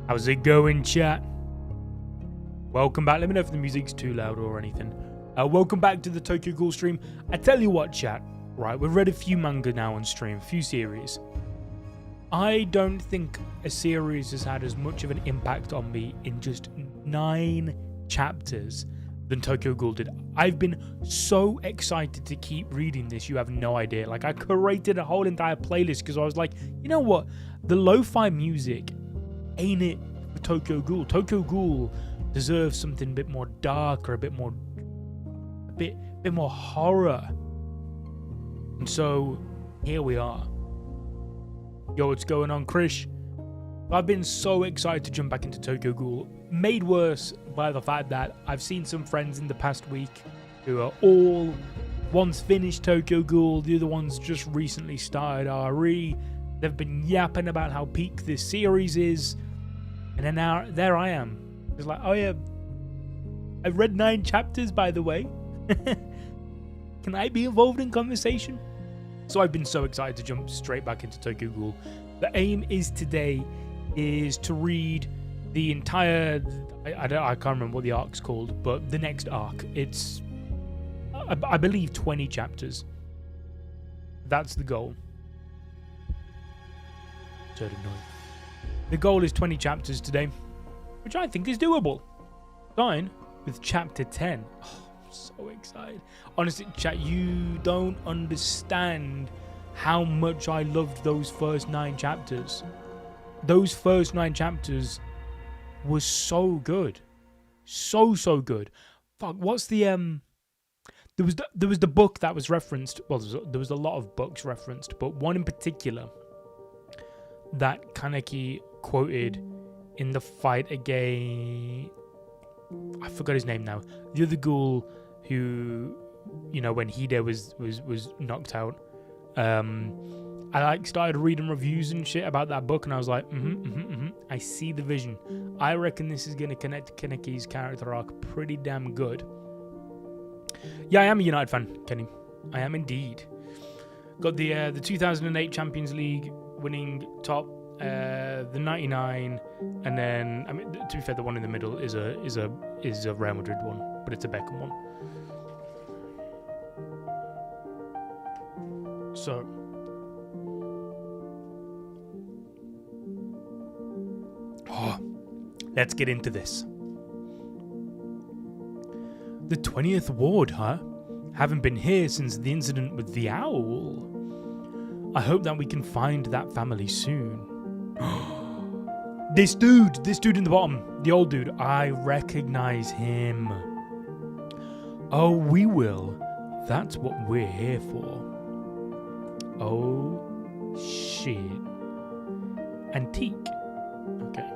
How's it going, chat? Welcome back. Let me know if the music's too loud or anything. Welcome back to the Tokyo Ghoul stream. I tell you what, chat. Right, we've read a few manga now on stream, a few series. I don't think a series has had as much of an impact on me in just 9 chapters than Tokyo Ghoul did. I've been so excited to keep reading this, you have no idea. Like, I curated a whole entire playlist because I was like, you know what? The lo-fi music ain't it for Tokyo Ghoul. Tokyo Ghoul deserves something a bit more dark or a bit more horror. And so here we are. Yo, what's going on, Krish? I've been so excited to jump back into Tokyo Ghoul, made worse by the fact that I've seen some friends in the past week who are all one's finished Tokyo Ghoul, the other one's just recently started RE. They've been yapping about how peak this series is, and then now there I am. It's like, oh yeah, I've read 9 chapters, by the way. Can I be involved in conversation? So I've been so excited to jump straight back into Tokyo Ghoul. The aim is today is to read the entire, I can't remember what the arc's called, but the next arc. It's, I believe, 20 chapters. That's the goal. So annoying. The goal is 20 chapters today, which I think is doable. Starting with chapter 10. Oh, I'm so excited. Honestly, chat, you don't understand how much I loved those first 9 chapters. Those first 9 chapters was so good. So good. Fuck, what's the there was the book that was referenced. Well, there was a lot of books referenced, but one in particular that Kaneki quoted in the fight against, I forgot his name now, the other ghoul who, you know, when Hide was knocked out. I started reading reviews and shit about that book, and I was like, I see the vision. I reckon this is gonna connect Kaneki's character arc pretty damn good. Yeah, I am a United fan, Kenny. I am indeed. Got the 2008 Champions League winning top, the 99, and then, I mean, to be fair, the one in the middle is a Real Madrid one, but it's a Beckham one. So let's get into this. The 20th ward, huh? Haven't been here since the incident with the owl. I hope that we can find that family soon. This dude in the bottom, the old dude, I recognize him. Oh, we will. That's what we're here for. Oh, shit. Antique. Okay.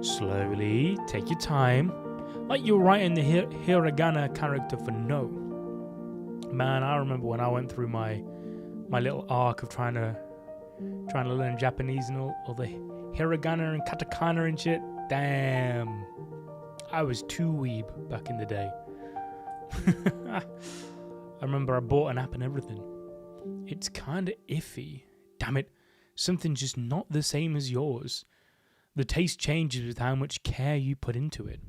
Slowly, take your time. Like you're writing the hiragana character for no. Man, I remember when I went through my little arc of trying to learn Japanese and all the hiragana and katakana and shit. Damn. I was too weeb back in the day. I remember I bought an app and everything. It's kind of iffy. Damn it. Something's just not the same as yours. The taste changes with how much care you put into it.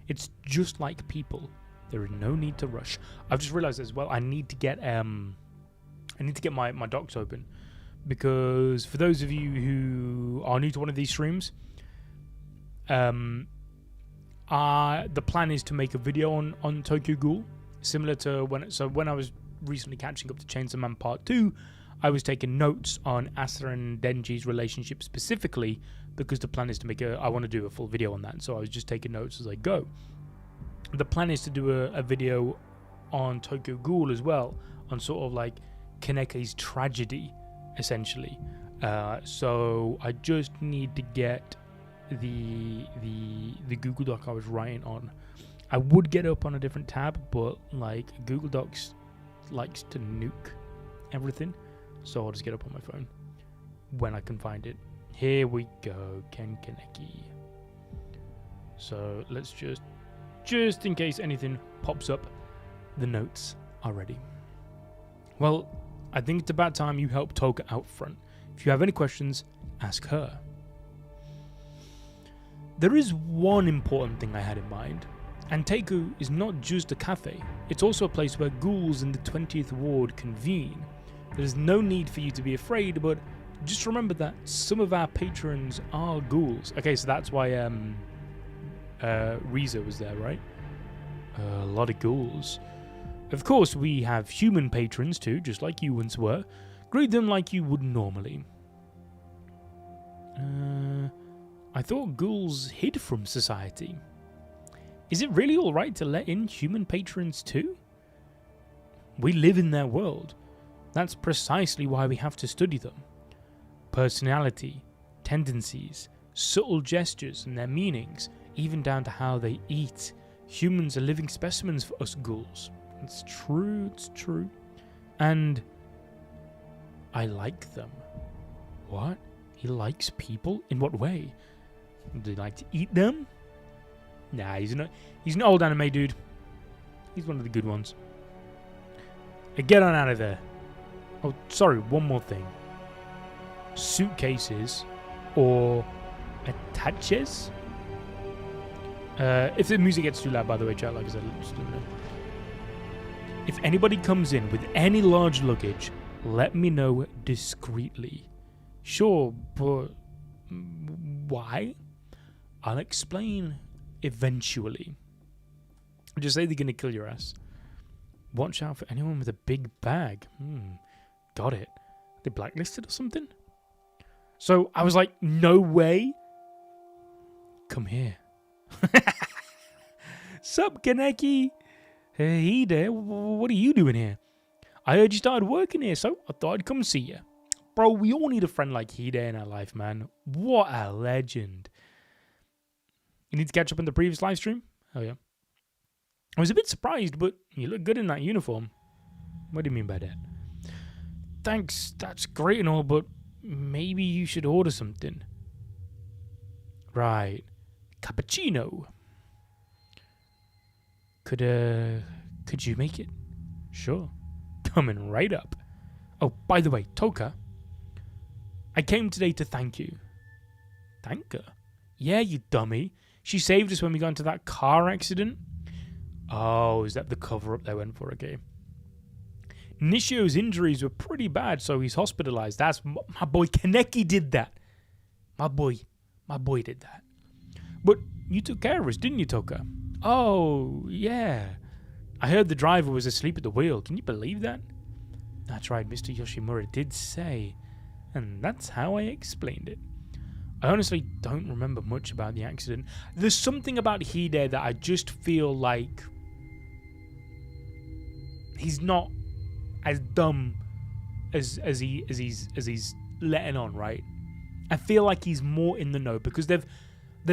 It's just like people. There is no need to rush. I've just realized as well, I need to get my docs open, because for those of you who are new to one of these streams, the plan is to make a video on Tokyo Ghoul, similar to when I was recently catching up to Chainsaw Man Part 2, I was taking notes on Asa and Denji's relationship specifically, because the plan is to I want to do a full video on that, so I was just taking notes as I go. The plan is to do a video on Tokyo Ghoul as well, on sort of like Kaneki's tragedy, essentially. So I just need to get the Google Doc I was writing on. I would get it up on a different tab, but like Google Docs likes to nuke everything, so I'll just get it up on my phone when I can find it. Here we go, Kaneki. So let's just in case anything pops up, the notes are ready. Well, I think it's about time you help Toka out front. If you have any questions, ask her. There is one important thing I had in mind. Antieku is not just a cafe, it's also a place where ghouls in the 20th Ward convene. There's no need for you to be afraid, but just remember that some of our patrons are ghouls. Okay, so that's why Riza was there, right? A lot of ghouls. Of course, we have human patrons too, just like you once were. Greet them like you would normally. I thought ghouls hid from society. Is it really alright to let in human patrons too? We live in their world. That's precisely why we have to study them. Personality, tendencies, subtle gestures and their meanings, even down to how they eat. Humans are living specimens for us ghouls. It's true, it's true. And I like them. What? He likes people? In what way? Do you like to eat them? Nah, he's an old anime dude. He's one of the good ones. Get on out of there. Oh, sorry, one more thing. Suitcases or attaches? If the music gets too loud, by the way, chat, like I said, just let me know. If anybody comes in with any large luggage, let me know discreetly. Sure, but why? I'll explain eventually. Just say they're going to kill your ass. Watch out for anyone with a big bag. Got it. They blacklisted or something? So I was like, no way. Come here. Sup, Kaneki? Hey there, what are you doing here? I heard you started working here, so I thought I'd come see you. Bro, we all need a friend like Hide in our life, man. What a legend. You need to catch up on the previous live stream? Oh, yeah. I was a bit surprised, but you look good in that uniform. What do you mean by that? Thanks, that's great and all, but maybe you should order something. Right. Cappuccino. Could you make it? Sure. Coming right up. Oh, by the way, Toka. I came today to thank you. Thank her? Yeah, you dummy. She saved us when we got into that car accident. Oh, is that the cover-up they went for? Okay. Nishio's injuries were pretty bad, so he's hospitalized. That's my boy Kaneki did that. My boy did that. But you took care of us, didn't you, Toka? Oh, yeah. I heard the driver was asleep at the wheel. Can you believe that? That's right, Mr. Yoshimura did say. And that's how I explained it. I honestly don't remember much about the accident. There's something about Hide that I just feel like he's not as dumb as he's letting on, right? I feel like he's more in the know because they've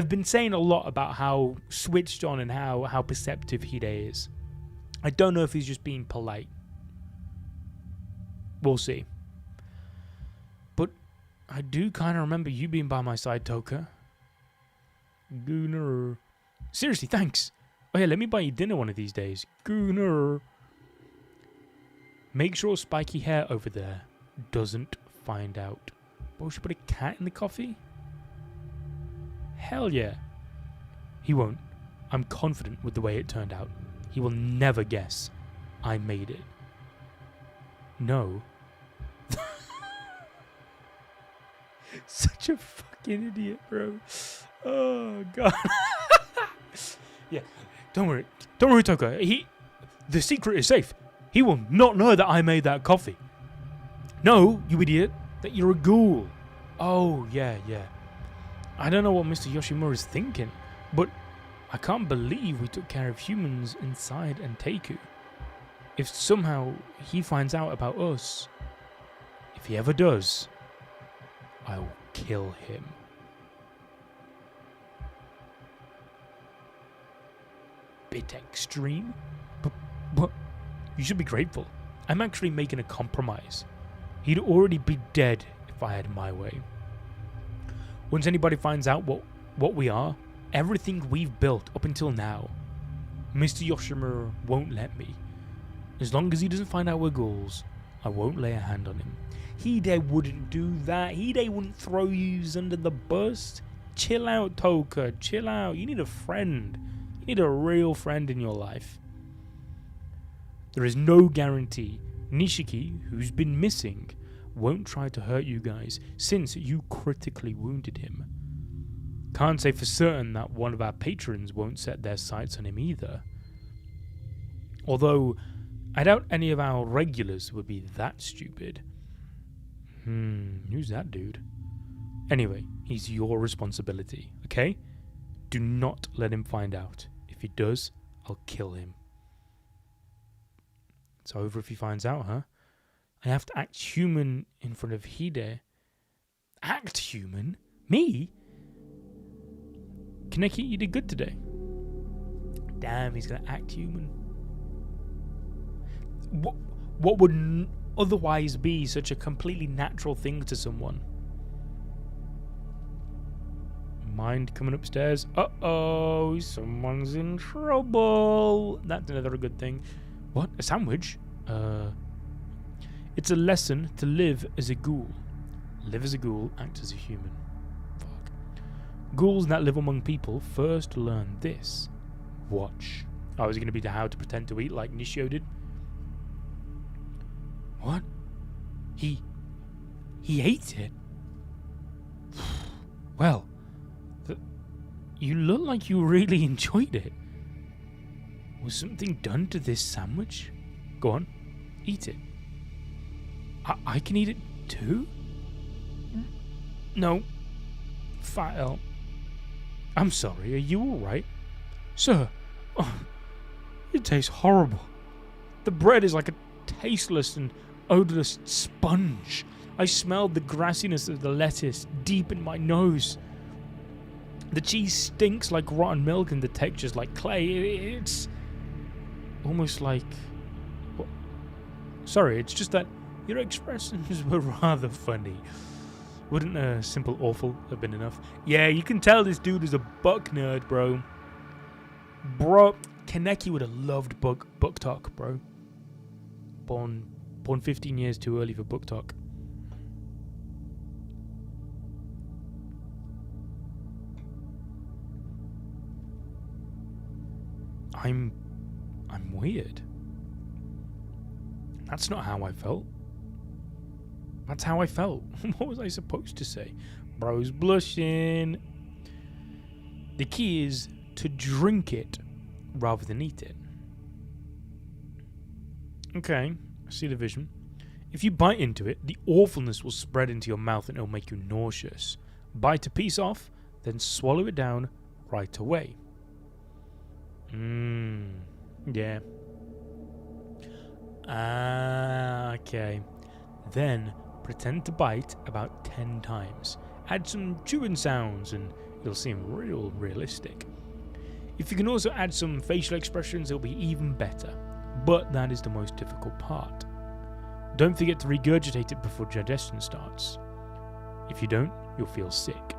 been saying a lot about how switched on and how perceptive Hide is. I don't know if he's just being polite. We'll see. But I do kind of remember you being by my side, Toka. Gooner. Seriously, thanks. Oh yeah, let me buy you dinner one of these days. Gooner. Make sure spiky hair over there doesn't find out. But we should put a cat in the coffee? Hell yeah. He won't. I'm confident with the way it turned out. He will never guess I made it. No. Such a fucking idiot, bro. Oh, God. Yeah. Don't worry, Toka. The secret is safe. He will not know that I made that coffee. No, you idiot. That you're a ghoul. Oh, yeah. I don't know what Mr. Yoshimura is thinking, but I can't believe we took care of humans inside Antieku. If somehow he finds out about us, if he ever does, I will kill him. Bit extreme, but you should be grateful. I'm actually making a compromise. He'd already be dead if I had my way. Once anybody finds out what we are, everything we've built up until now, Mr. Yoshimura won't let me. As long as he doesn't find out we're ghouls, I won't lay a hand on him. Hide wouldn't do that. Hide wouldn't throw you under the bus. chill out, Toka. Chill out. You need a friend. You need a real friend in your life. There is no guarantee Nishiki, who's been missing, won't try to hurt you guys since you critically wounded him. Can't say for certain that one of our patrons won't set their sights on him either. Although, I doubt any of our regulars would be that stupid. Who's that dude? Anyway, he's your responsibility, okay? Do not let him find out. If he does, I'll kill him. It's over if he finds out, huh? I have to act human in front of Hide. Act human? Me? Kaneki, you did good today. Damn, he's gonna act human. What would otherwise be such a completely natural thing to someone? Mind coming upstairs. Uh-oh, someone's in trouble. That's another good thing. What? A sandwich? It's a lesson to live as a ghoul. Live as a ghoul, act as a human. Fuck. Ghouls that live among people first learn this. Watch. Oh, is it going to be how to pretend to eat like Nishio did? What? He ate it? Well, you look like you really enjoyed it. Was something done to this sandwich? Go on, eat it. I can eat it too? No. Fat L. I'm sorry, are you alright? Sir, it tastes horrible. The bread is like a tasteless and odorless sponge. I smelled the grassiness of the lettuce deep in my nose. The cheese stinks like rotten milk and the texture's like clay. It's almost like... Sorry, it's just that your expressions were rather funny. Wouldn't a simple awful have been enough? Yeah, you can tell this dude is a book nerd, bro. Bro, Kaneki would have loved book talk, bro. Born 15 years too early for book talk. I'm weird. That's not how I felt. That's how I felt. What was I supposed to say? Bro's blushing. The key is to drink it rather than eat it. Okay, I see the vision. If you bite into it, the awfulness will spread into your mouth and it'll make you nauseous. Bite a piece off, then swallow it down right away. Yeah. Okay. Then pretend to bite about 10 times. Add some chewing sounds and it'll seem real realistic. If you can also add some facial expressions, it'll be even better. But that is the most difficult part. Don't forget to regurgitate it before digestion starts. If you don't, you'll feel sick.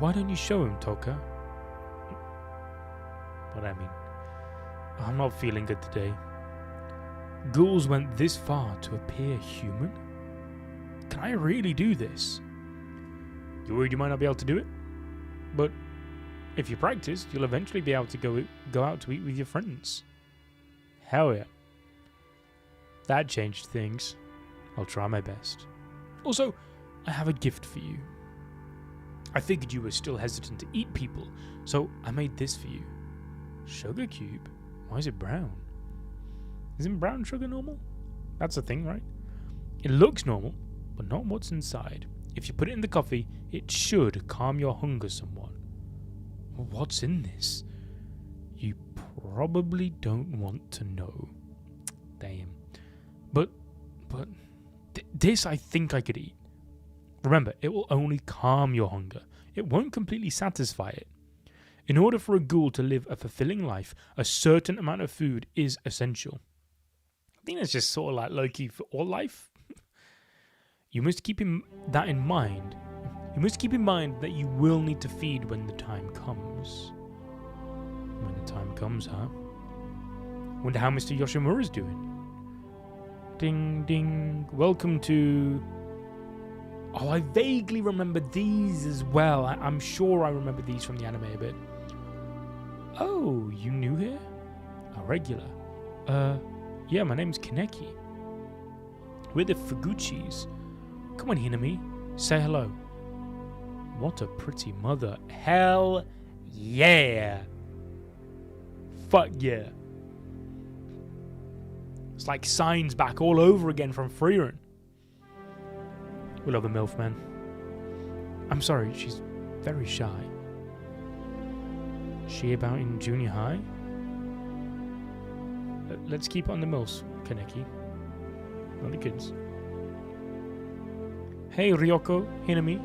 Why don't you show him, Toka? What I mean, I'm not feeling good today. Ghouls went this far to appear human? Can I really do this? You worried you might not be able to do it? But if you practice, you'll eventually be able to go out to eat with your friends. Hell yeah. That changed things. I'll try my best. Also, I have a gift for you. I figured you were still hesitant to eat people, so I made this for you. Sugar cube? Why is it brown? Isn't brown sugar normal? That's a thing, right? It looks normal, but not what's inside. If you put it in the coffee, it should calm your hunger somewhat. What's in this? You probably don't want to know. Damn. But this I think I could eat. Remember, it will only calm your hunger. It won't completely satisfy it. In order for a ghoul to live a fulfilling life, a certain amount of food is essential. I think that's just sort of like low-key for all life. You must keep that in mind. You must keep in mind that you will need to feed when the time comes. When the time comes, huh? Wonder how Mr. Yoshimura's doing. Ding, ding. Welcome to Oh, I vaguely remember these as well. I'm sure I remember these from the anime a bit. Oh, you new here? A regular. Yeah, my name's Kaneki. We're the Fuguchis. Come on, Hinami. Say hello. What a pretty mother. Hell yeah. Fuck yeah. It's like Signs back all over again from Freerun. We love a MILF, man. I'm sorry, she's very shy. She about in junior high? Let's keep it on the MILFs, Kaneki. Not the kids. Hey, Ryoko, Hinami.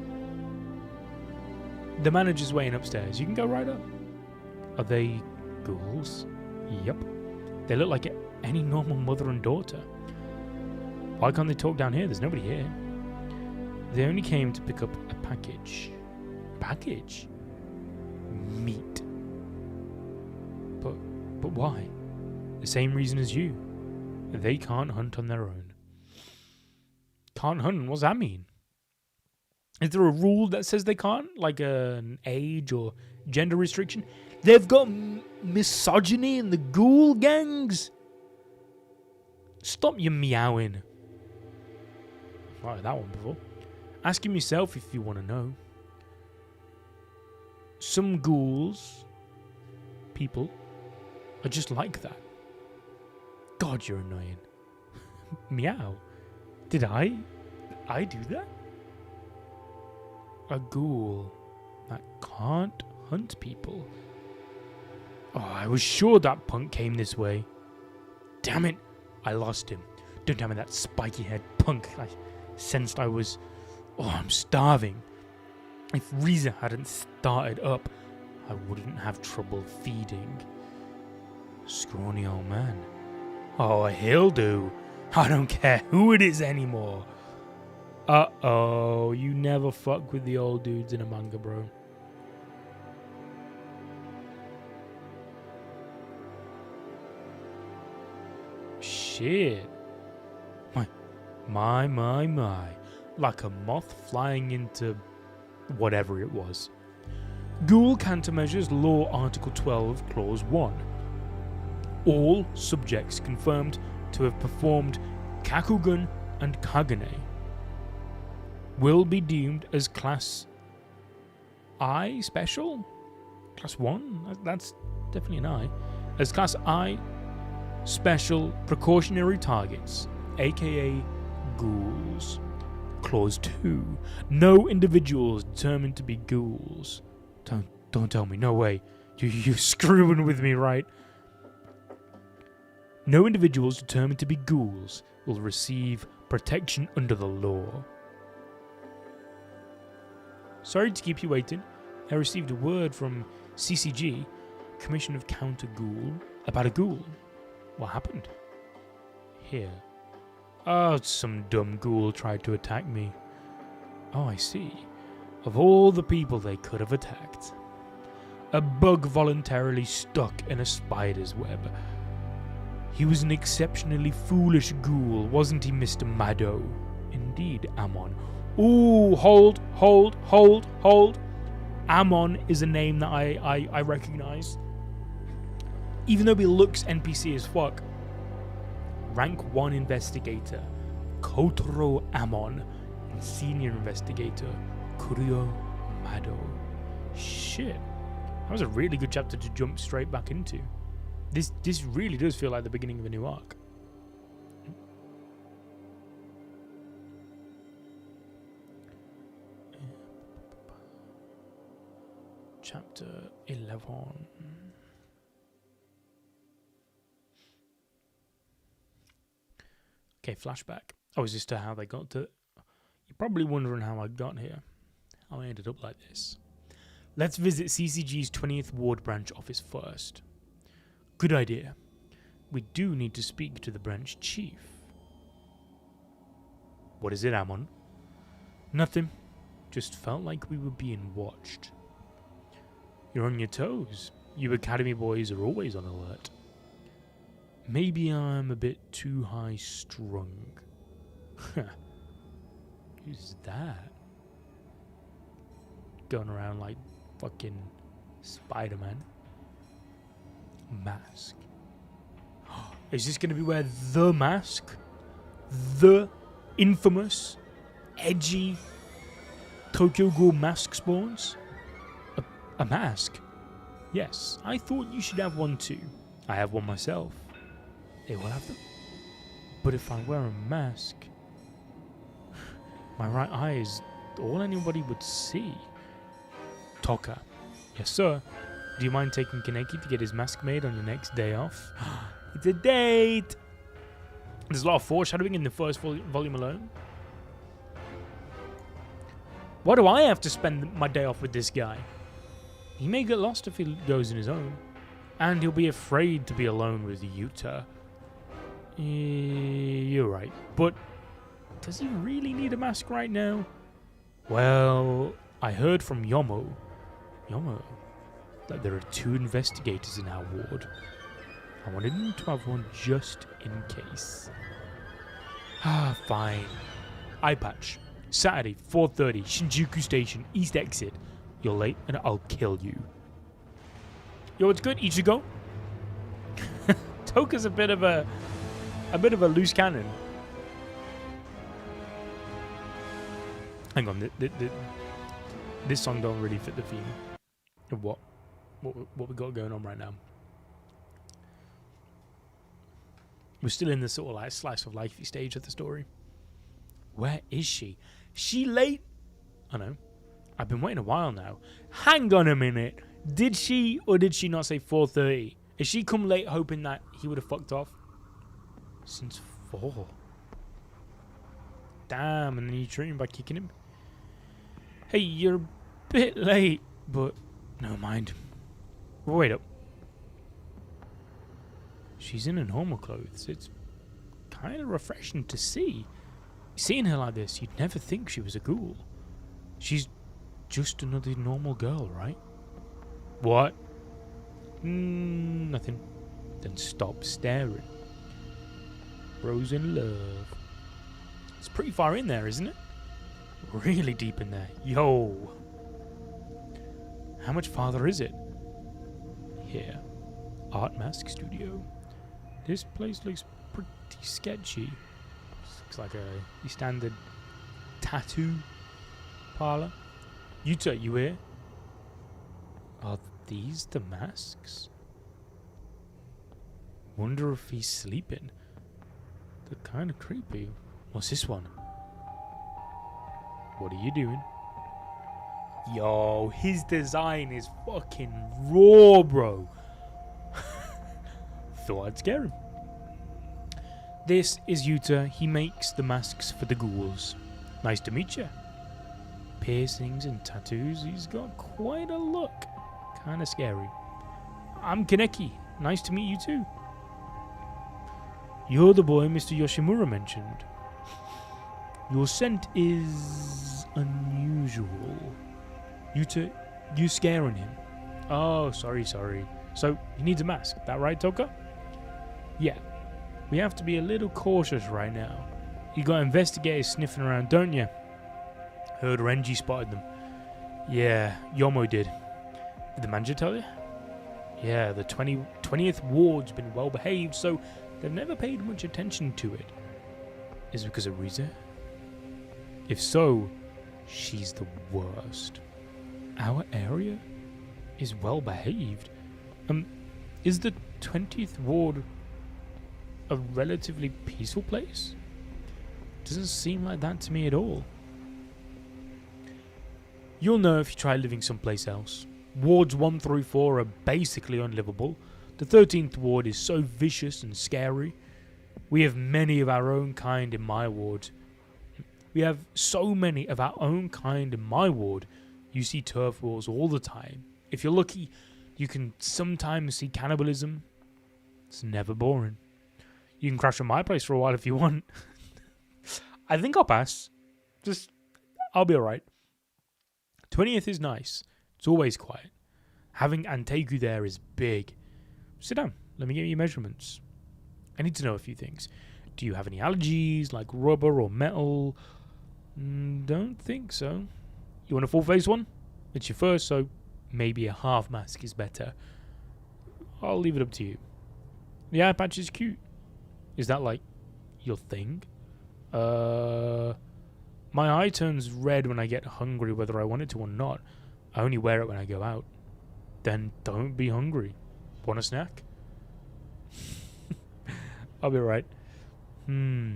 The manager's waiting upstairs. You can go right up. Are they ghouls? Yep. They look like any normal mother and daughter. Why can't they talk down here? There's nobody here. They only came to pick up a package. Package? Meat. But why? The same reason as you. They can't hunt on their own. Can't hunt? What's that mean? Is there a rule that says they can't? Like an age or gender restriction? They've got misogyny in the ghoul gangs? Stop your meowing. I've heard that one before. Ask him yourself if you want to know. Some ghouls, people, are just like that. God, you're annoying. Meow. Did I do that? A ghoul that can't hunt people. Oh, I was sure that punk came this way. Damn it, I lost him. Don't tell me that spiky head punk. I sensed I was... Oh, I'm starving. If Riza hadn't started up, I wouldn't have trouble feeding. Scrawny old man. Oh, he'll do. I don't care who it is anymore. Uh-oh, you never fuck with the old dudes in a manga, bro. Shit. My. Like a moth flying into whatever it was. Ghoul Countermeasures Law Article 12, Clause 1. All subjects confirmed to have performed Kakugun and Kagune will be deemed as Class I Special? Class 1? That's definitely an I. As Class I Special Precautionary Targets, aka ghouls. Clause 2. No individuals determined to be ghouls. Don't tell me, no way. You're screwing with me, right? No individuals determined to be ghouls will receive protection under the law. Sorry to keep you waiting. I received a word from CCG, Commission of Counter Ghoul, about a ghoul. What happened? Here. Oh, some dumb ghoul tried to attack me. Oh, I see. Of all the people they could have attacked. A bug voluntarily stuck in a spider's web. He was an exceptionally foolish ghoul, wasn't he, Mr. Mado? Indeed, Amon. Ooh, hold. Amon is a name that I recognize. Even though he looks NPC as fuck. Rank 1 Investigator, Kotaro Amon, and Senior Investigator, Kuryo Mado. Shit. That was a really good chapter to jump straight back into. This really does feel like the beginning of a new arc. Chapter 11. Okay, flashback. Oh, is this to how they got to... You're probably wondering how I got here. How I ended up like this. Let's visit CCG's 20th Ward Branch office first. Good idea. We do need to speak to the branch chief. What is it, Amon? Nothing. Just felt like we were being watched. You're on your toes. You academy boys are always on alert. Maybe I'm a bit too high-strung. Who's that? going around like fucking Spider-Man. Mask. Is this going to be where the mask, the infamous, edgy Tokyo Ghoul mask spawns? A mask? Yes, I thought you should have one too. I have one myself. They will have them. But if I wear a mask, my right eye is all anybody would see. Toka. Yes, sir. Do you mind taking Kaneki to get his mask made on your next day off? It's a date! There's a lot of foreshadowing in the first volume alone. Why do I have to spend my day off with this guy? He may get lost if he goes in his own. And he'll be afraid to be alone with Yuta. You're right. But does he really need a mask right now? Well, I heard from Yomo, that there are 2 investigators in our ward. I wanted him to have one just in case. Fine. Eye patch. Saturday, 4:30, Shinjuku Station, East Exit. You're late and I'll kill you. Yo, it's good, Ichigo. Toka's a bit of a loose cannon. Hang on, this song don't really fit the theme of what we got going on right now. We're still in the sort of like slice of lifey stage of the story. Where is she? She late? I know. I've been waiting a while now. Hang on a minute. Did she or did she not say 4:30? Has she come late hoping that he would have fucked off? Since 4. Damn, and then you treat him by kicking him? Hey, you're a bit late, but no mind. Wait up. She's in her normal clothes. It's kind of refreshing to see. Seeing her like this, you'd never think she was a ghoul. She's just another normal girl, right? What? Nothing. Then stop staring. Bros in love. It's pretty far in there, isn't it? Really deep in there. Yo. How much farther is it? Here. Art Mask Studio. This place looks pretty sketchy. Looks like a standard tattoo parlor. Yuta, you here? Are these the masks? Wonder if he's sleeping. They're kind of creepy. What's this one? What are you doing? Yo, his design is fucking raw, bro. Thought I'd scare him. This is Yuta. He makes the masks for the ghouls. Nice to meet you. Piercings and tattoos. He's got quite a look. Kind of scary. I'm Kaneki. Nice to meet you too. You're the boy Mr. Yoshimura mentioned. Your scent is unusual. Yuta, you scaring him. Oh, sorry. So, he needs a mask. That right, Toka? Yeah. We have to be a little cautious right now. You got investigators sniffing around, don't you? Heard Renji spotted them. Yeah, Yomo did. Did the manager tell you? Yeah, the 20th ward's been well behaved, so they've never paid much attention to it. Is it because of Rize? If so, she's the worst. Our area is well behaved. Is the 20th ward a relatively peaceful place? Doesn't seem like that to me at all. You'll know if you try living someplace else. Wards 1 through 4 are basically unlivable. The 13th ward is so vicious and scary. We have many of our own kind in my ward. We have so many of our own kind in my ward. You see turf wars all the time. If you're lucky, you can sometimes see cannibalism. It's never boring. You can crash at my place for a while if you want. I think I'll pass. I'll be alright. 20th is nice. It's always quiet. Having Antieku there is big. Sit down. Let me get your measurements. I need to know a few things. Do you have any allergies, like rubber or metal? Don't think so. You want a full face one? It's your first, so maybe a half mask is better. I'll leave it up to you. The eye patch is cute. Is that like your thing? My eye turns red when I get hungry, whether I want it to or not. I only wear it when I go out. Then don't be hungry. Want a snack? I'll be right. I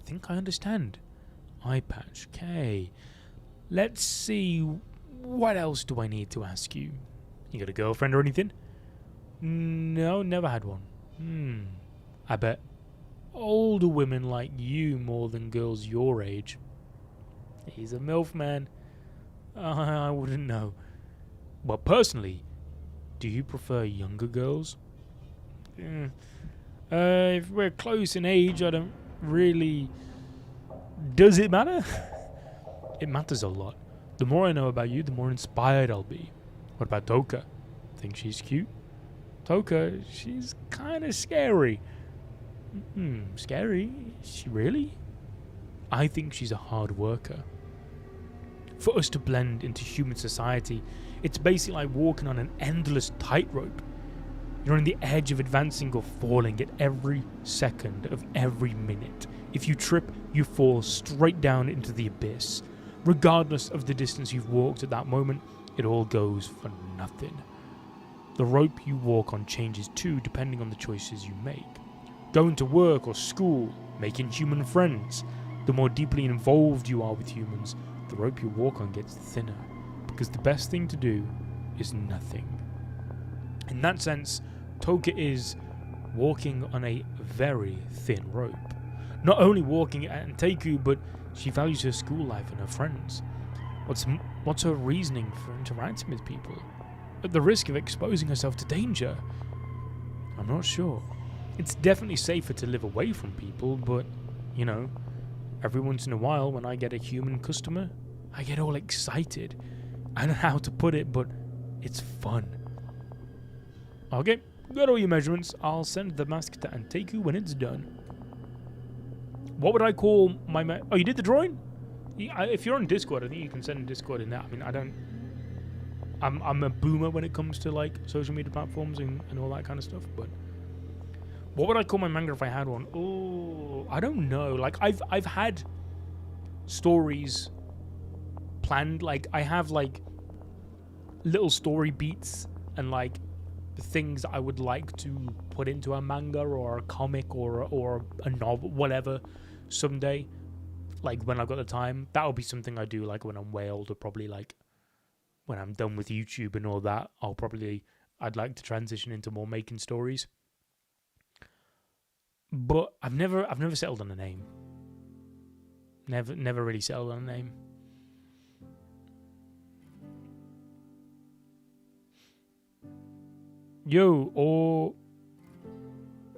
think I understand. Eye patch. Okay. Let's see. What else do I need to ask you? You got a girlfriend or anything? No, never had one. I bet older women like you more than girls your age. He's a MILF, man. I wouldn't know. But personally, do you prefer younger girls? If we're close in age, I don't really... Does it matter? It matters a lot. The more I know about you, the more inspired I'll be. What about Toka? Think she's cute? Toka, she's kind of scary. Scary? Is she really? I think she's a hard worker. For us to blend into human society, it's basically like walking on an endless tightrope. You're on the edge of advancing or falling at every second of every minute. If you trip, you fall straight down into the abyss. Regardless of the distance you've walked at that moment, it all goes for nothing. The rope you walk on changes too, depending on the choices you make. Going to work or school, making human friends. The more deeply involved you are with humans, the rope you walk on gets thinner. Because the best thing to do is nothing. In that sense, Toka is walking on a very thin rope. Not only walking at Antieku, but she values her school life and her friends. What's her reasoning for interacting with people? At the risk of exposing herself to danger? I'm not sure. It's definitely safer to live away from people, but, you know, every once in a while when I get a human customer, I get all excited. I don't know how to put it, but it's fun. Okay, got all your measurements. I'll send the mask to Antieku when it's done. What would I call my oh, you did the drawing? If you're on Discord, I think you can send a Discord in that. I mean, I'm a boomer when it comes to like social media platforms and all that kind of stuff, but what would I call my manga if I had one? Oh, I don't know. Like I've had stories planned. Like I have like little story beats and like the things I would like to put into a manga or a comic or a novel, whatever, someday. Like when I've got the time, that'll be something I do. Like when I'm way older, probably like when I'm done with YouTube and all that, I'd like to transition into more making stories. But I've never settled on a name. Never really settled on a name. Yo, or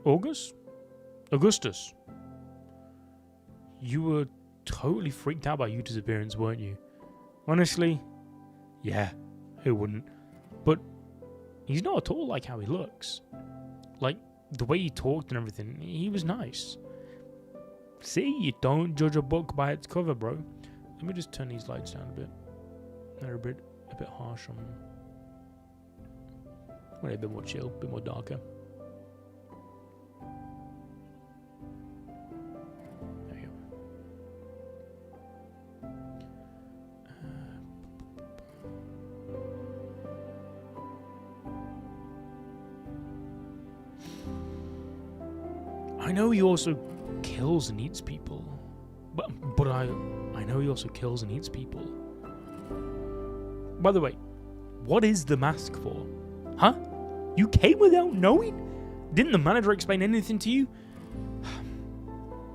Augustus. You were totally freaked out by Yuta's appearance, weren't you? Honestly, yeah, who wouldn't? But he's not at all like how he looks. Like, the way he talked and everything, he was nice. See, you don't judge a book by its cover, bro. Let me just turn these lights down a bit. They're a bit harsh on them. Well, a bit more chill, a bit more darker. There you go. I know he also kills and eats people. But I know he also kills and eats people. By the way, what is the mask for? Huh? You came without knowing? Didn't the manager explain anything to you?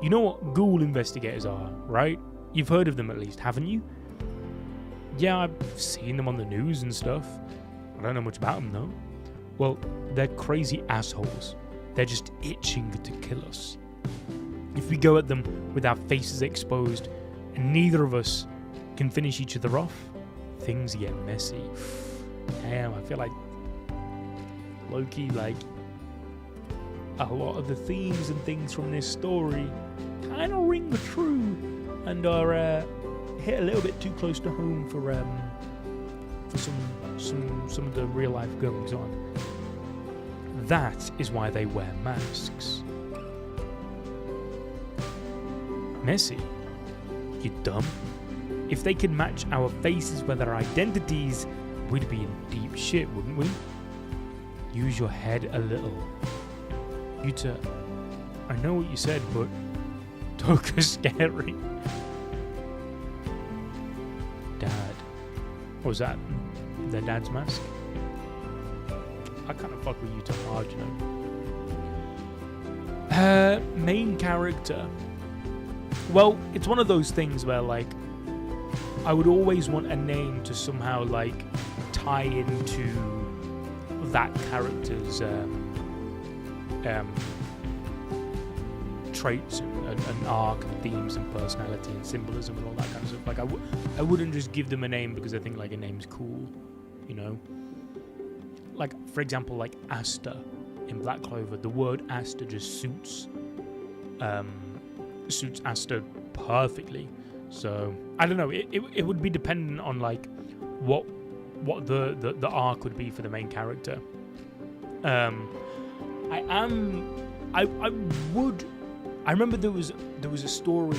You know what ghoul investigators are, right? You've heard of them at least, haven't you? Yeah, I've seen them on the news and stuff. I don't know much about them though. Well, they're crazy assholes. They're just itching to kill us. If we go at them with our faces exposed and neither of us can finish each other off, things get messy. Damn, I feel like low-key, like a lot of the themes and things from this story kind of ring true and are hit a little bit too close to home some of the real life goings on. That is why they wear masks. Messi, you dumb. If they could match our faces with our identities, we'd be in deep shit, wouldn't we? Use your head a little. Yuta, I know what you said, but Toka's scary. Dad. Was that their dad's mask? I kind of fuck with Yuta hard, you know. Main character. Well, it's one of those things where, like, I would always want a name to somehow, like, tie into that character's traits and arc and themes and personality and symbolism and all that kind of stuff. Like, I wouldn't just give them a name because I think, like, a name's cool, you know? Like, for example, like Asta in Black Clover. The word Asta just suits Asta perfectly. So I don't know. It would be dependent on like what the arc would be for the main character. I remember there was a story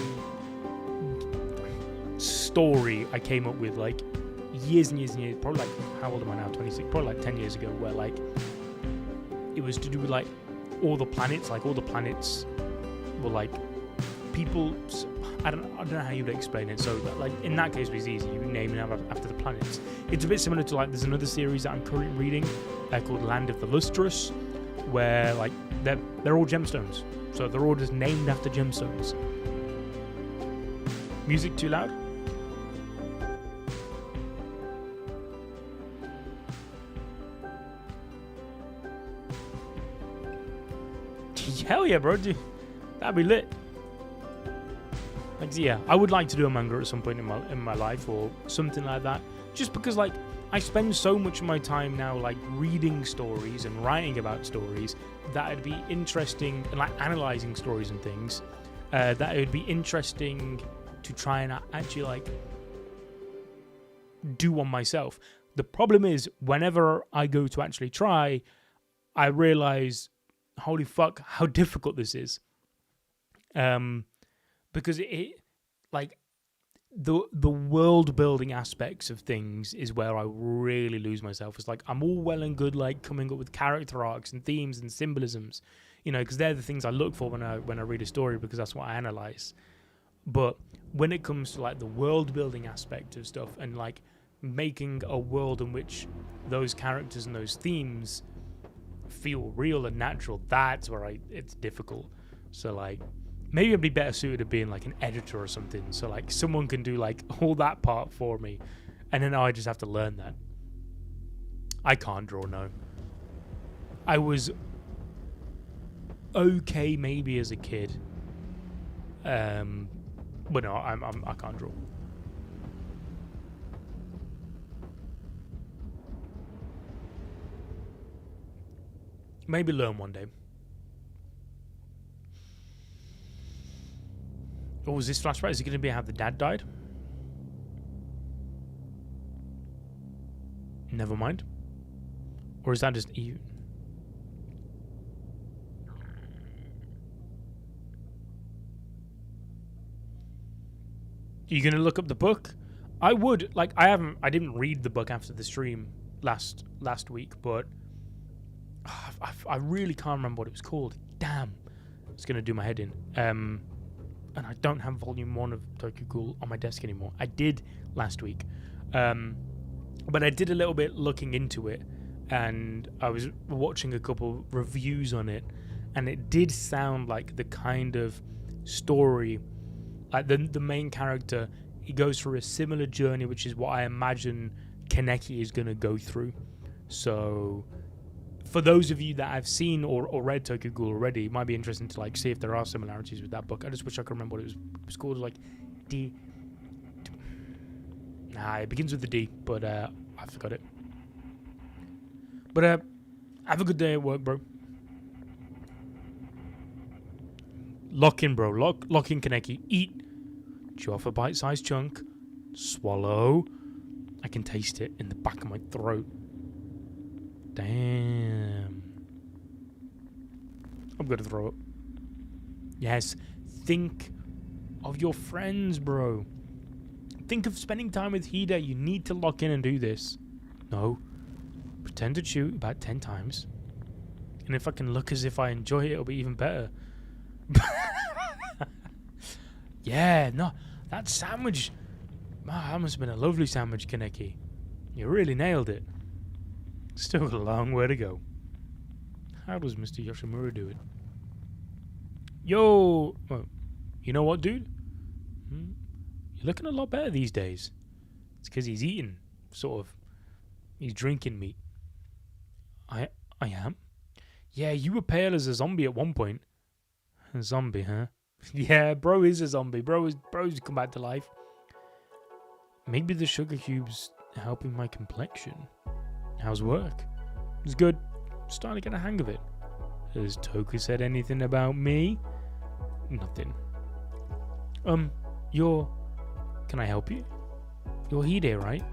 I came up with like years and years and years, probably like, how old am I now, 26, probably like 10 years ago, where like it was to do with like all the planets were like people. I don't know how you would explain it. So like in that case it was easy, you name it after the planets. It's a bit similar to like, there's another series that I'm currently reading called Land of the Lustrous, where like they're all gemstones, so they're all just named after gemstones. Music too loud? Hell yeah, bro. Dude, that'd be lit. Like, yeah, I would like to do a manga at some point in my life or something like that. Just because, like, I spend so much of my time now, like, reading stories and writing about stories that it'd be interesting, and like analyzing stories and things, that it would be interesting to try and actually like do on myself. The problem is, whenever I go to actually try, I realize, holy fuck, how difficult this is. Because it like the world building aspects of things is where I really lose myself. It's like, I'm all well and good like coming up with character arcs and themes and symbolisms, you know, because they're the things I look for when I read a story, because that's what I analyze. But when it comes to like the world building aspect of stuff and like making a world in which those characters and those themes feel real and natural, that's where it's difficult. So like, maybe I'd be better suited to being like an editor or something, so like someone can do like all that part for me, and then I just have to learn that. I can't draw, no. I was okay maybe as a kid, but no, I can't draw. Maybe learn one day. Oh, was this flashback? Is it going to be how the dad died? Never mind. Or is that just you? Are you going to look up the book? I would. Like, I didn't read the book after the stream last week, but I really can't remember what it was called. Damn. It's going to do my head in. And I don't have volume 1 of Tokyo Ghoul on my desk anymore. I did last week. But I did a little bit looking into it, and I was watching a couple reviews on it, and it did sound like the kind of story, like the main character, he goes through a similar journey, which is what I imagine Kaneki is going to go through. So for those of you that have seen or read Tokyo Ghoul already, it might be interesting to like see if there are similarities with that book. I just wish I could remember what it was called. Like D. Nah, it begins with the D, but I forgot it. But have a good day at work, bro. Lock in, bro. Lock in, Kaneki. Eat. Chew off a bite-sized chunk. Swallow. I can taste it in the back of my throat. Damn. I'm gonna throw up. Yes, think of your friends, bro. Think of spending time with Hida. You need to lock in and do this. No. Pretend to chew about 10 times. And if I can look as if I enjoy it, it'll be even better. Yeah, no. That sandwich. That must have been a lovely sandwich, Kaneki. You really nailed it. Still got a long way to go. How does Mr. Yoshimura do it? Yo! Oh, you know what, dude? You're looking a lot better these days. It's because he's eating, sort of. He's drinking meat. I am? Yeah, you were pale as a zombie at one point. A zombie, huh? Yeah, bro is a zombie. Bro's come back to life. Maybe the sugar cube's helping my complexion. How's work? It's good. Starting to get a hang of it. Has Toka said anything about me? Nothing. Can I help you? You're Hide, right?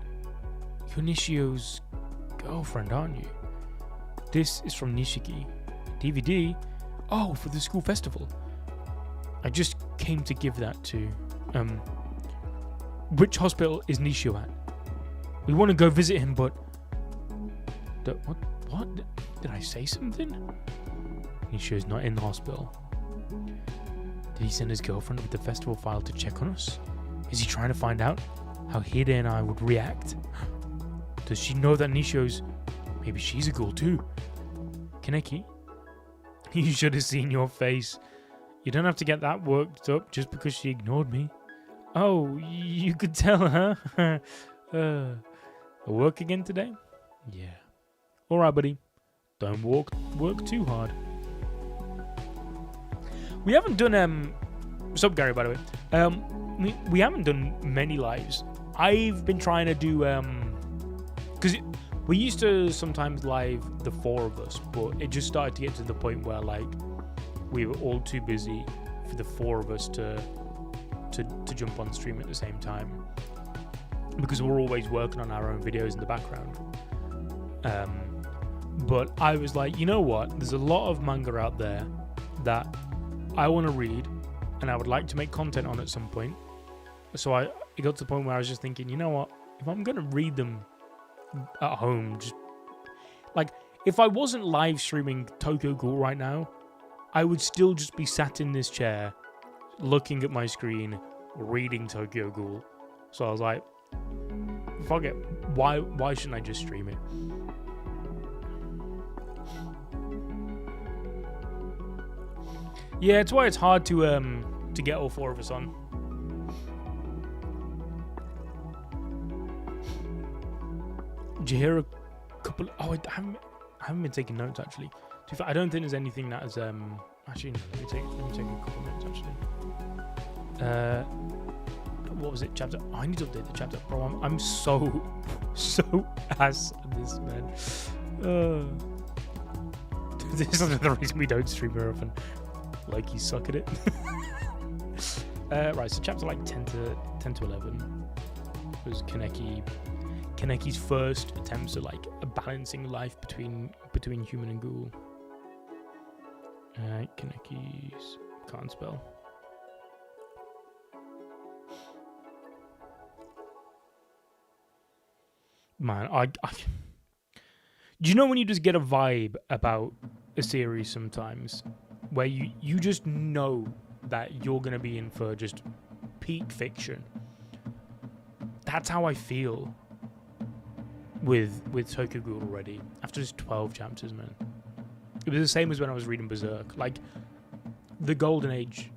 You're Nishio's girlfriend, aren't you? This is from Nishiki. DVD? Oh, for the school festival. I just came to give that to... Which hospital is Nishio at? We want to go visit him, but... What? Did I say something? Nishio's not in the hospital. Did he send his girlfriend with the festival file to check on us? Is he trying to find out how Hide and I would react? Does she know that Nishio's... Maybe she's a ghoul too. Kaneki? You should have seen your face. You don't have to get that worked up just because she ignored me. Oh, you could tell her. Work again today? Yeah. Alright, buddy. Don't work too hard. We haven't done... What's up, Gary, by the way? We haven't done many lives. I've been trying to do... Because we used to sometimes live the 4 of us, but it just started to get to the point where, like, we were all too busy for the 4 of us to jump on stream at the same time. Because we're always working on our own videos in the background. But I was like, you know what? There's a lot of manga out there that I want to read and I would like to make content on at some point. So it got to the point where I was just thinking, you know what? If I'm going to read them at home, just like if I wasn't live streaming Tokyo Ghoul right now, I would still just be sat in this chair looking at my screen reading Tokyo Ghoul. So I was like, fuck it, why shouldn't I just stream it? Yeah, it's why it's hard to get all 4 of us on. Did you hear a couple? Oh, I haven't been taking notes actually. I don't think there's anything that is actually no, let me take a couple notes actually. What was it? Chapter? Oh, I need to update the chapter, bro. I'm so ass at this, man. This is another reason we don't stream very often. Like you suck at it. Right, so chapter like 10 to 11 was Kaneki's first attempts at like a balancing life between human and ghoul. Kaneki's can't spell. Man, I do you know when you just get a vibe about a series sometimes where you just know that you're going to be in for just peak fiction? That's how I feel with Tokyo Ghoul already after just 12 chapters, man. It was the same as when I was reading Berserk, like the golden age.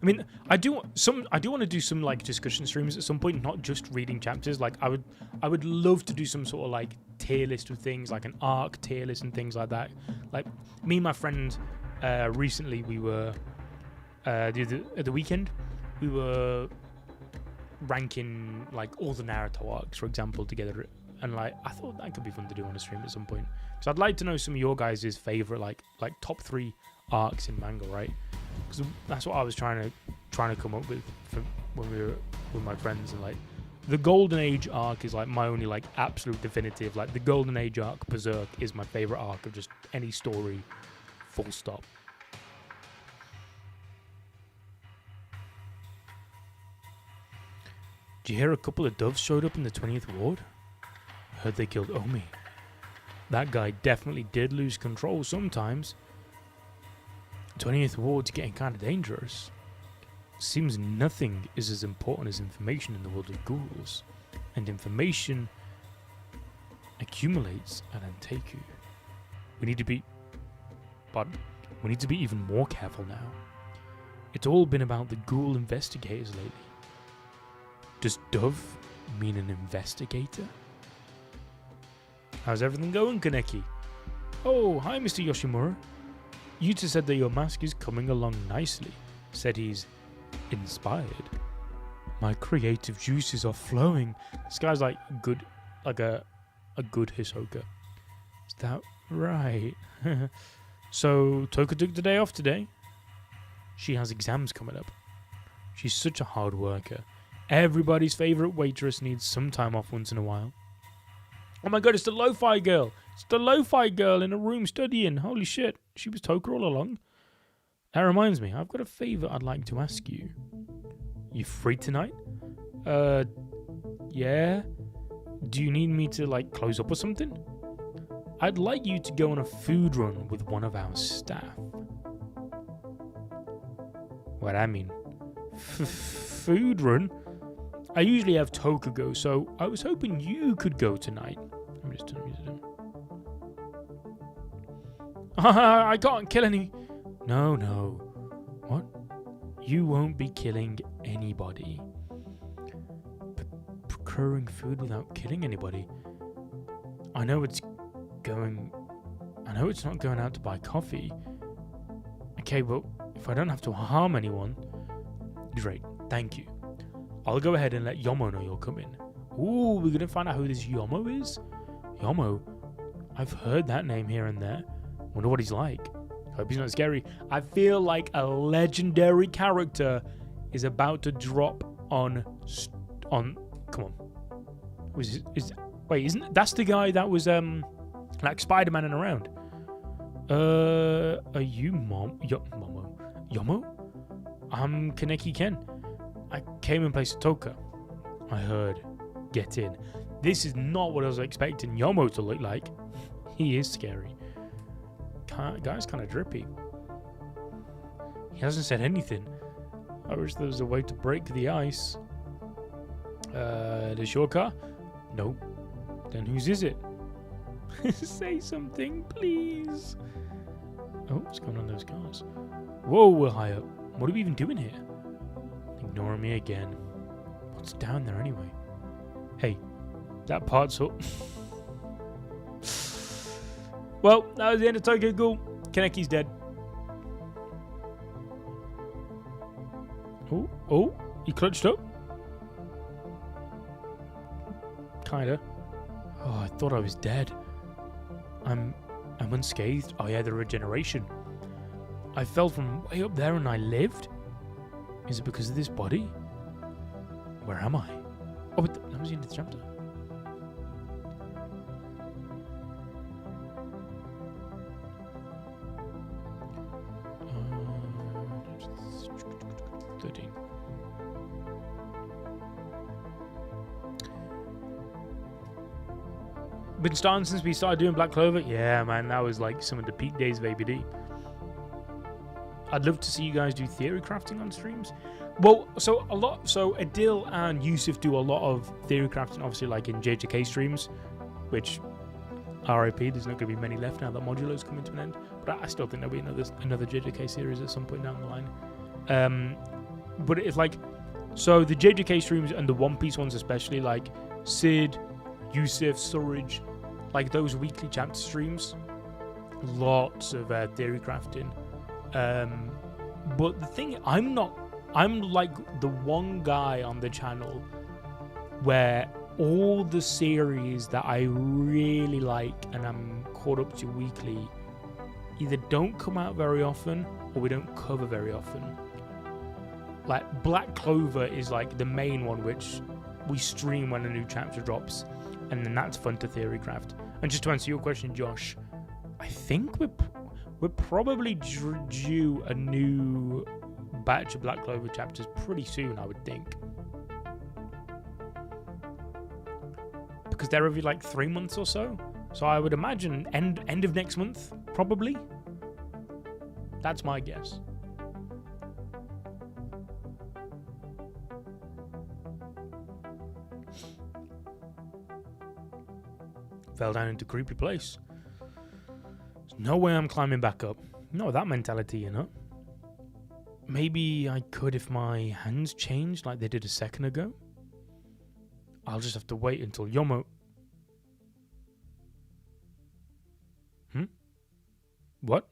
I mean, I do want to do some like discussion streams at some point, not just reading chapters. Like I would love to do some sort of like tier list of things, like an arc tier list and things like that. Like me and my friend recently, we were at the weekend, we were ranking like all the Naruto arcs, for example, together, and like I thought that could be fun to do on a stream at some point. So I'd like to know some of your guys' favorite like top 3 arcs in manga, right? Because that's what I was trying to come up with when we were with my friends, and like the Golden Age arc is like my only like absolute definitive. Like the Golden Age arc, Berserk, is my favorite arc of just any story. Full stop. Did you hear a couple of doves showed up in the 20th Ward? I heard they killed Omi. That guy definitely did lose control sometimes. 20th Ward's getting kind of dangerous. Seems nothing is as important as information in the world of ghouls, and information accumulates at Antieku. We need to be even more careful now. It's all been about the ghoul investigators lately. Does Dove mean an investigator? How's everything going, Kaneki? Oh, hi, Mr. Yoshimura. Yuta said that your mask is coming along nicely. Said he's inspired. My creative juices are flowing. This guy's like good, like a good Hisoka. Is that right? So Toka took the day off today. She has exams coming up. She's such a hard worker. Everybody's favorite waitress needs some time off once in a while. Oh my god, it's the lo-fi girl. It's the lo-fi girl in a room studying. Holy shit. She was Toka all along. That reminds me, I've got a favor I'd like to ask you. You free tonight? Yeah? Do you need me to, like, close up or something? I'd like you to go on a food run with one of our staff. What I mean? Food run? I usually have Toka go, so I was hoping you could go tonight. Let me just turn music down. I can't kill any... No. What? You won't be killing anybody. Procuring food without killing anybody? I know it's not going out to buy coffee. Okay, but if I don't have to harm anyone... Great, thank you. I'll go ahead and let Yomo know you're coming. Ooh, we're gonna find out who this Yomo is? Yomo? I've heard that name here and there. Wonder what he's like. Hope he's not scary. I feel like a legendary character is about to drop on. Come on. Wait, isn't that's the guy that was like Spider-Man and around? Are you Yomo? I'm Kaneki Ken. I came in place of Toka. I heard. Get in. This is not what I was expecting Yomo to look like. He is scary. Guy's kind of drippy. He hasn't said anything. I wish there was a way to break the ice. This your car? No. Then whose is it? Say something, please. Oh, what's going on in those cars? Whoa, we're high up. What are we even doing here? Ignoring me again. What's down there anyway? Hey, that part's up. Well, that was the end of Tokyo Ghoul. Kaneki's dead. Oh, he clutched up. Kinda. Oh, I thought I was dead. I'm unscathed. Oh yeah, the regeneration. I fell from way up there and I lived? Is it because of this body? Where am I? Oh, but that was the end of the chapter. Been starting since we started doing Black Clover? Yeah, man, that was like some of the peak days of ABD. I'd love to see you guys do theory crafting on streams. Well, so Adil and Yusuf do a lot of theory crafting, obviously, like in JJK streams, which RIP, there's not going to be many left now that Modulo's coming to an end. But I still think there'll be another JJK series at some point down the line. But it's like, so the JJK streams and the One Piece ones especially, like Sid, Yusuf, Surge, like those weekly chapter streams, lots of theory crafting. But the thing, I'm like the one guy on the channel where all the series that I really like and I'm caught up to weekly either don't come out very often or we don't cover very often. Like Black Clover is like the main one, which we stream when a new chapter drops, and then that's fun to theorycraft. And just to answer your question, Josh, I think we're probably due a new batch of Black Clover chapters pretty soon, I would think. Because they're every like 3 months or so. So I would imagine end of next month, probably. That's my guess. Fell down into a creepy place. There's no way I'm climbing back up. No, that mentality, you know. Maybe I could if my hands changed like they did a second ago. I'll just have to wait until Yomo... What?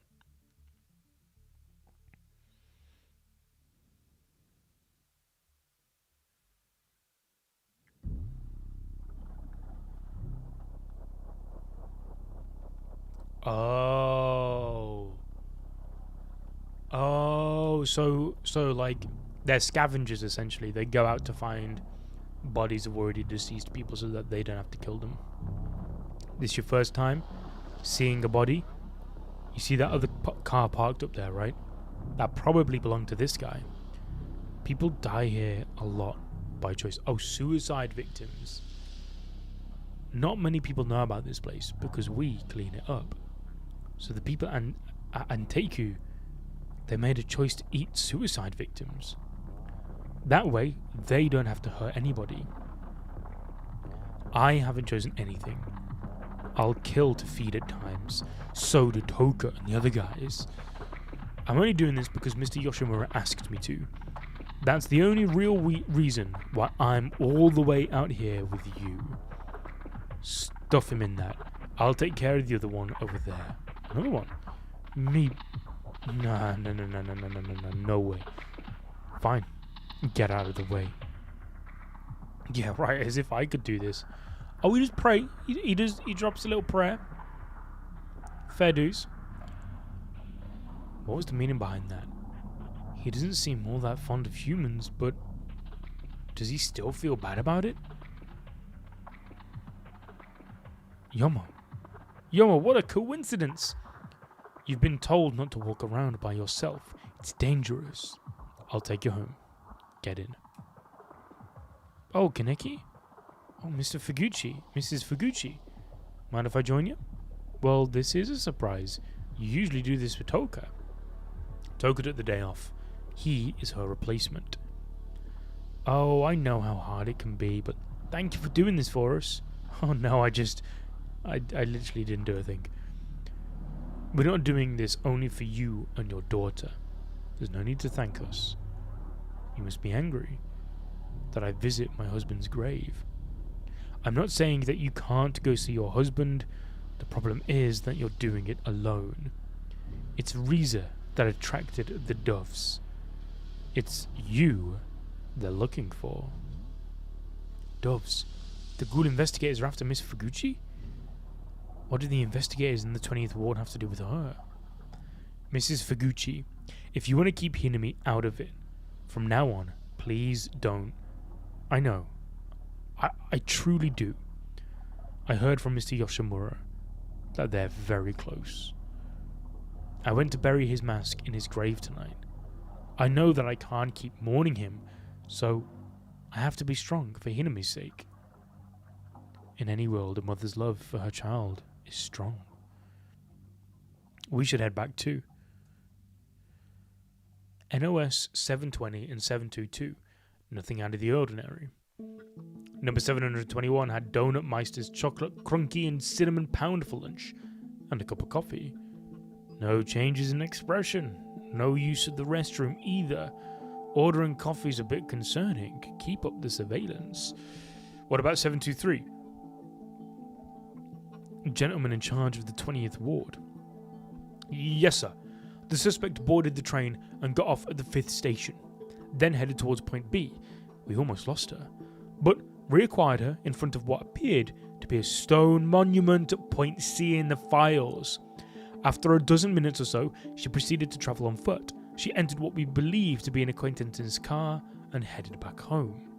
Oh, so like they're scavengers essentially. They go out to find bodies of already deceased people so that they don't have to kill them. This your first time seeing a body? You see that other car parked up there, right? That probably belonged to this guy. People die here a lot by choice. Oh, suicide victims. Not many people know about this place because we clean it up. So the people at Antieku, they made a choice to eat suicide victims. That way, they don't have to hurt anybody. I haven't chosen anything. I'll kill to feed at times. So do Toka and the other guys. I'm only doing this because Mr. Yoshimura asked me to. That's the only real reason why I'm all the way out here with you. Stuff him in that. I'll take care of the other one over there. Another one? Me? Nah, no way. Fine. Get out of the way. Yeah, right, as if I could do this. Oh, we just pray. He drops a little prayer. Fair dues. What was the meaning behind that? He doesn't seem all that fond of humans, but does he still feel bad about it? Yomo, what a coincidence! You've been told not to walk around by yourself. It's dangerous. I'll take you home. Get in. Oh, Kaneki? Oh, Mr. Fuguchi. Mrs. Fuguchi. Mind if I join you? Well, this is a surprise. You usually do this with Toka. Toka took the day off. He is her replacement. Oh, I know how hard it can be, but thank you for doing this for us. Oh no, I literally didn't do a thing. We're not doing this only for you and your daughter. There's no need to thank us. You must be angry that I visit my husband's grave. I'm not saying that you can't go see your husband. The problem is that you're doing it alone. It's Riza that attracted the doves. It's you they're looking for. Doves? The Ghoul investigators are after Miss Fuguchi? What do the investigators in the 20th Ward have to do with her? Mrs. Fuguchi, if you want to keep Hinami out of it, from now on, please don't. I know. I truly do. I heard from Mr. Yoshimura that they're very close. I went to bury his mask in his grave tonight. I know that I can't keep mourning him, so I have to be strong for Hinami's sake. In any world, a mother's love for her child is strong. We should head back too. NOS 720 and 722. Nothing out of the ordinary. Number 721 had Donut Meister's chocolate crunky and cinnamon pound for lunch, and a cup of coffee. No changes in expression. No use of the restroom either. Ordering coffee's a bit concerning. Keep up the surveillance. What about 723? Gentleman in charge of the 20th Ward. Yes, sir. The suspect boarded the train and got off at the 5th station, then headed towards point B. We almost lost her, but reacquired her in front of what appeared to be a stone monument at point C in the files. After a dozen minutes or so, she proceeded to travel on foot. She entered what we believe to be an acquaintance's car and headed back home.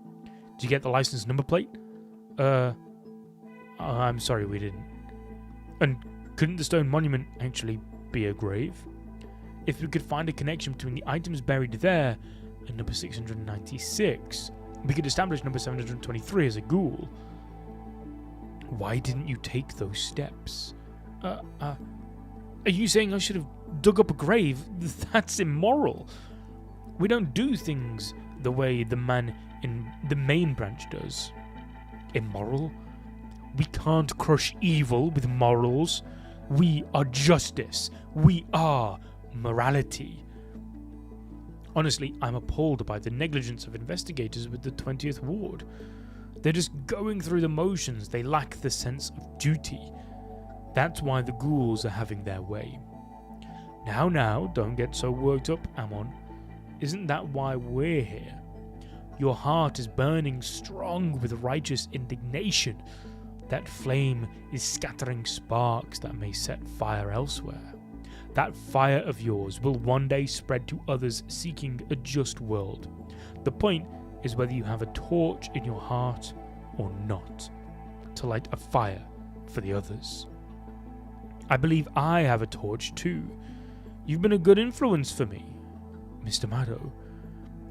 Did you get the license number plate? I'm sorry, we didn't. And couldn't the stone monument actually be a grave? If we could find a connection between the items buried there and number 696, we could establish number 723 as a ghoul. Why didn't you take those steps? Are you saying I should have dug up a grave? That's immoral. We don't do things the way the man in the main branch does. Immoral? We can't crush evil with morals. We are justice. We are morality. Honestly, I'm appalled by the negligence of investigators with the 20th Ward. They're just going through the motions. They lack the sense of duty. That's why the ghouls are having their way. Now, don't get so worked up, Amon. Isn't that why we're here? Your heart is burning strong with righteous indignation. That flame is scattering sparks that may set fire elsewhere. That fire of yours will one day spread to others seeking a just world. The point is whether you have a torch in your heart or not, to light a fire for the others. I believe I have a torch too. You've been a good influence for me, Mr. Mado.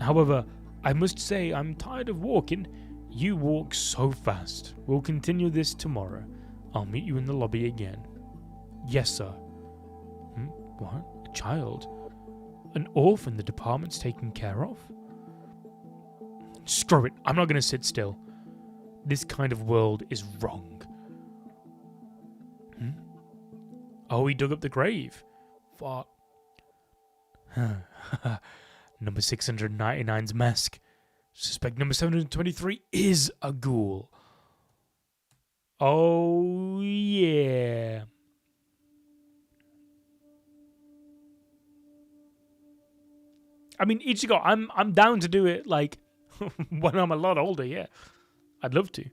However, I must say I'm tired of walking. You walk so fast. We'll continue this tomorrow. I'll meet you in the lobby again. Yes, sir. What? A child? An orphan the department's taking care of? Screw it. I'm not going to sit still. This kind of world is wrong. Oh, he dug up the grave. Fuck. Number 699's mask. Suspect number 723 is a ghoul. Oh, yeah. I mean, Ichigo, I'm down to do it, like, when I'm a lot older, yeah. I'd love to.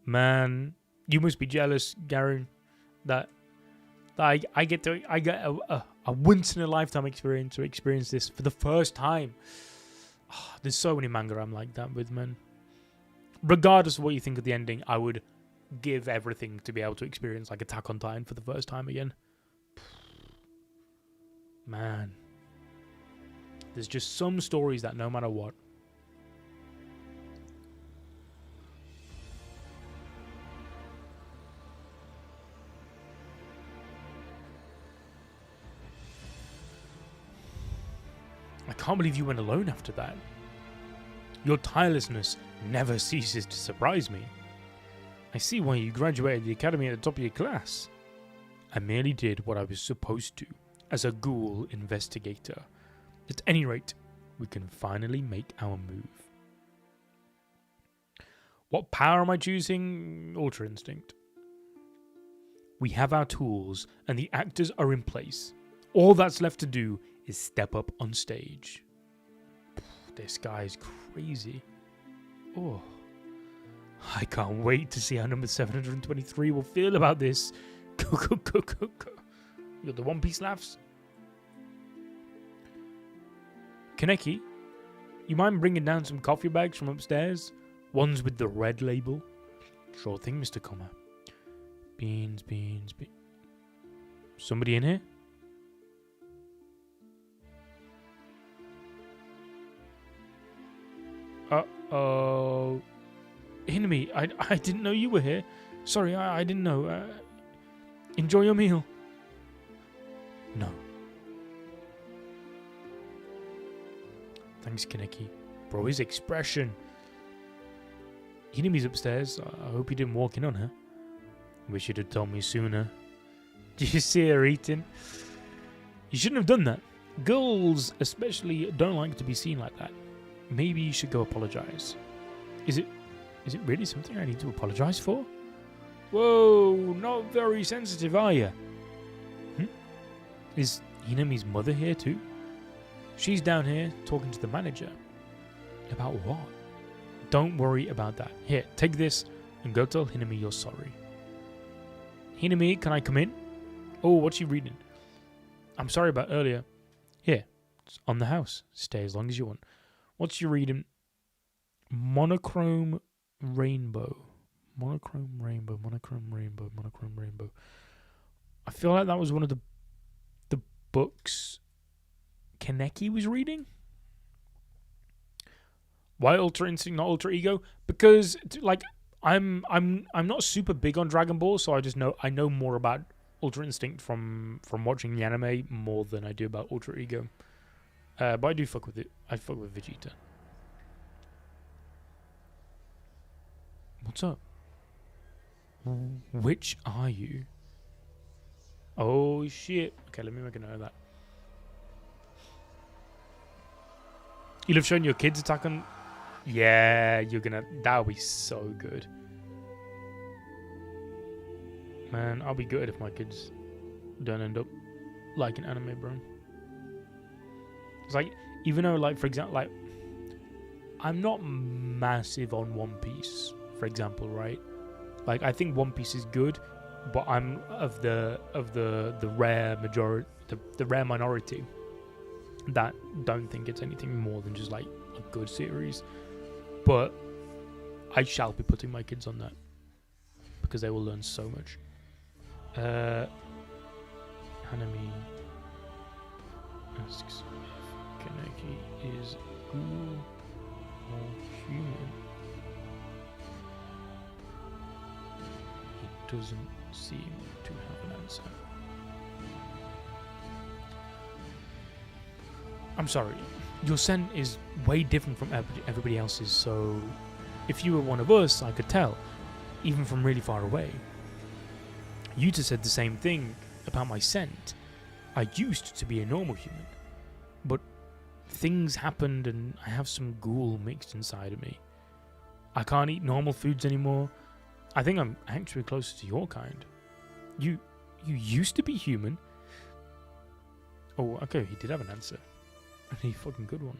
Man, you must be jealous, Garun, that I get a once in a lifetime experience to experience this for the first time. Oh, there's so many manga I'm like that with, man. Regardless of what you think of the ending, I would give everything to be able to experience like Attack on Titan for the first time again. Man, there's just some stories that no matter what. I can't believe you went alone after that. Your tirelessness never ceases to surprise me. I see why you graduated the academy at the top of your class. I merely did what I was supposed to as a ghoul investigator. At any rate, we can finally make our move. What power am I choosing? Ultra Instinct. We have our tools and the actors are in place. All that's left to do is step up on stage. This guy's crazy. Oh, I can't wait to see how number 723 will feel about this. You got the One Piece laughs? Kaneki, you mind bringing down some coffee bags from upstairs? Ones with the red label? Sure thing, Mr. Comma. Beans. Somebody in here? Uh-oh. Hinami, I didn't know you were here. Sorry, I didn't know. Enjoy your meal. No. Thanks, Kaneki. Bro, his expression. Hinami's upstairs. I hope you didn't walk in on her. Wish you'd have told me sooner. Did you see her eating? You shouldn't have done that. Girls especially don't like to be seen like that. Maybe you should go apologize. Is it really something I need to apologize for? Whoa, not very sensitive, are you? Is Hinami's mother here too? She's down here talking to the manager. About what? Don't worry about that. Here, take this and go tell Hinami you're sorry. Hinami, can I come in? Oh, what's she reading? I'm sorry about earlier. Here, it's on the house. Stay as long as you want. What's your reading? Monochrome rainbow. Monochrome rainbow. Monochrome rainbow. Monochrome rainbow. I feel like that was one of the books Kaneki was reading. Why Ultra Instinct, not Ultra Ego? Because like I'm not super big on Dragon Ball, so I know more about Ultra Instinct from watching the anime more than I do about Ultra Ego. But I do fuck with it. I fuck with Vegeta. What's up? Which are you? Oh shit. Okay, let me make a note of that. You love showing your kids Attack on... Yeah, that'll be so good. Man, I'll be good if my kids don't end up liking anime, bro. It's like, even though, like, for example, like, I'm not massive on One Piece, for example, right? Like, I think One Piece is good, but I'm of the rare majority, the rare minority that don't think it's anything more than just like a good series. But I shall be putting my kids on that because they will learn so much. Hinami asks if Kaneki is ghoul or human. He doesn't seem to have an answer. I'm sorry, your scent is way different from everybody else's, so if you were one of us, I could tell, even from really far away. Yuta said the same thing about my scent. I used to be a normal human, but things happened and I have some ghoul mixed inside of me. I can't eat normal foods anymore. I think I'm actually closer to your kind. You used to be human? Oh, okay, he did have an answer. And a fucking good one.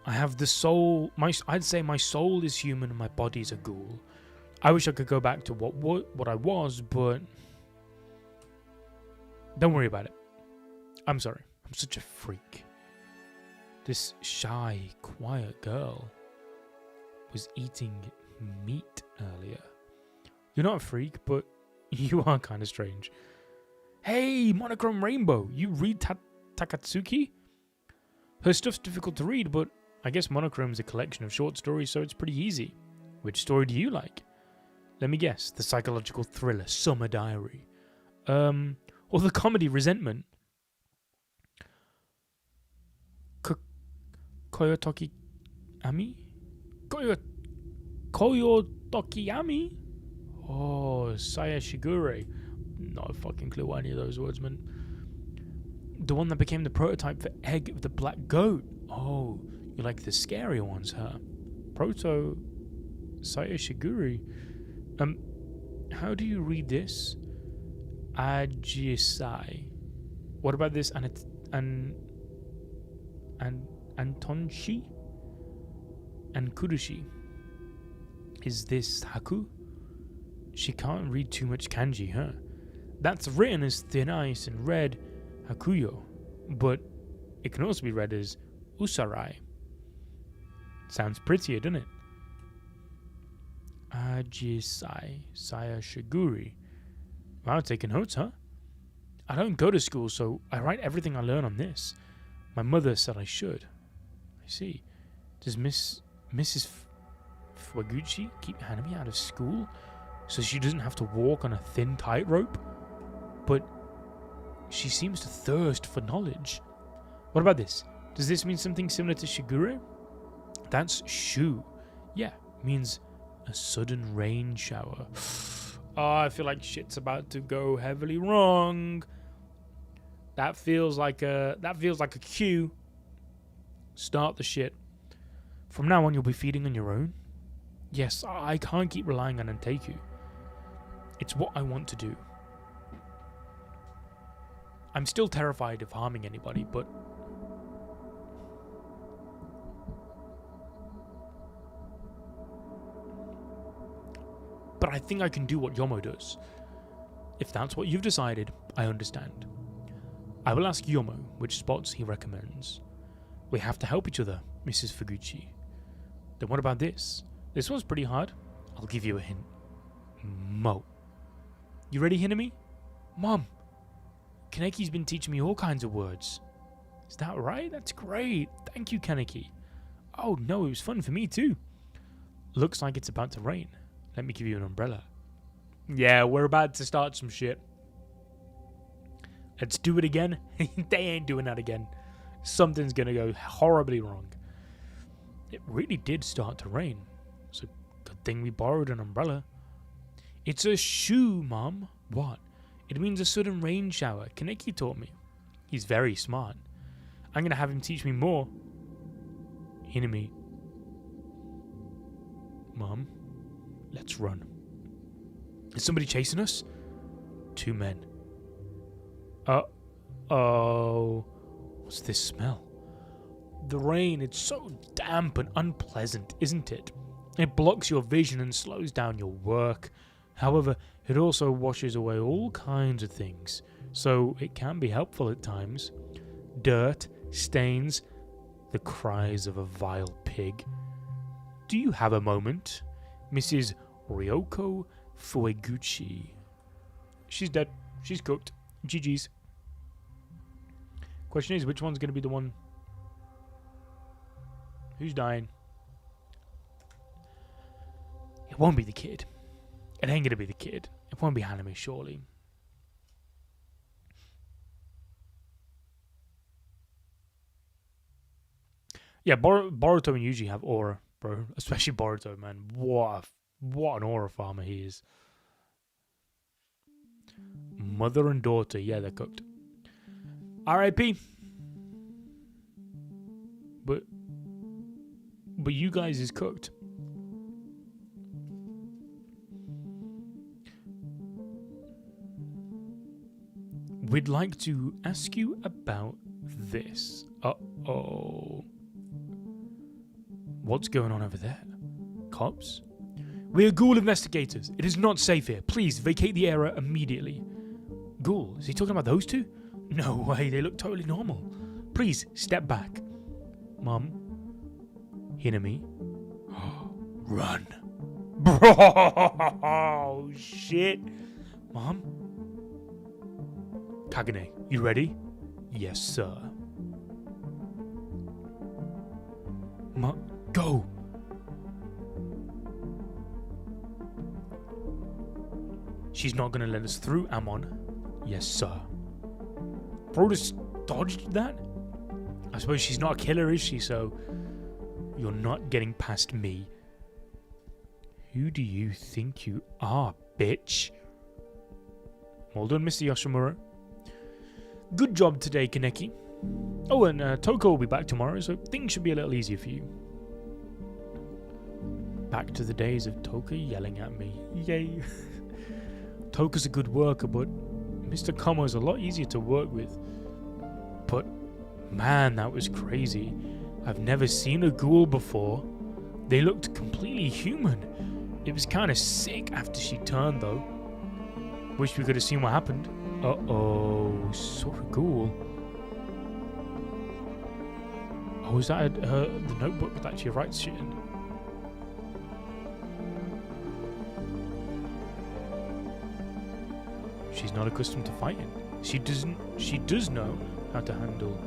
I have the soul. I'd say my soul is human and my body is a ghoul. I wish I could go back to what I was, but don't worry about it. I'm sorry. I'm such a freak. This shy, quiet girl was eating meat earlier. You're not a freak, but you are kind of strange. Hey, Monochrome Rainbow, you read Takatsuki? Her stuff's difficult to read, but I guess Monochrome is a collection of short stories, so it's pretty easy. Which story do you like? Let me guess, the psychological thriller Summer Diary. Or the comedy Resentment. Koyotoki Ami? Koyotoki Ami? Oh, Saya Shigure. Not a fucking clue what any of those words meant. The one that became the prototype for Egg of the Black Goat. Oh, you like the scarier ones, huh? Proto Saya Shigure. How do you read this? Ajisai. What about this? Antonshi? And Kurushi. Is this Haku? She can't read too much kanji, huh? That's written as thin ice and red Hakuyo, but it can also be read as Usarai. Sounds prettier, doesn't it? Ajisai Saya Shiguri. Wow, taking notes, huh? I don't go to school, so I write everything I learn on this. My mother said I should. I see. Does Mrs. Fueguchi keep Hanami out of school so she doesn't have to walk on a thin tightrope? But she seems to thirst for knowledge. What about this? Does this mean something similar to Shigure? That's Shu. Yeah, means a sudden rain shower. Oh, I feel like shit's about to go heavily wrong. That feels like a cue. Start the shit. From now on, you'll be feeding on your own. Yes, I can't keep relying on Antieku. It's what I want to do. I'm still terrified of harming anybody, but but I think I can do what Yomo does. If that's what you've decided, I understand. I will ask Yomo which spots he recommends. We have to help each other, Mrs. Fuguchi. Then what about this? This one's pretty hard. I'll give you a hint. Mo. You ready, Hinami? Mom, Kaneki's been teaching me all kinds of words. Is that right? That's great. Thank you, Kaneki. Oh no, it was fun for me too. Looks like it's about to rain. Let me give you an umbrella. Yeah, we're about to start some shit. Let's do it again. They ain't doing that again. Something's gonna go horribly wrong. It really did start to rain. It's a good thing we borrowed an umbrella. It's a shoe, Mom. What? It means a sudden rain shower. Kaneki taught me. He's very smart. I'm gonna have him teach me more. Hinami. Mom, let's run. Is somebody chasing us? 2 men. Uh-oh. What's this smell? The rain, it's so damp and unpleasant, isn't it? It blocks your vision and slows down your work. However, it also washes away all kinds of things, so it can be helpful at times. Dirt, stains, the cries of a vile pig. Do you have a moment? Mrs. Ryoko Fueguchi. She's dead. She's cooked. GG's. Question is, which one's going to be the one who's dying? It won't be the kid. It ain't going to be the kid. It won't be Hinami, surely. Yeah, Boruto and Yuji have aura, bro. Especially Boruto, man. What an aura farmer he is. Mother and daughter, yeah, they're cooked. R.I.P. But you guys is cooked. We'd like to ask you about this. Uh-oh. What's going on over there? Cops? We are Ghoul investigators. It is not safe here. Please vacate the area immediately. Ghoul? Is he talking about those two? No way, they look totally normal. Please, step back. Mom? Hinami? Run. Bro, shit. Mom? Kagune, you ready? Yes, sir. Go! She's not gonna let us through, Amon. Yes, sir. Bro just dodged that? I suppose she's not a killer, is she? So you're not getting past me. Who do you think you are, bitch? Well done, Mr. Yoshimura. Good job today, Kaneki. Oh, and Toka will be back tomorrow, so things should be a little easier for you. Back to the days of Toka yelling at me. Yay. Toka's a good worker, but Mr. Como is a lot easier to work with. But, man, that was crazy. I've never seen a ghoul before. They looked completely human. It was kind of sick after she turned, though. Wish we could have seen what happened. Uh-oh, sort of ghoul. Oh, is that the notebook that she writes shit in? She's not accustomed to fighting. She does know how to handle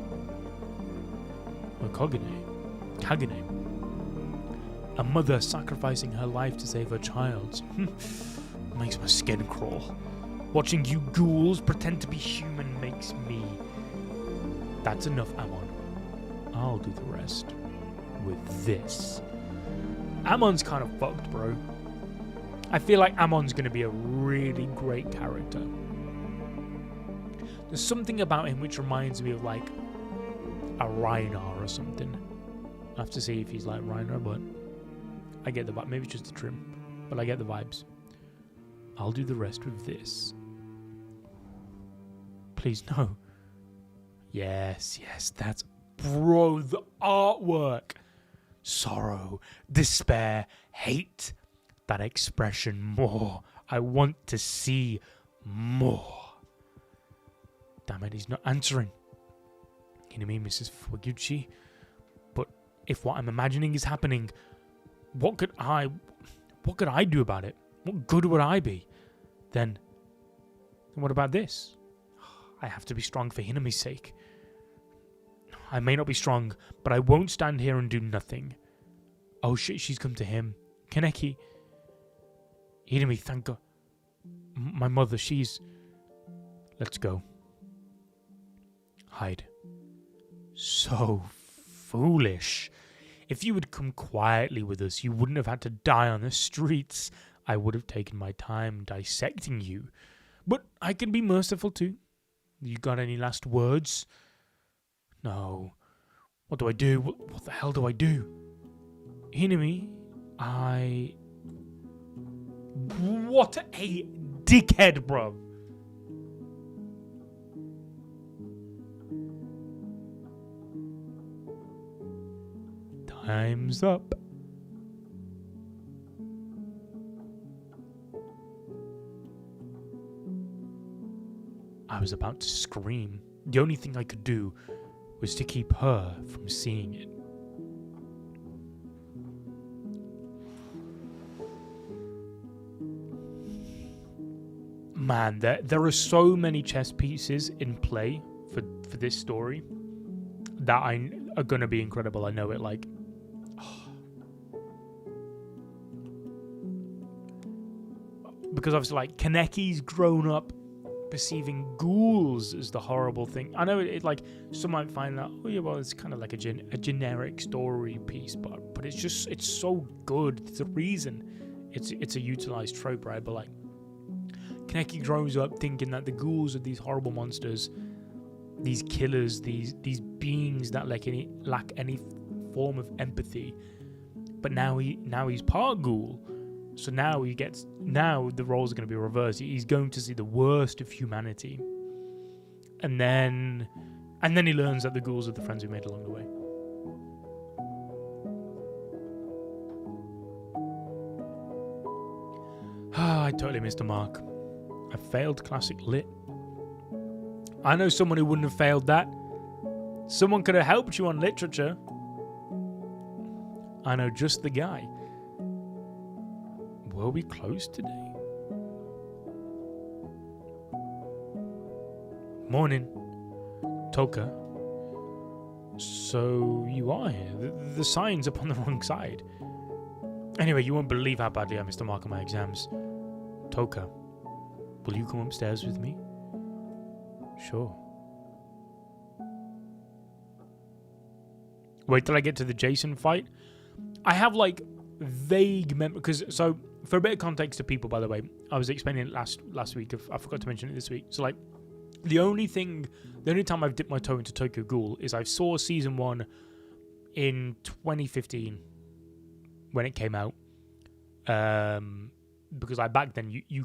her Kagune. A mother sacrificing her life to save her child. Makes my skin crawl. Watching you ghouls pretend to be human makes me... That's enough, Amon. I'll do the rest with this. Amon's kind of fucked, bro. I feel like Amon's going to be a really great character. There's something about him which reminds me of like a Reinar or something. I have to see if he's like Reinar, but I get the vibe. Maybe just a trim, but I get the vibes. I'll do the rest with this. Please, no. Yes, that's... Bro, the artwork. Sorrow, despair, hate. that expression more. I want to see more. Damn it, he's not answering. Hinami, Mrs. Fuguchi. But if what I'm imagining is happening, what could I do about it? What good would I be? Then what about this? I have to be strong for Hinami's sake. I may not be strong, but I won't stand here and do nothing. Oh shit, she's come to him. Kaneki. Hinami, thank God. My mother, she's... Let's go. Hide. So foolish. If you had come quietly with us, you wouldn't have had to die on the streets. I would have taken my time dissecting you. But I can be merciful too. You got any last words? No. What do I do? What the hell do I do? Hinami, What a dickhead, bro. Time's up. I was about to scream. The only thing I could do was to keep her from seeing it. Man, there are so many chess pieces in play for this story that are going to be incredible. I know it, like... Because obviously, like, Kaneki's grown up perceiving ghouls as the horrible thing. I know it like, some might find that, oh yeah, well, it's kind of like a generic story piece, but it's so good. There's a reason it's a utilized trope, right? But like, Kaneki grows up thinking that the ghouls are these horrible monsters, these killers, these beings that lack any form of empathy. But now he's part ghoul. So now the roles are going to be reversed. He's going to see the worst of humanity. And then he learns that the ghouls are the friends we made along the way. I totally missed a mark. I failed classic lit. I know someone who wouldn't have failed that. Someone could have helped you on literature. I know just the guy. Were we closed today? Morning, Toka. So you are here. The sign's up on the wrong side. Anyway, you won't believe how badly I missed the mark on my exams. Toka, will you come upstairs with me? Sure. Wait till I get to the Jason fight. I have like vague memory, because so for a bit of context to people, by the way, I was explaining it last week. I forgot to mention it this week. So like, the only time I've dipped my toe into Tokyo Ghoul is I saw season 1 in 2015 when it came out. Because back then you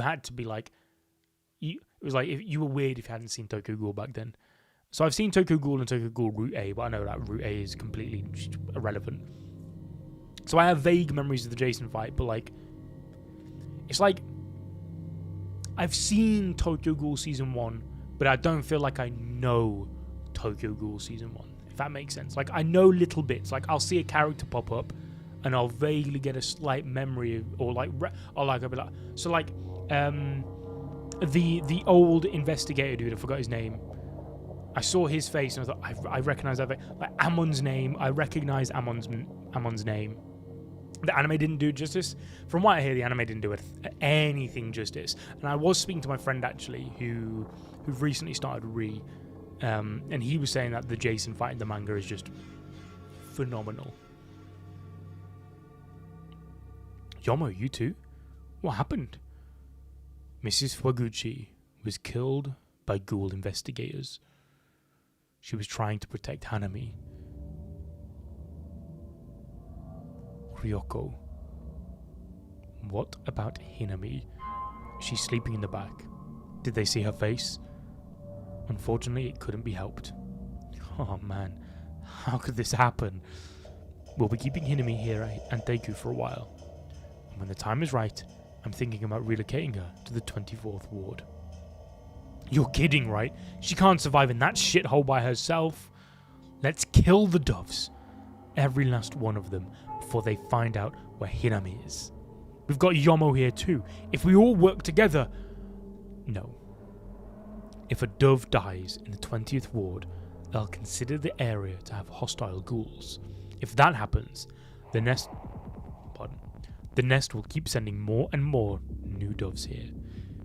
had to be like, it was like, if you were weird if you hadn't seen Tokyo Ghoul back then. So I've seen Tokyo Ghoul and Tokyo Ghoul Route A, but I know that Route A is completely irrelevant. So I have vague memories of the Jason fight, but like, it's like, I've seen Tokyo Ghoul Season 1, but I don't feel like I know Tokyo Ghoul Season 1, if that makes sense. Like, I know little bits. Like, I'll see a character pop up, and I'll vaguely get a slight memory of, or I'll be like, so like, the old investigator dude, I forgot his name. I saw his face, and I thought, I recognize that. Like, Amon's name, I recognize Amon's name. The anime didn't do it justice. From what I hear, the anime didn't do it anything justice. And I was speaking to my friend, actually, who recently started and he was saying that the Jason fight in the manga is just phenomenal. Yomo, you too? What happened? Mrs. Fuguchi was killed by ghoul investigators. She was trying to protect Hinami. Ryoko. What about Hinami? She's sleeping in the back. Did they see her face? Unfortunately, it couldn't be helped. Oh man, how could this happen? We'll be keeping Hinami here at Antieku for a while. And when the time is right, I'm thinking about relocating her to the 24th ward. You're kidding, right? She can't survive in that shithole by herself. Let's kill the doves. Every last one of them before they find out where Hinami is. We've got Yomo here too. If we all work together... No. If a dove dies in the 20th ward, they'll consider the area to have hostile ghouls. If that happens, the nest will keep sending more and more new doves here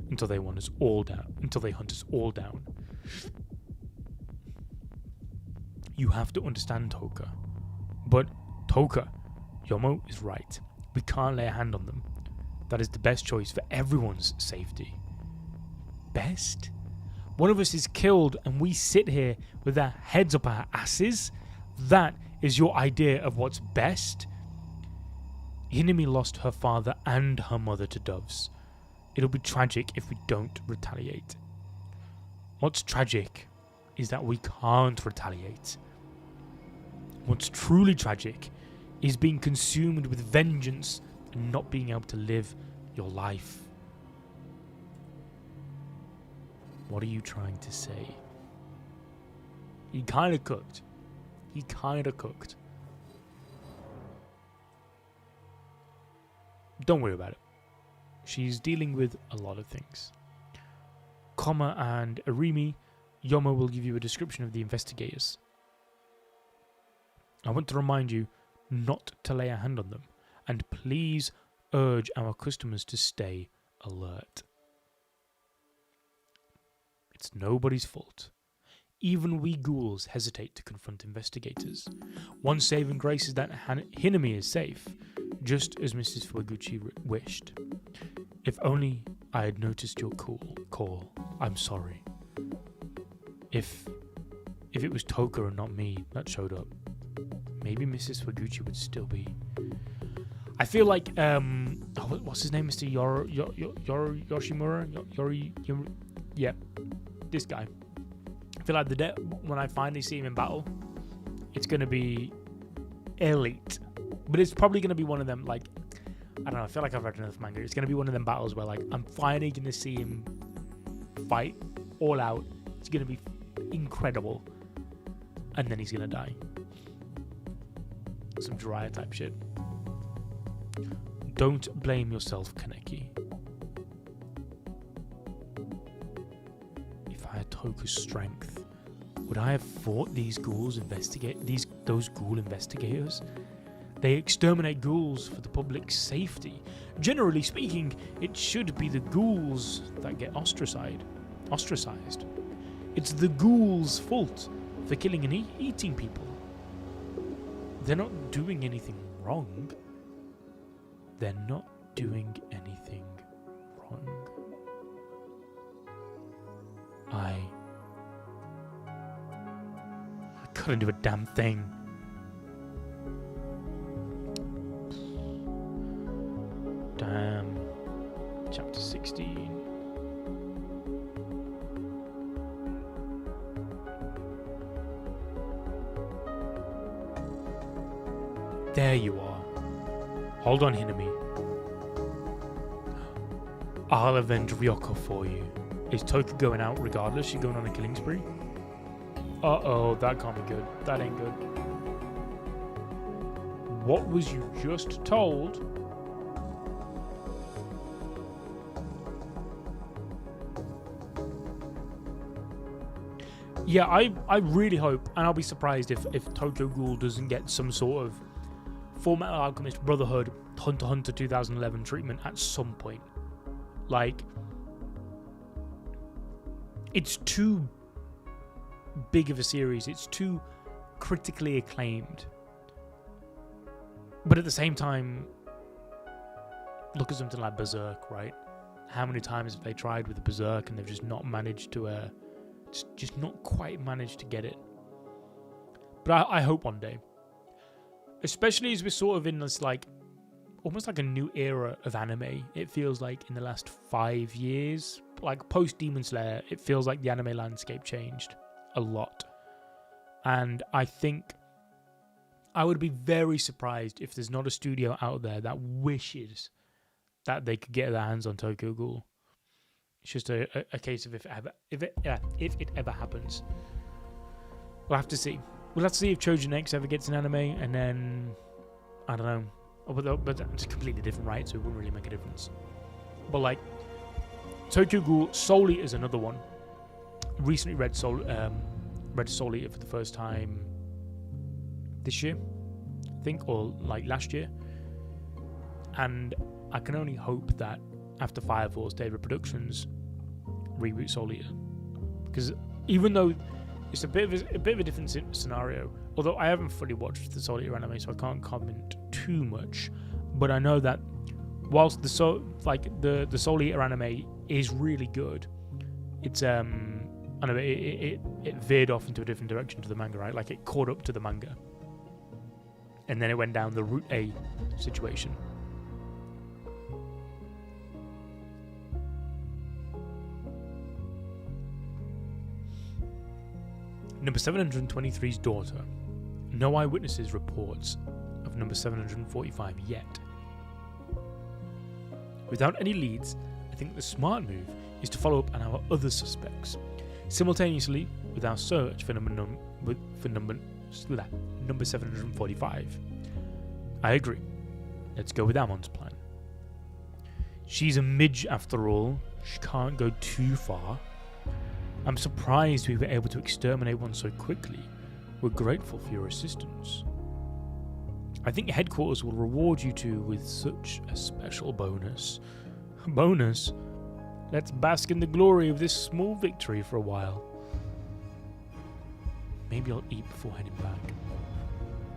until they hunt us all down. You have to understand, Toka. But Toka, Yomo is right. We can't lay a hand on them. That is the best choice for everyone's safety. Best? One of us is killed and we sit here with our heads up our asses? That is your idea of what's best? Hinami lost her father and her mother to doves. It'll be tragic if we don't retaliate. What's tragic is that we can't retaliate. What's truly tragic is being consumed with vengeance and not being able to live your life. What are you trying to say? He kind of cooked. Don't worry about it. She's dealing with a lot of things. Koma and Arimi, Yomo will give you a description of the investigators. I want to remind you not to lay a hand on them, and please urge our customers to stay alert. It's nobody's fault. Even we ghouls hesitate to confront investigators. One saving grace is that Hinami is safe, just as Mrs. Fueguchi wished. If only I had noticed your call. I'm sorry. If it was Toka and not me that showed up, maybe Mrs. Fueguchi would still be. I feel like what's his name, Mr. Yoshimura? Yeah, this guy. I feel like the day when I finally see him in battle, it's gonna be elite. But it's probably gonna be one of them, like, I don't know, I feel like I've read enough manga. It's gonna be one of them battles where, like, I'm finally gonna see him fight all out. It's gonna be incredible, and then he's gonna die. Some Jiraiya type shit. Don't blame yourself, Kaneki. If I had Toka's strength, would I have fought these ghouls those ghoul investigators? They exterminate ghouls for the public's safety. Generally speaking, it should be the ghouls that get ostracized. It's the ghouls' fault for killing and eating people. They're not doing anything wrong. They're not doing anything wrong. I couldn't do a damn thing. Damn. Chapter 16. There you are. Hold on, Hinami. I'll avenge Ryoko for you. Is Toka going out regardless? She going on a killing spree? Uh-oh, that can't be good. That ain't good. What was you just told? Yeah, I really hope, and I'll be surprised if Tokyo Ghoul doesn't get some sort of Fullmetal Alchemist Brotherhood Hunter x Hunter 2011 treatment at some point. Like, it's too big of a series. It's too critically acclaimed. But at the same time, look at something like Berserk, right? How many times have they tried with the Berserk and they've just not managed to, just not quite managed to get it. But I hope one day. Especially as we're sort of in this, like, almost like a new era of anime. It feels like in the last 5 years, like post Demon Slayer, it feels like the anime landscape changed a lot. And I think I would be very surprised if there's not a studio out there that wishes that they could get their hands on Tokyo Ghoul. It's just a case of if it ever happens. We'll have to see. We'll have to see if Trojan X ever gets an anime, and then I don't know. But it's completely different, right? So it wouldn't really make a difference. But like Tokyo Ghoul, Soul Eater is another one. Recently read Soul Eater for the first time this year, I think, or like last year. And I can only hope that after Fire Force, David Productions reboot Soul Eater, because even though it's a bit of a different scenario, although I haven't fully watched the Soul Eater anime, so I can't comment too much. But I know that whilst the Soul Eater anime is really good, it's I know it veered off into a different direction to the manga, right? Like it caught up to the manga, and then it went down the Route A situation. Number 723's daughter. No eyewitnesses reports of number 745 yet. Without any leads, I think the smart move is to follow up on our other suspects, simultaneously with our search for number 745. I agree. Let's go with Amon's plan. She's a midge after all. She can't go too far. I'm surprised we were able to exterminate one so quickly. We're grateful for your assistance. I think headquarters will reward you two with such a special bonus. Bonus? Let's bask in the glory of this small victory for a while. Maybe I'll eat before heading back.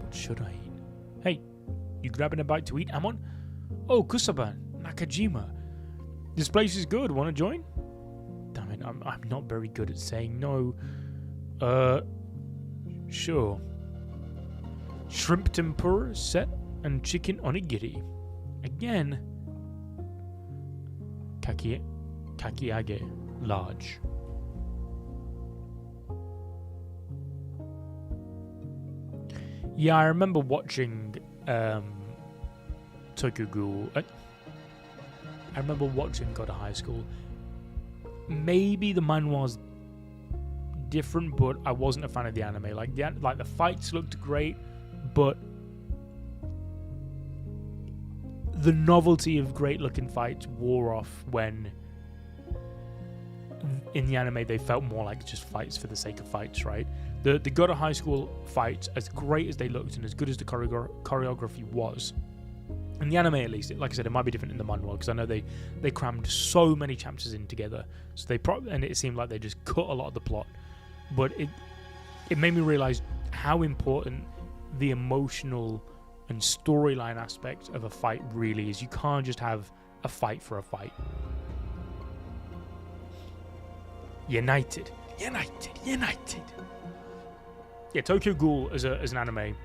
What should I eat? Hey, you grabbing a bite to eat, Amon? Oh, Kusaban, Nakajima. This place is good. Want to join? Damn it, I'm not very good at saying no. Sure. Shrimp tempura set and chicken onigiri. Again. Kakiage large. Yeah, I remember watching Tokyo Ghoul. I remember watching God of High School. Maybe the manhwa's different, but I wasn't a fan of the anime. Like the fights looked great, but the novelty of great looking fights wore off when in the anime they felt more like just fights for the sake of fights, right? The God of High School fights, as great as they looked and as good as the choreography was, in the anime at least, like I said, it might be different in the manhwa, because I know they crammed so many chapters in together, so and it seemed like they just cut a lot of the plot. But it made me realize how important the emotional and storyline aspect of a fight really is. You can't just have a fight for a fight. United. Yeah, Tokyo Ghoul as an anime.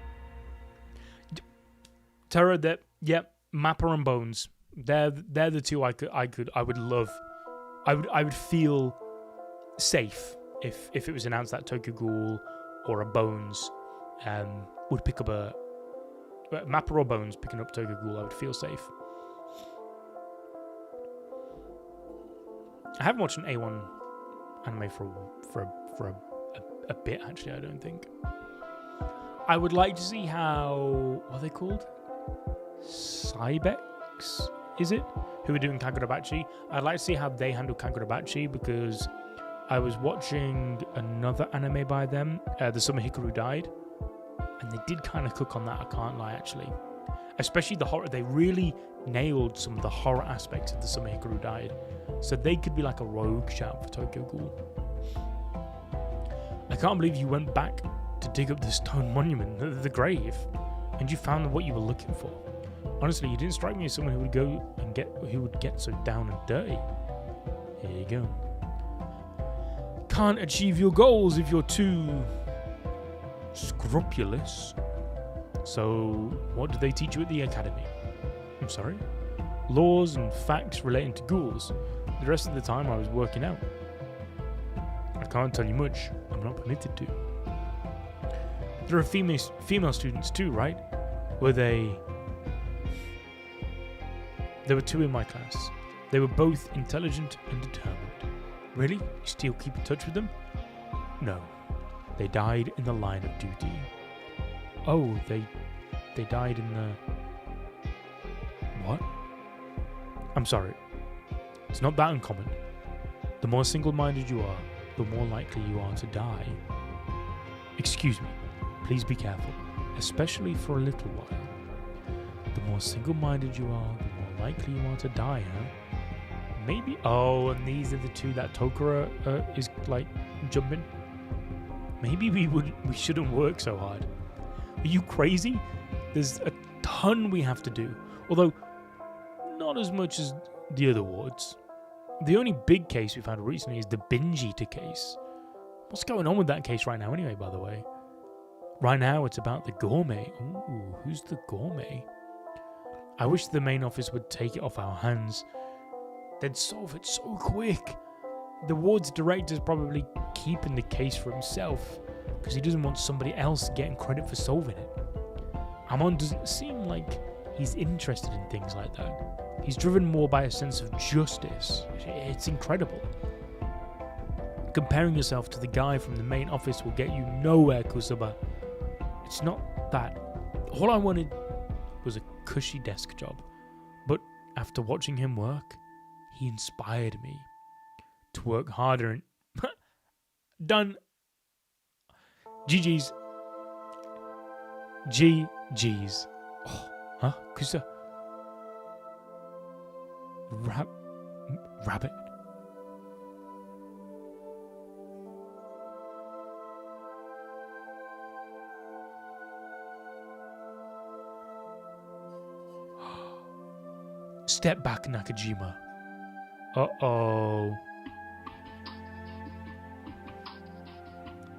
Terror, that Mappa and Bones. They're the two I would love. I would feel safe if it was announced that Tokyo Ghoul or a Bones would pick up a Mappa or Bones picking up Tokyo Ghoul. I would feel safe. I haven't watched an A1 anime for a bit, actually. I don't think. I would like to see how, what are they called? Cybex, is it? Who are doing Kagurabachi. I'd like to see how they handle Kagurabachi, because I was watching another anime by them, The Summer Hikaru Died, and they did kind of cook on that, I can't lie, actually. Especially the horror. They really nailed some of the horror aspects of The Summer Hikaru Died. So they could be like a rogue shout for Tokyo Ghoul. I can't believe you went back to dig up the stone monument, the grave, and you found what you were looking for. Honestly, you didn't strike me as someone who would get so down and dirty. Here you go. Can't achieve your goals if you're too scrupulous. So, what did they teach you at the academy? I'm sorry? Laws and facts relating to ghouls. The rest of the time I was working out. I can't tell you much. I'm not permitted to. There are female students too, right? Were they There were 2 in my class. They were both intelligent and determined. Really? You still keep in touch with them? No. They died in the line of duty. Oh, they died in the... What? I'm sorry. It's not that uncommon. The more single-minded you are, the more likely you are to die. Excuse me. Please be careful. Especially for a little while. The more single-minded you are, the more likely you are to die, huh? Maybe... Oh, and these are the 2 that Toka is, like, jumping. Maybe we shouldn't work so hard. Are you crazy? There's a ton we have to do. Although, not as much as the other wards. The only big case we've had recently is the binge eater case. What's going on with that case right now anyway, by the way? Right now, it's about the gourmet. Ooh, who's the gourmet? I wish the main office would take it off our hands. They'd solve it so quick. The ward's director's probably keeping the case for himself because he doesn't want somebody else getting credit for solving it. Amon doesn't seem like he's interested in things like that. He's driven more by a sense of justice. It's incredible. Comparing yourself to the guy from the main office will get you nowhere, Kusaba. It's not that. All I wanted was a cushy desk job. But after watching him work, he inspired me to work harder and... Done. GG's. GG's. Oh, huh? Kusa? Rabbit. Step back, Nakajima. Uh-oh.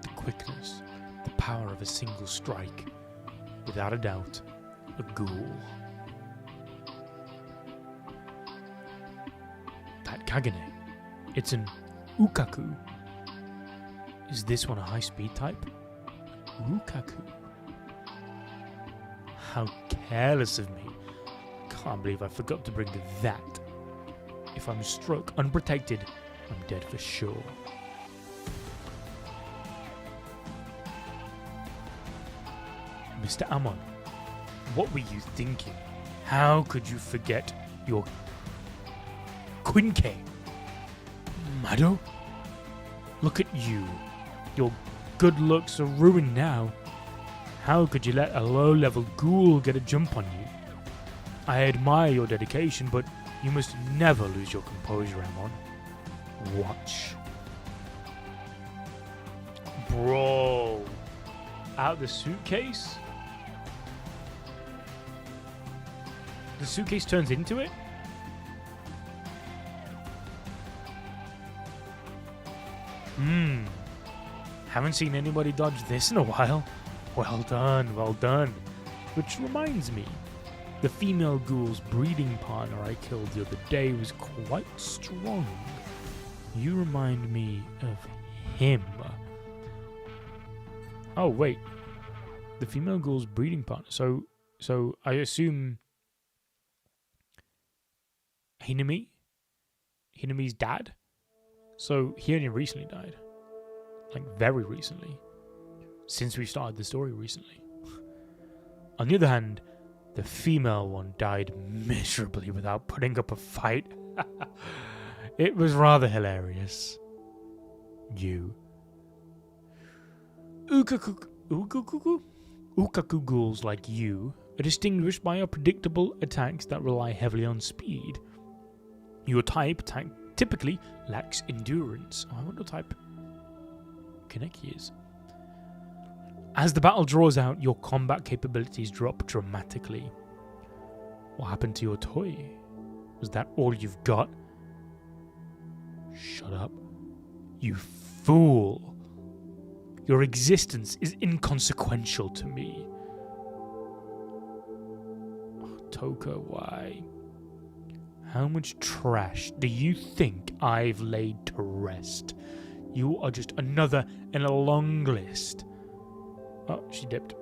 The quickness, the power of a single strike. Without a doubt, a ghoul. That Kagune. It's an Ukaku. Is this one a high-speed type? Ukaku. How careless of me. Can't believe I forgot to bring that. If I'm struck unprotected, I'm dead for sure. Mr. Amon, what were you thinking? How could you forget your Quinke? Mado? Look at you. Your good looks are ruined now. How could you let a low-level ghoul get a jump on you? I admire your dedication, but you must never lose your composure, Amon. Watch. Bro. Out the suitcase? The suitcase turns into it? Haven't seen anybody dodge this in a while. Well done, well done. Which reminds me, the female ghoul's breeding partner I killed the other day was quite strong. You remind me of him. Oh, wait. The female ghoul's breeding partner. So I assume Hinami's dad? So he only recently died. Like, very recently. Since we started the story recently. On the other hand, the female one died miserably without putting up a fight. It was rather hilarious. You. Ukaku ghouls like you are distinguished by predictable attacks that rely heavily on speed. Your type typically lacks endurance. I wonder what type Kaneki is. As the battle draws out, your combat capabilities drop dramatically. What happened to your toy? Was that all you've got? Shut up. You fool. Your existence is inconsequential to me. Oh, Toka, why? How much trash do you think I've laid to rest? You are just another in a long list. Oh, she dipped.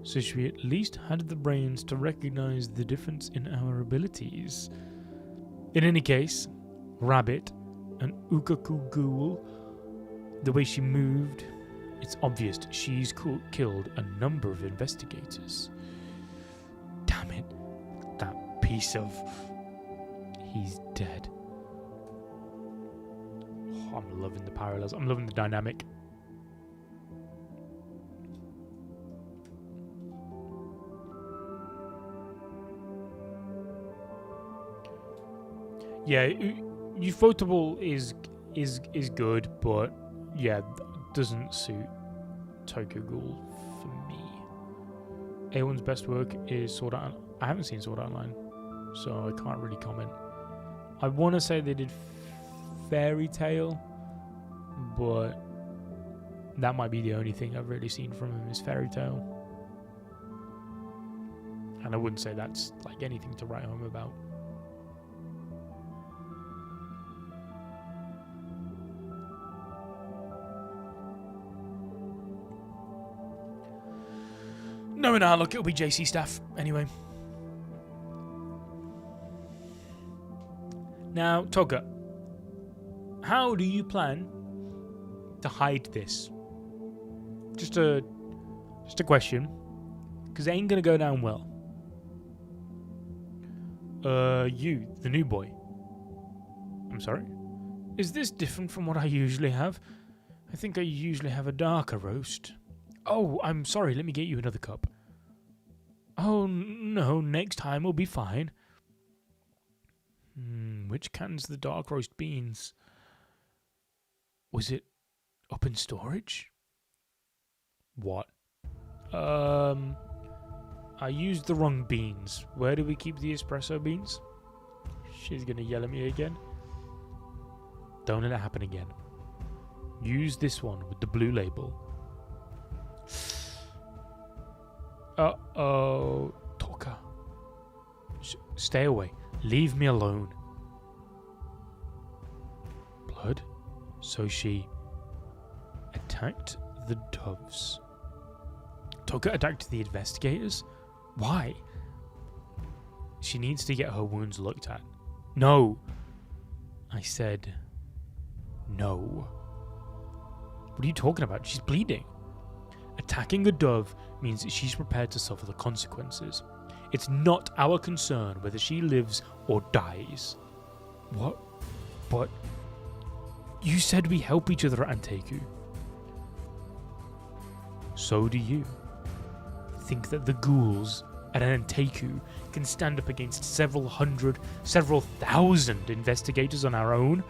So she at least had the brains to recognize the difference in our abilities. In any case, Rabbit and Ukaku Ghoul, the way she moved, it's obvious she's killed a number of investigators. Damn it. That piece of... He's dead. Oh, I'm loving the parallels. I'm loving the dynamic. Yeah, Ufotable is good, but yeah, doesn't suit Tokyo Ghoul for me. A1's best work is Sword Art. I haven't seen Sword Art Online, so I can't really comment. I want to say they did Fairy Tail, but that might be the only thing I've really seen from him is Fairy Tail. And I wouldn't say that's like anything to write home about. Knowing our luck, it'll be JC staff anyway. Now, Toka, how do you plan to hide this? Just a question, because it ain't gonna go down well. You, the new boy. I'm sorry? Is this different from what I usually have? I think I usually have a darker roast. Oh, I'm sorry, let me get you another cup. Oh, no, next time will be fine. Which can's the dark roast beans? Was it up in storage? What? I used the wrong beans. Where do we keep the espresso beans? She's gonna yell at me again. Don't let it happen again. Use this one with the blue label. Uh-oh. Toka. Stay away. Leave me alone. Blood? So she attacked the doves. Toka attacked the investigators? Why? She needs to get her wounds looked at. No. I said no. What are you talking about? She's bleeding. Attacking a dove means that she's prepared to suffer the consequences. It's not our concern whether she lives or dies. What? But you said we help each other at Antieku. So do you. Think that the ghouls at Antieku can stand up against several hundred, several thousand investigators on our own?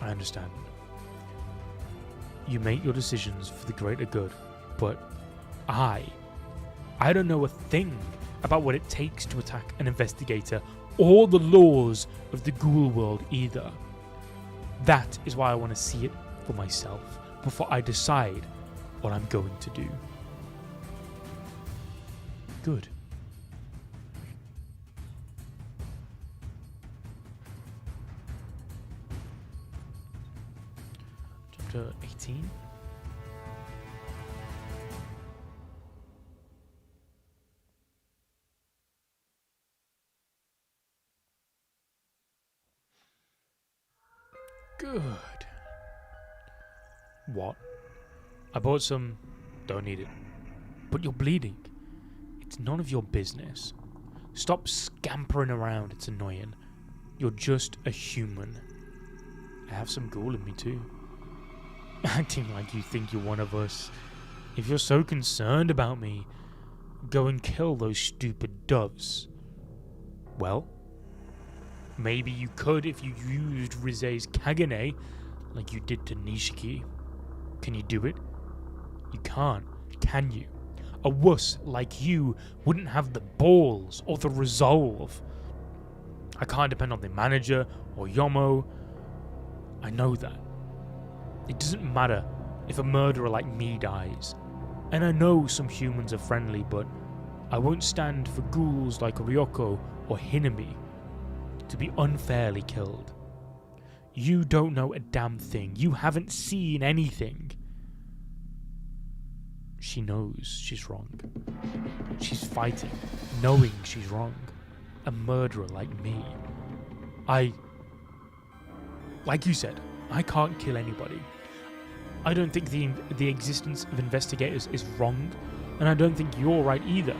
I understand. You make your decisions for the greater good, but I don't know a thing about what it takes to attack an investigator or the laws of the ghoul world either. That is why I want to see it for myself before I decide what I'm going to do. Good. Chapter 18. Good. What? I bought some. Don't need it. But you're bleeding. It's none of your business. Stop scampering around, it's annoying. You're just a human. I have some ghoul in me too. Acting like you think you're one of us. If you're so concerned about me, go and kill those stupid doves. Well, maybe you could if you used Rize's Kagune like you did to Nishiki. Can you do it? You can't, can you? A wuss like you wouldn't have the balls or the resolve. I can't depend on the manager or Yomo. I know that. It doesn't matter if a murderer like me dies. And I know some humans are friendly, but I won't stand for ghouls like Ryoko or Hinami to be unfairly killed. You don't know a damn thing. You haven't seen anything. she knows she's wrong. She's fighting, knowing she's wrong. A murderer like me. Like you said, I can't kill anybody. I don't think the existence of investigators is wrong, and I don't think you're right either.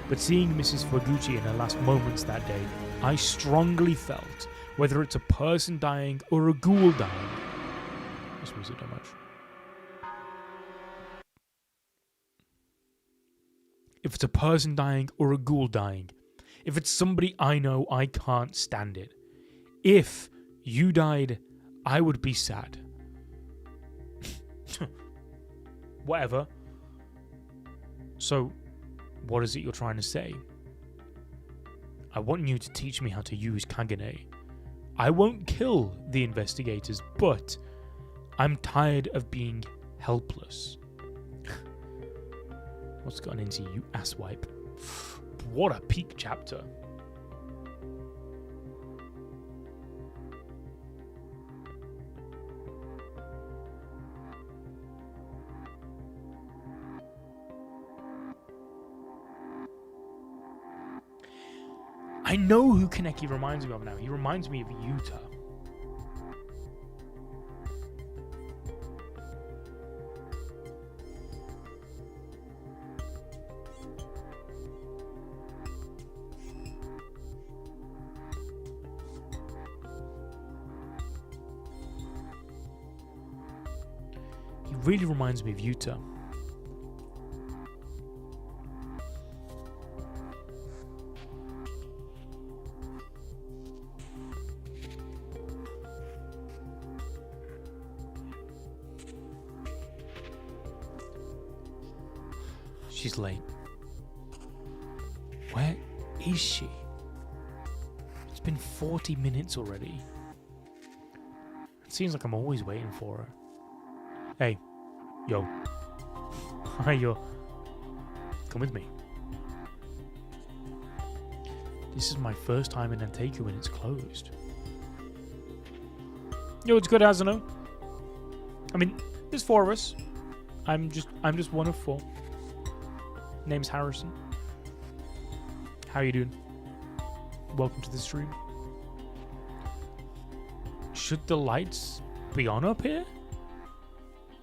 But seeing Mrs. Fuguchi in her last moments that day, I strongly felt whether it's a person dying or a ghoul dying. This music don't much. If it's a person dying or a ghoul dying, if it's somebody I know, I can't stand it. If you died, I would be sad. Whatever. So, what is it you're trying to say? I want you to teach me how to use Kagune. I won't kill the investigators, but I'm tired of being helpless. What's gotten into you, asswipe? What a peak chapter. I know who Kaneki reminds me of now. He reminds me of Yuta. He really reminds me of Yuta. She's late. Where is she? It's been 40 minutes already. It seems like I'm always waiting for her. Hey. Yo. Hi, yo. Come with me. This is my first time in Antieku when it's closed. Yo, it's good, Asano. I mean, there's 4 of us. I'm just one of 4. Name's Harrison. How you doing? Welcome to the stream. Should the lights be on up here?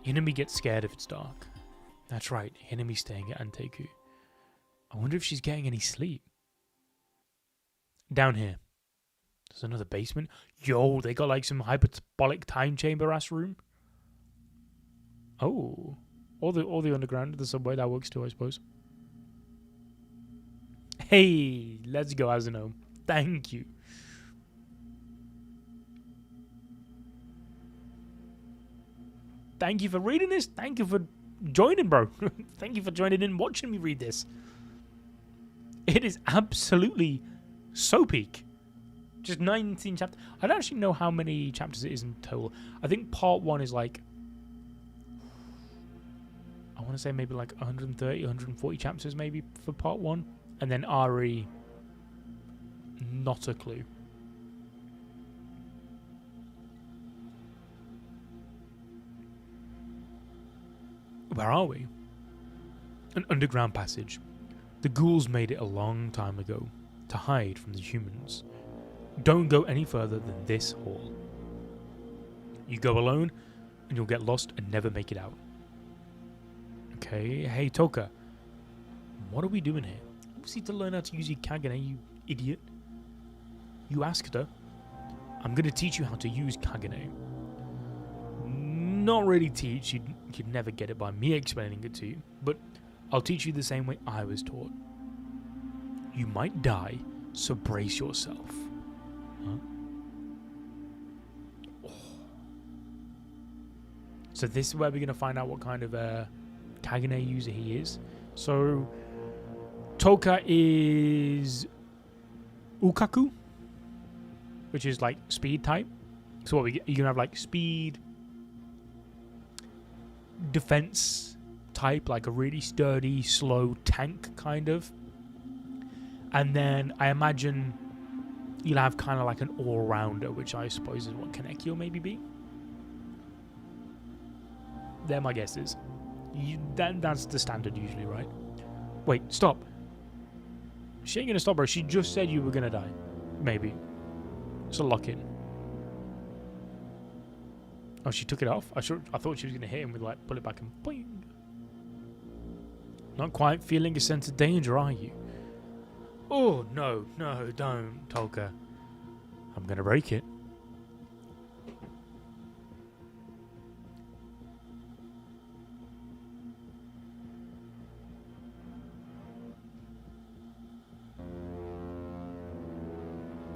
Hinami gets scared if it's dark. That's right, Hinami's staying at Antieku. I wonder if she's getting any sleep. Down here. There's another basement. Yo, they got like some hyperbolic time chamber ass room. Oh. Or the underground, the subway, that works too, I suppose. Hey, let's go, Asano. Thank you. Thank you for reading this. Thank you for joining, bro. Thank you for joining in and watching me read this. It is absolutely so peak. Just 19 chapters. I don't actually know how many chapters it is in total. I think part 1 is like, I want to say maybe like 130, 140 chapters maybe for part 1. And then RE, not a clue. Where are we? An underground passage. The ghouls made it a long time ago to hide from the humans. Don't go any further than this hall. You go alone and you'll get lost and never make it out. Okay, hey Toka. What are we doing here? Obviously to learn how to use your Kagune, you idiot. You asked her. I'm going to teach you how to use Kagune. Not really teach, you'd never get it by me explaining it to you, but I'll teach you the same way I was taught. You might die, so brace yourself. Huh? Oh. So this is where we're going to find out what kind of Kagune user he is. So Toka is Ukaku, which is like speed type. So what we get, you're gonna have like speed, defense type, like a really sturdy, slow tank kind of. And then I imagine you'll have kind of like an all-rounder, which I suppose is what Kaneki will maybe be. They're my guesses. That's the standard usually, right? Wait, stop. She ain't gonna stop, bro. She just said you were gonna die. Maybe. It's a lock-in. Oh, she took it off? I thought she was gonna hit him with, like, pull it back and boing. Not quite feeling a sense of danger, are you? Oh, no, don't, Toka. I'm gonna break it.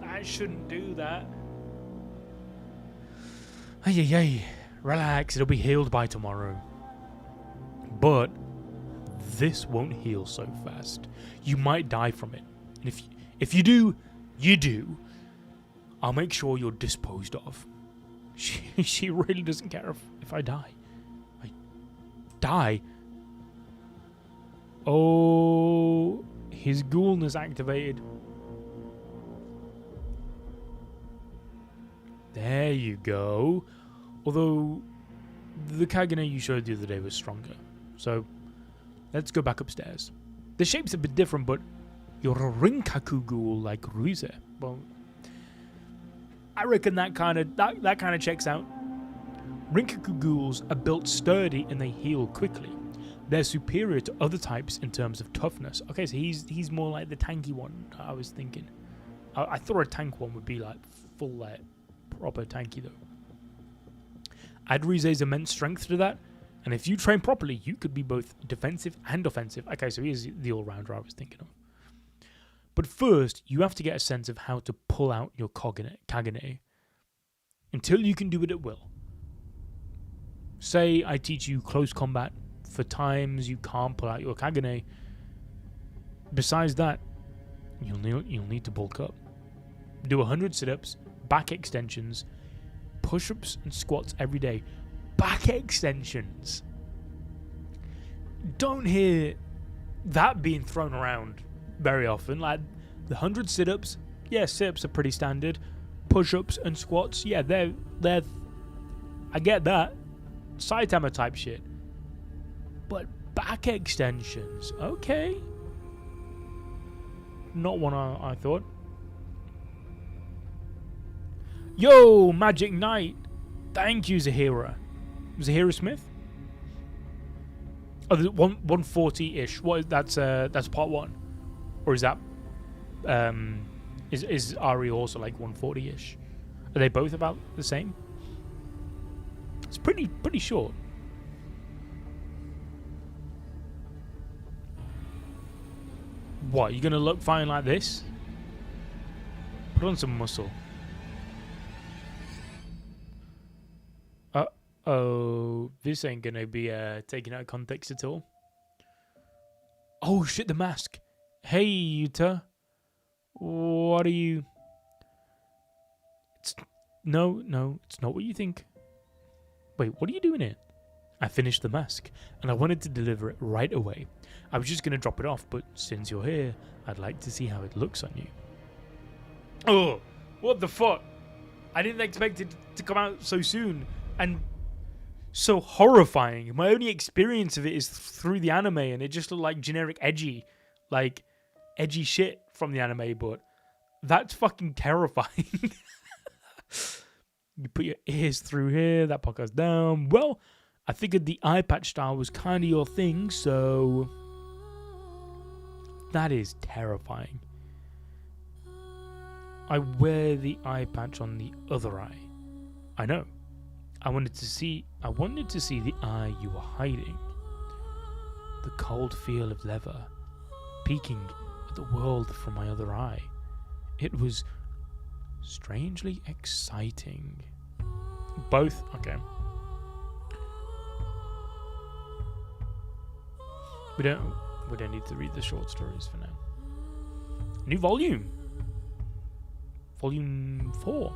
I shouldn't do that. Ay. Relax, it'll be healed by tomorrow. But this won't heal so fast. You might die from it. And if you do, you do. I'll make sure you're disposed of. She really doesn't care if I die. I die? Oh, his ghoulness activated. There you go. Although, the Kagune you showed the other day was stronger. So, let's go back upstairs. The shape's a bit different, but you're a Rinkaku ghoul like Ruize. Well, I reckon that kind of checks out. Rinkaku ghouls are built sturdy and they heal quickly. They're superior to other types in terms of toughness. Okay, so he's more like the tanky one. I was thinking. I thought a tank one would be like full like proper tanky though. Add Ruize's immense strength to that, and if you train properly, you could be both defensive and offensive. Okay, so he's the all-rounder I was thinking of. But first, you have to get a sense of how to pull out your Kagune until you can do it at will. Say I teach you close combat for times you can't pull out your Kagune. Besides that, you'll need to bulk up. Do 100 sit-ups, back extensions, push-ups and squats every day. Back extensions. Don't hear that being thrown around very often. Like the 100 sit-ups, yeah, sit-ups are pretty standard. Push-ups and squats, yeah, they're I get that. Saitama type shit. But back extensions, okay. Not one I thought. Yo, Magic Knight. Thank you, Zahira. Zahira Smith? Oh, 140-ish. What? That's part one, or is that is Ari also like 140-ish? Are they both about the same? It's pretty short. What? You gonna look fine like this? Put on some muscle. Oh, this ain't gonna be taken out of context at all. Oh shit, the mask. Hey, Yuta. What are you... No, it's not what you think. Wait, what are you doing here? I finished the mask, and I wanted to deliver it right away. I was just gonna drop it off, but since you're here, I'd like to see how it looks on you. Oh, what the fuck? I didn't expect it to come out so soon, and... so horrifying. My only experience of it is through the anime, and it just looked like generic edgy shit from the anime, but that's fucking terrifying. You put your ears through here, that part goes down. Well, I figured the eye patch style was kind of your thing, so that is terrifying. I wear the eye patch on the other eye. I know. I wanted to see the eye you were hiding. The cold feel of leather, peeking at the world from my other eye. It was strangely exciting. Both, okay. We don't need to read the short stories for now. New volume. Volume 4.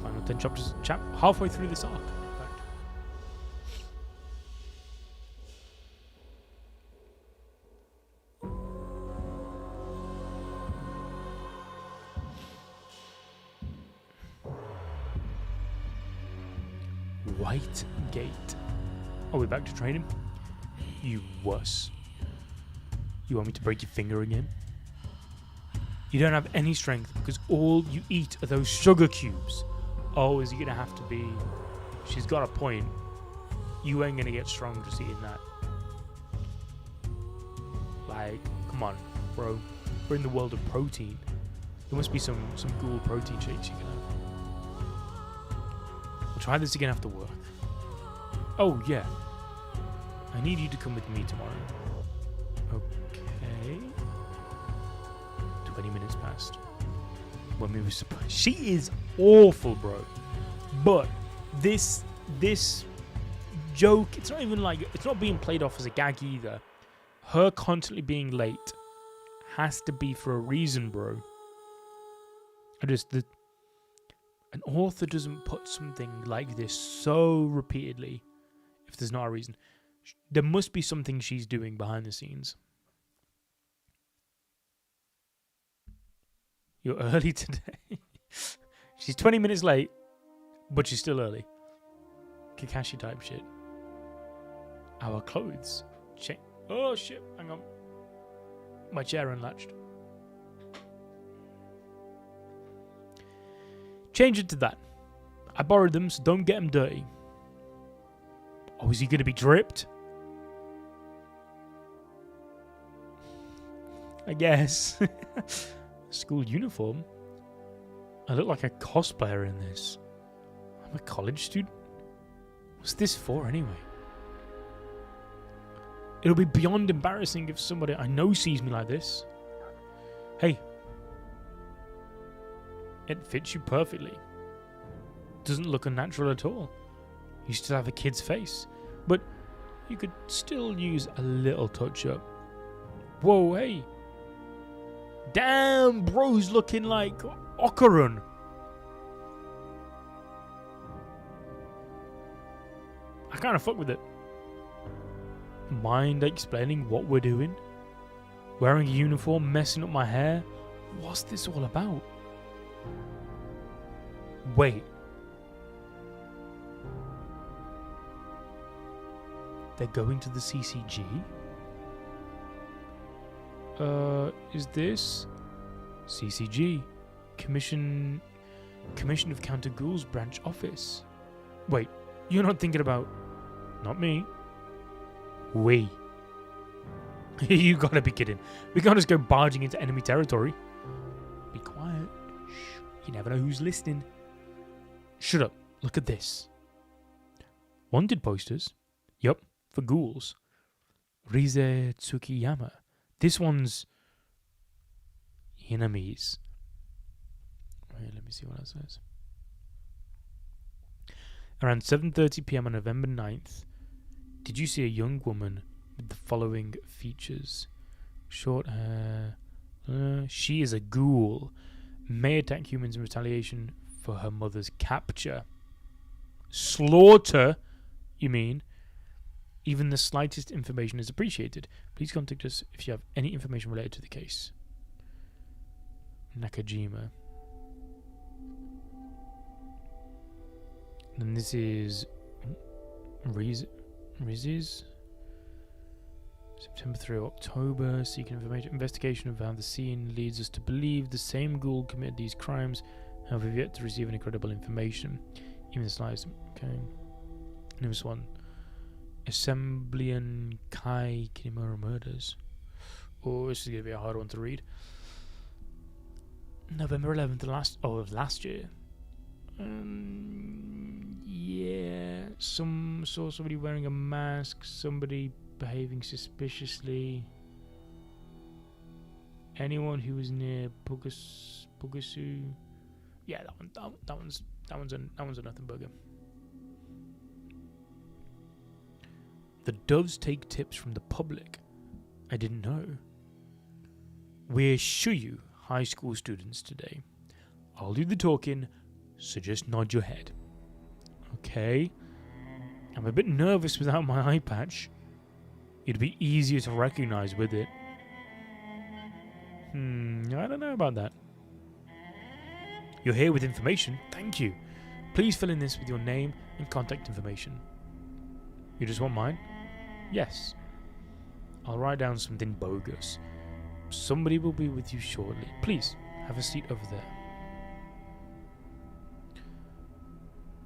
Final 10 chapters, halfway through this arc. right gate. Are we back to training? You wuss. You want me to break your finger again? You don't have any strength because all you eat are those sugar cubes. Oh, is he going to have to be... She's got a point. You ain't going to get strong just eating that. Like, come on, bro. We're in the world of protein. There must be some cool protein shakes you can have. We'll try this again after work. Oh, yeah. I need you to come with me tomorrow. Okay. 20 minutes passed. When we were supposed... She is awful, bro. But this joke, it's not even like... It's not being played off as a gag either. Her constantly being late has to be for a reason, bro. An author doesn't put something like this so repeatedly if there's not a reason. There must be something she's doing behind the scenes. You're early today. She's 20 minutes late, but she's still early. Kakashi type shit. Our clothes. Oh shit, hang on. My chair unlatched. Change it to that. I borrowed them, so don't get them dirty. Oh, is he going to be dripped? I guess. School uniform? I look like a cosplayer in this. I'm a college student? What's this for anyway? It'll be beyond embarrassing if somebody I know sees me like this. Hey. It fits you perfectly. Doesn't look unnatural at all. You still have a kid's face. But you could still use a little touch-up. Whoa, hey. Damn, bro's looking like Okarun. I kind of fuck with it. Mind explaining what we're doing? Wearing a uniform, messing up my hair? What's this all about? Wait. They're going to the CCG? Is this CCG? Commission of Counter Ghouls branch office. Wait, you're not thinking about... Not me. We. You gotta be kidding. We can't just go barging into enemy territory. Be quiet. Shh. You never know who's listening. Shut up. Look at this. Wanted posters. Yup, for ghouls. Rize Tsukiyama. This one's Hinami's. Right, let me see what that says. Around 7:30 p.m. on November 9th, did you see a young woman with the following features? Short hair. She is a ghoul. May attack humans in retaliation for her mother's capture. Slaughter, you mean? Even the slightest information is appreciated. Please contact us if you have any information related to the case. Nakajima. And this is Riz's September through October. Seeking information. Investigation of how the scene leads us to believe the same ghoul committed these crimes. However, we've yet to receive any credible information. Even the slightest. Okay. Newest one. Assemblean Kai Kinimura murders. Oh, this is going to be a hard one to read. November 11th, of last year. Yeah, saw somebody wearing a mask, somebody behaving suspiciously. Anyone who was near Pugasu. Yeah, that one's a nothing burger. The doves take tips from the public. I didn't know. We're Shuyu high school students today. I'll do the talking, so just nod your head. Okay. I'm a bit nervous without my eye patch. It'd be easier to recognize with it. I don't know about that. You're here with information, thank you. Please fill in this with your name and contact information. You just want mine? Yes. I'll write down something bogus. Somebody will be with you shortly. Please, have a seat over there.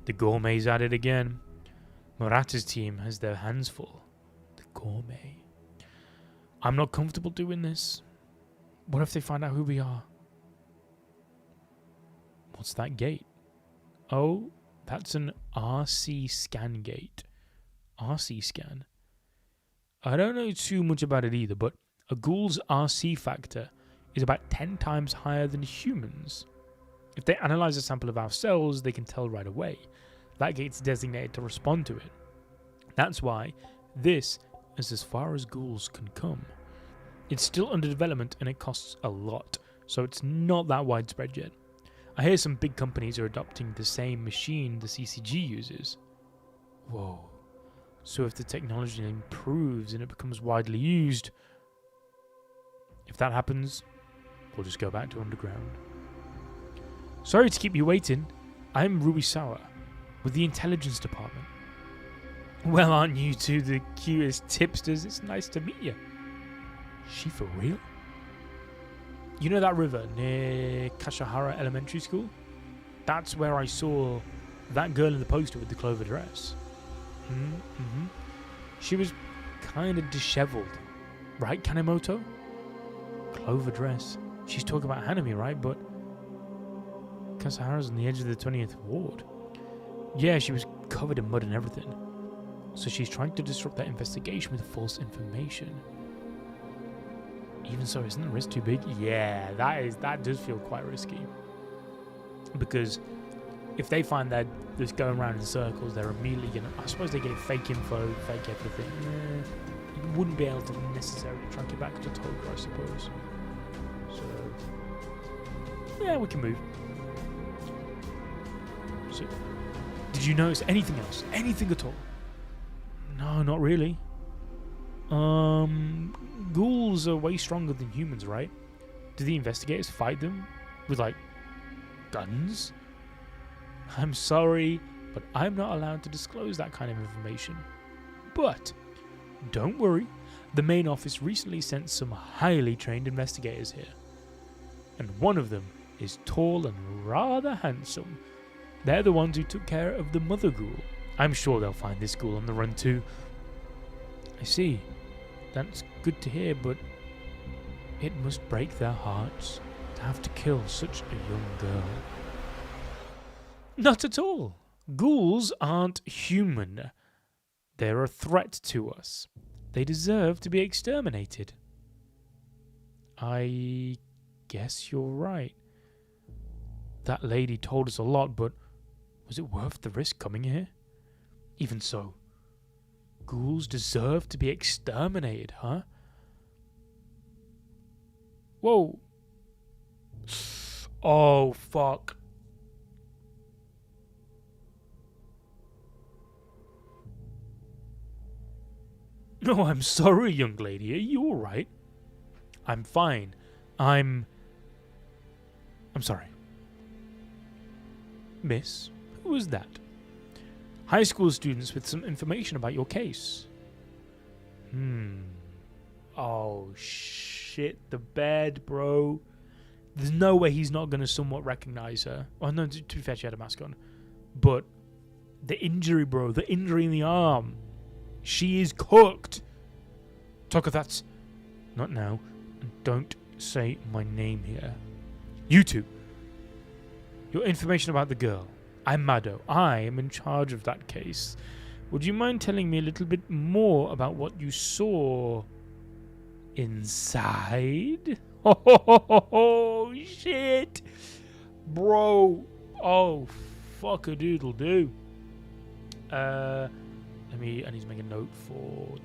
The gourmet's at it again. Murata's team has their hands full. The gourmet. I'm not comfortable doing this. What if they find out who we are? What's that gate? Oh, that's an RC scan gate. RC scan. I don't know too much about it either, but a ghoul's RC factor is about 10 times higher than humans. If they analyze a sample of our cells, they can tell right away. That gate's designated to respond to it. That's why this is as far as ghouls can come. It's still under development and it costs a lot, so it's not that widespread yet. I hear some big companies are adopting the same machine the CCG uses. Whoa. So if the technology improves and it becomes widely used, if that happens, we'll just go back to underground. Sorry to keep you waiting. I'm Ruisawa with the intelligence department. Well, aren't you two the cutest tipsters? It's nice to meet you. She for real? You know that river near Kashihara Elementary School? That's where I saw that girl in the poster with the clover dress. Mm-hmm. She was kind of disheveled. Right, Kanemoto? Clover dress. She's talking about Hinami, right? But Kashihara's on the edge of the 20th ward. Yeah, she was covered in mud and everything. So she's trying to disrupt that investigation with false information. Even so, isn't the risk too big? Yeah, that does feel quite risky. Because if they find that this going around in circles, they're immediately gonna. I suppose they get fake info, fake everything. You wouldn't be able to necessarily track it back to Toka, I suppose. So yeah, we can move. So, did you notice anything else? Anything at all? No, not really. Ghouls are way stronger than humans, right? Do the investigators fight them with, like, guns? I'm sorry, but I'm not allowed to disclose that kind of information. But don't worry, the main office recently sent some highly trained investigators here. And one of them is tall and rather handsome. They're the ones who took care of the mother ghoul. I'm sure they'll find this ghoul on the run too. I see. That's good to hear, but it must break their hearts to have to kill such a young girl. Not at all. Ghouls aren't human. They're a threat to us. They deserve to be exterminated. I guess you're right. That lady told us a lot, but was it worth the risk coming here? Even so, ghouls deserve to be exterminated, huh? Whoa. Oh, fuck. No, I'm sorry, young lady. Are you alright? I'm fine. I'm sorry. Miss, who was that? High school students with some information about your case. Oh, shit the bed, bro. There's no way he's not going to somewhat recognize her. Oh, no, to be fair, she had a mask on. But the injury, bro. The injury in the arm. She is cooked. Toka, that's... Not now. Don't say my name here. You two. Your information about the girl. I'm Mado. I am in charge of that case. Would you mind telling me a little bit more about what you saw inside? Oh, shit. Bro. Oh, fuck a doodle do. I need to make a note for...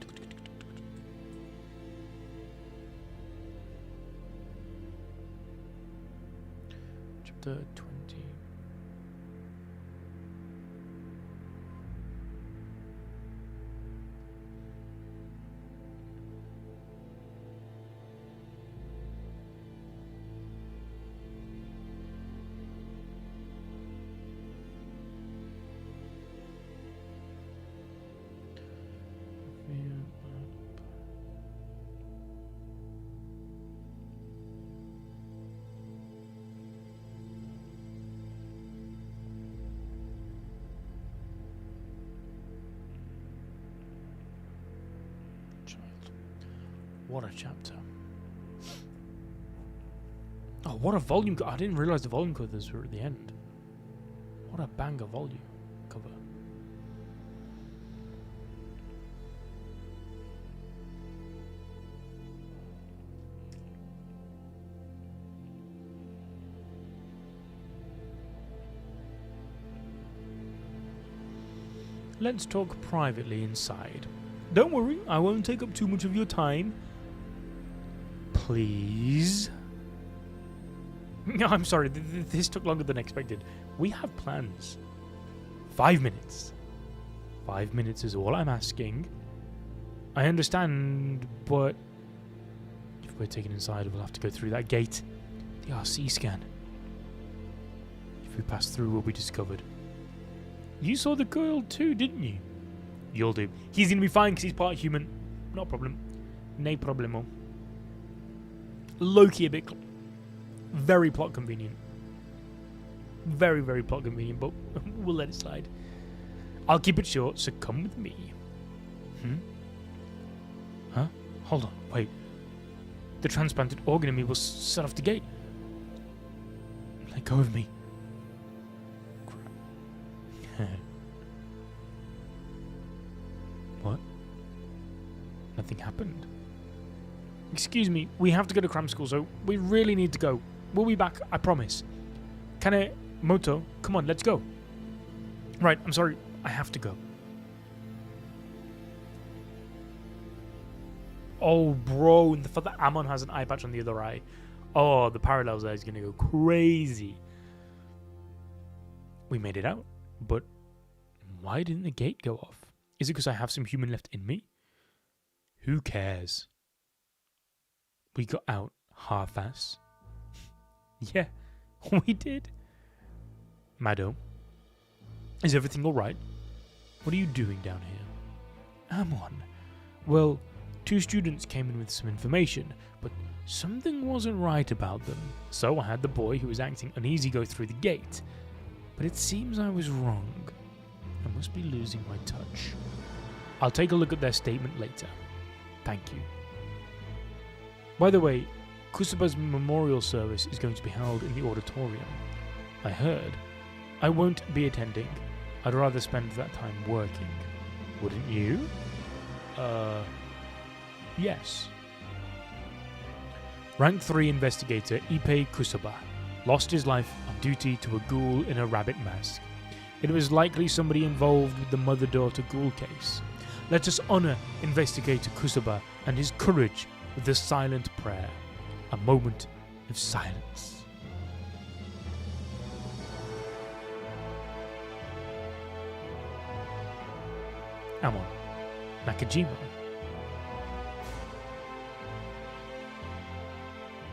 Chapter 20. what a chapter. Oh, what a volume. I didn't realize the volume covers were at the end. What a banger volume cover. Let's talk privately inside. Don't worry, I won't take up too much of your time. Please. No, I'm sorry, this took longer than expected. We have plans. 5 minutes. 5 minutes is all I'm asking. I understand, but if we're taken inside, we'll have to go through that gate. The RC scan. If we pass through, we'll be discovered. You saw the girl too, didn't you? You'll do. He's going to be fine because he's part human. No problem. No problemo. Low-key a bit... very plot convenient. Very, very plot convenient, but we'll let it slide. I'll keep it short, so come with me. Huh? Hold on, wait. The transplanted organ in me will set off the gate. Let go of me. What? Nothing happened. Excuse me, we have to go to cram school, so we really need to go. We'll be back, I promise. Moto, come on, let's go. Right, I'm sorry, I have to go. Oh, bro, and the fact that Amon has an eye patch on the other eye. Oh, the parallels there is going to go crazy. We made it out, but why didn't the gate go off? Is it because I have some human left in me? Who cares? We got out half-ass. Yeah, we did. Mado, is everything alright? What are you doing down here? Amon. Well, 2 students came in with some information, but something wasn't right about them. So I had the boy who was acting uneasy go through the gate. But it seems I was wrong. I must be losing my touch. I'll take a look at their statement later. Thank you. By the way, Kusuba's memorial service is going to be held in the auditorium. I heard. I won't be attending. I'd rather spend that time working. Wouldn't you? Yes. Rank 3 Investigator Ippei Kusuba lost his life on duty to a ghoul in a rabbit mask. It was likely somebody involved with the mother-daughter ghoul case. Let us honour Investigator Kusuba and his courage with the silent prayer. A moment of silence. Amon. Nakajima.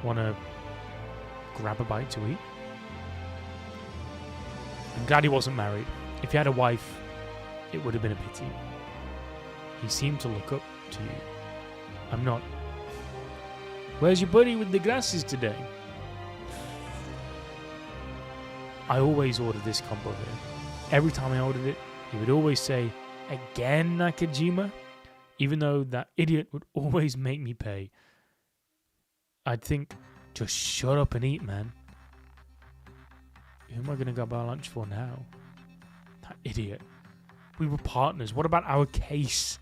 Wanna grab a bite to eat? I'm glad he wasn't married. If he had a wife, it would have been a pity. He seemed to look up to you. I'm not. Where's your buddy with the glasses today? I always order this combo here. Every time I ordered it, he would always say, "Again, Nakajima?" Even though that idiot would always make me pay. I'd think, just shut up and eat, man. Who am I going to go buy lunch for now? That idiot. We were partners. What about our case?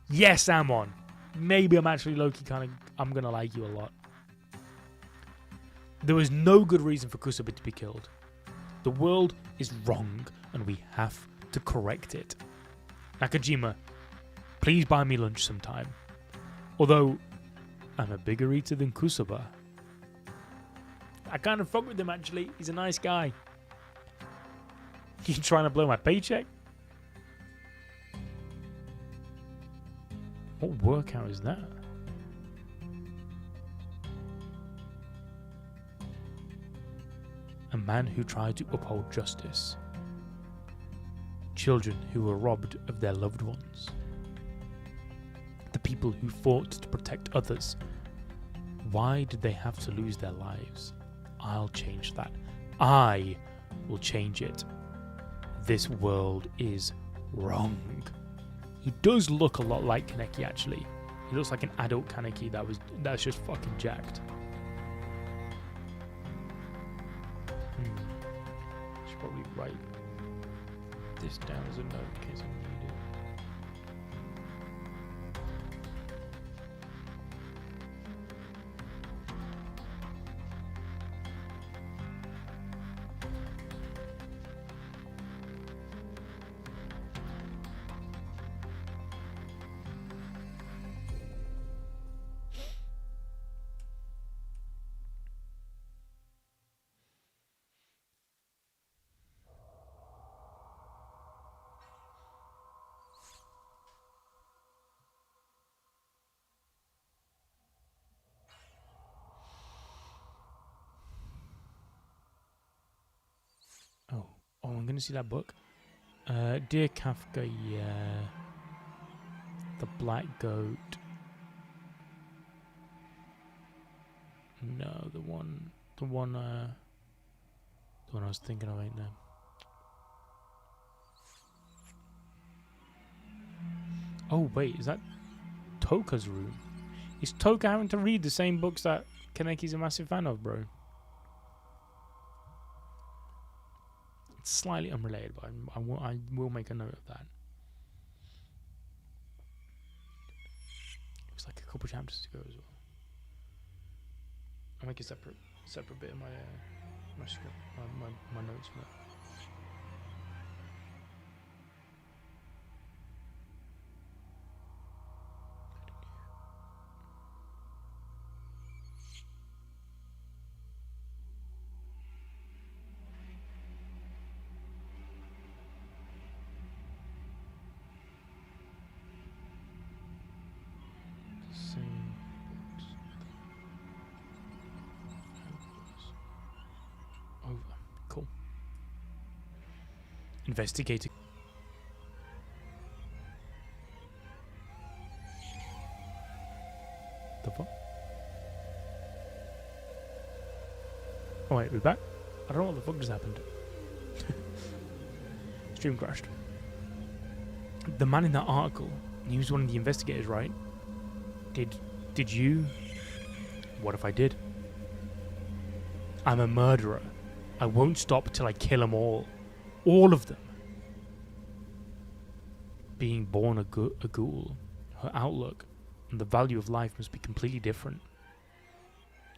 Yes, Amon. Maybe I'm actually low-key I'm going to like you a lot. There was no good reason for Kusuba to be killed. The world is wrong, and we have to correct it. Nakajima, please buy me lunch sometime. Although, I'm a bigger eater than Kusuba. I kind of fuck with him, actually. He's a nice guy. You trying to blow my paycheck? What workout is that? A man who tried to uphold justice. Children who were robbed of their loved ones. The people who fought to protect others. Why did they have to lose their lives? I'll change that. I will change it. This world is wrong. He does look a lot like Kaneki, actually. He looks like an adult Kaneki that's just fucking jacked. Should probably write this down as a note in case I need it. Oh, I'm gonna see that book. Dear Kafka, yeah. The Black Goat. No, the one I was thinking of ain't there. Oh wait, is that Toka's room? Is Toka having to read the same books that Kaneki's a massive fan of, bro? It's slightly unrelated, but I will make a note of that. It's like a couple chapters to go as well. I'll make a separate bit of my my script, my notes for that. Cool. Investigator. The fuck? Oh wait, we're back? I don't know what the fuck just happened. Stream crashed. The man in that article, he was one of the investigators, right? Did you? What if I did? I'm a murderer. I won't stop till I kill them all. All of them. Being born a ghoul, her outlook and the value of life must be completely different.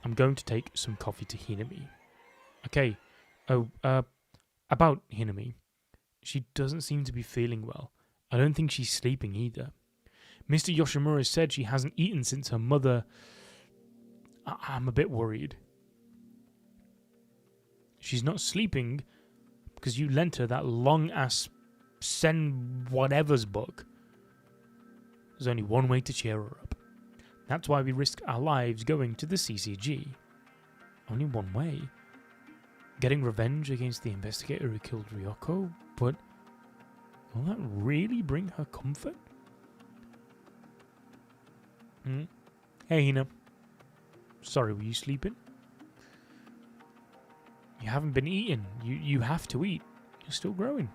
I'm going to take some coffee to Hinami. Okay. Oh, about Hinami. She doesn't seem to be feeling well. I don't think she's sleeping either. Mr. Yoshimura said she hasn't eaten since her mother... I'm a bit worried. She's not sleeping because you lent her that long-ass send whatever's book. There's only one way to cheer her up. That's why we risk our lives going to the CCG. Only one way. Getting revenge against the investigator who killed Ryoko, but will that really bring her comfort? Hey, Hina. Sorry, were you sleeping? You haven't been eating. You have to eat. You're still growing.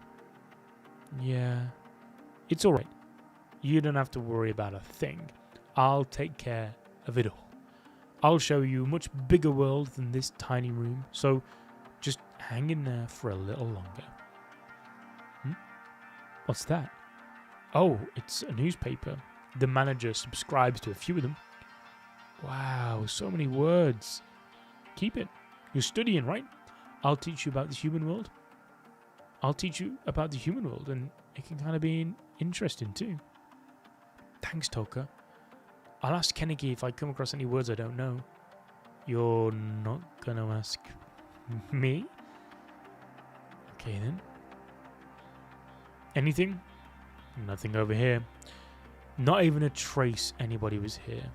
Yeah. It's alright. You don't have to worry about a thing. I'll take care of it all. I'll show you a much bigger world than this tiny room, so just hang in there for a little longer. What's that? Oh, it's a newspaper. The manager subscribes to a few of them. Wow, so many words. Keep it. You're studying, right? I'll teach you about the human world. I'll teach you about the human world, and it can kind of be interesting too. Thanks, Toka. I'll ask Kaneki if I come across any words I don't know. You're not gonna ask me? Okay then. Anything? Nothing over here. Not even a trace anybody was here.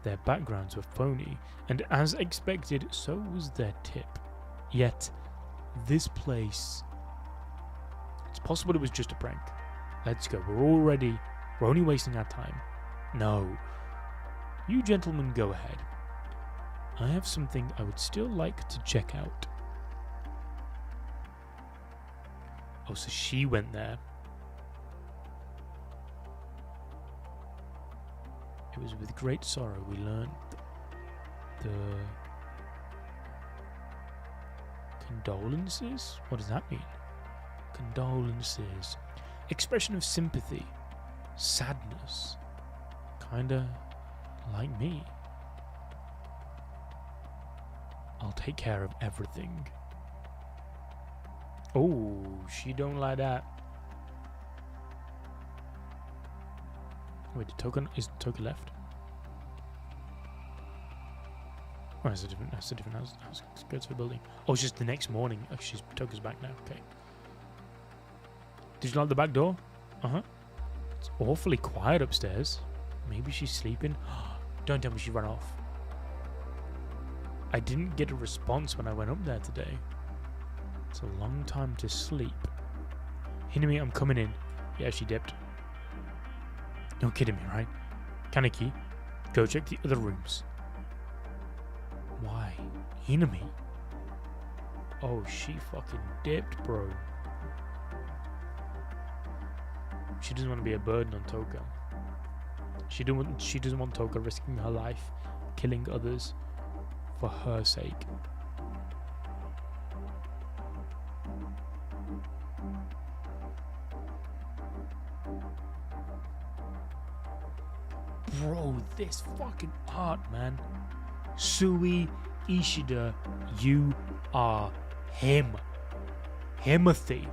Their backgrounds were phony, and as expected, so was their tip. Yet, this place... It's possible it was just a prank. Let's go. We're only wasting our time. No. You gentlemen go ahead. I have something I would still like to check out. Oh, so she went there. It was with great sorrow we learned the condolences? What does that mean? Condolences. Expression of sympathy. Sadness. Kinda like me. I'll take care of everything. Oh, she don't like that. Wait, is Toka left? Oh, that's a different house. Let's go to the building. Oh, it's just the next morning. Oh, Toka's back now. Okay. Did you lock the back door? Uh-huh. It's awfully quiet upstairs. Maybe she's sleeping. Don't tell me she ran off. I didn't get a response when I went up there today. It's a long time to sleep. Hinami, I'm coming in. Yeah, she dipped. You're kidding me, right? Kaneki, go check the other rooms. Why? Hinami? Oh, she fucking dipped, bro. She doesn't want to be a burden on Toka. She doesn't want Toka risking her life, killing others for her sake. Bro, this fucking art, man. Sui Ishida, you are him. Himothy.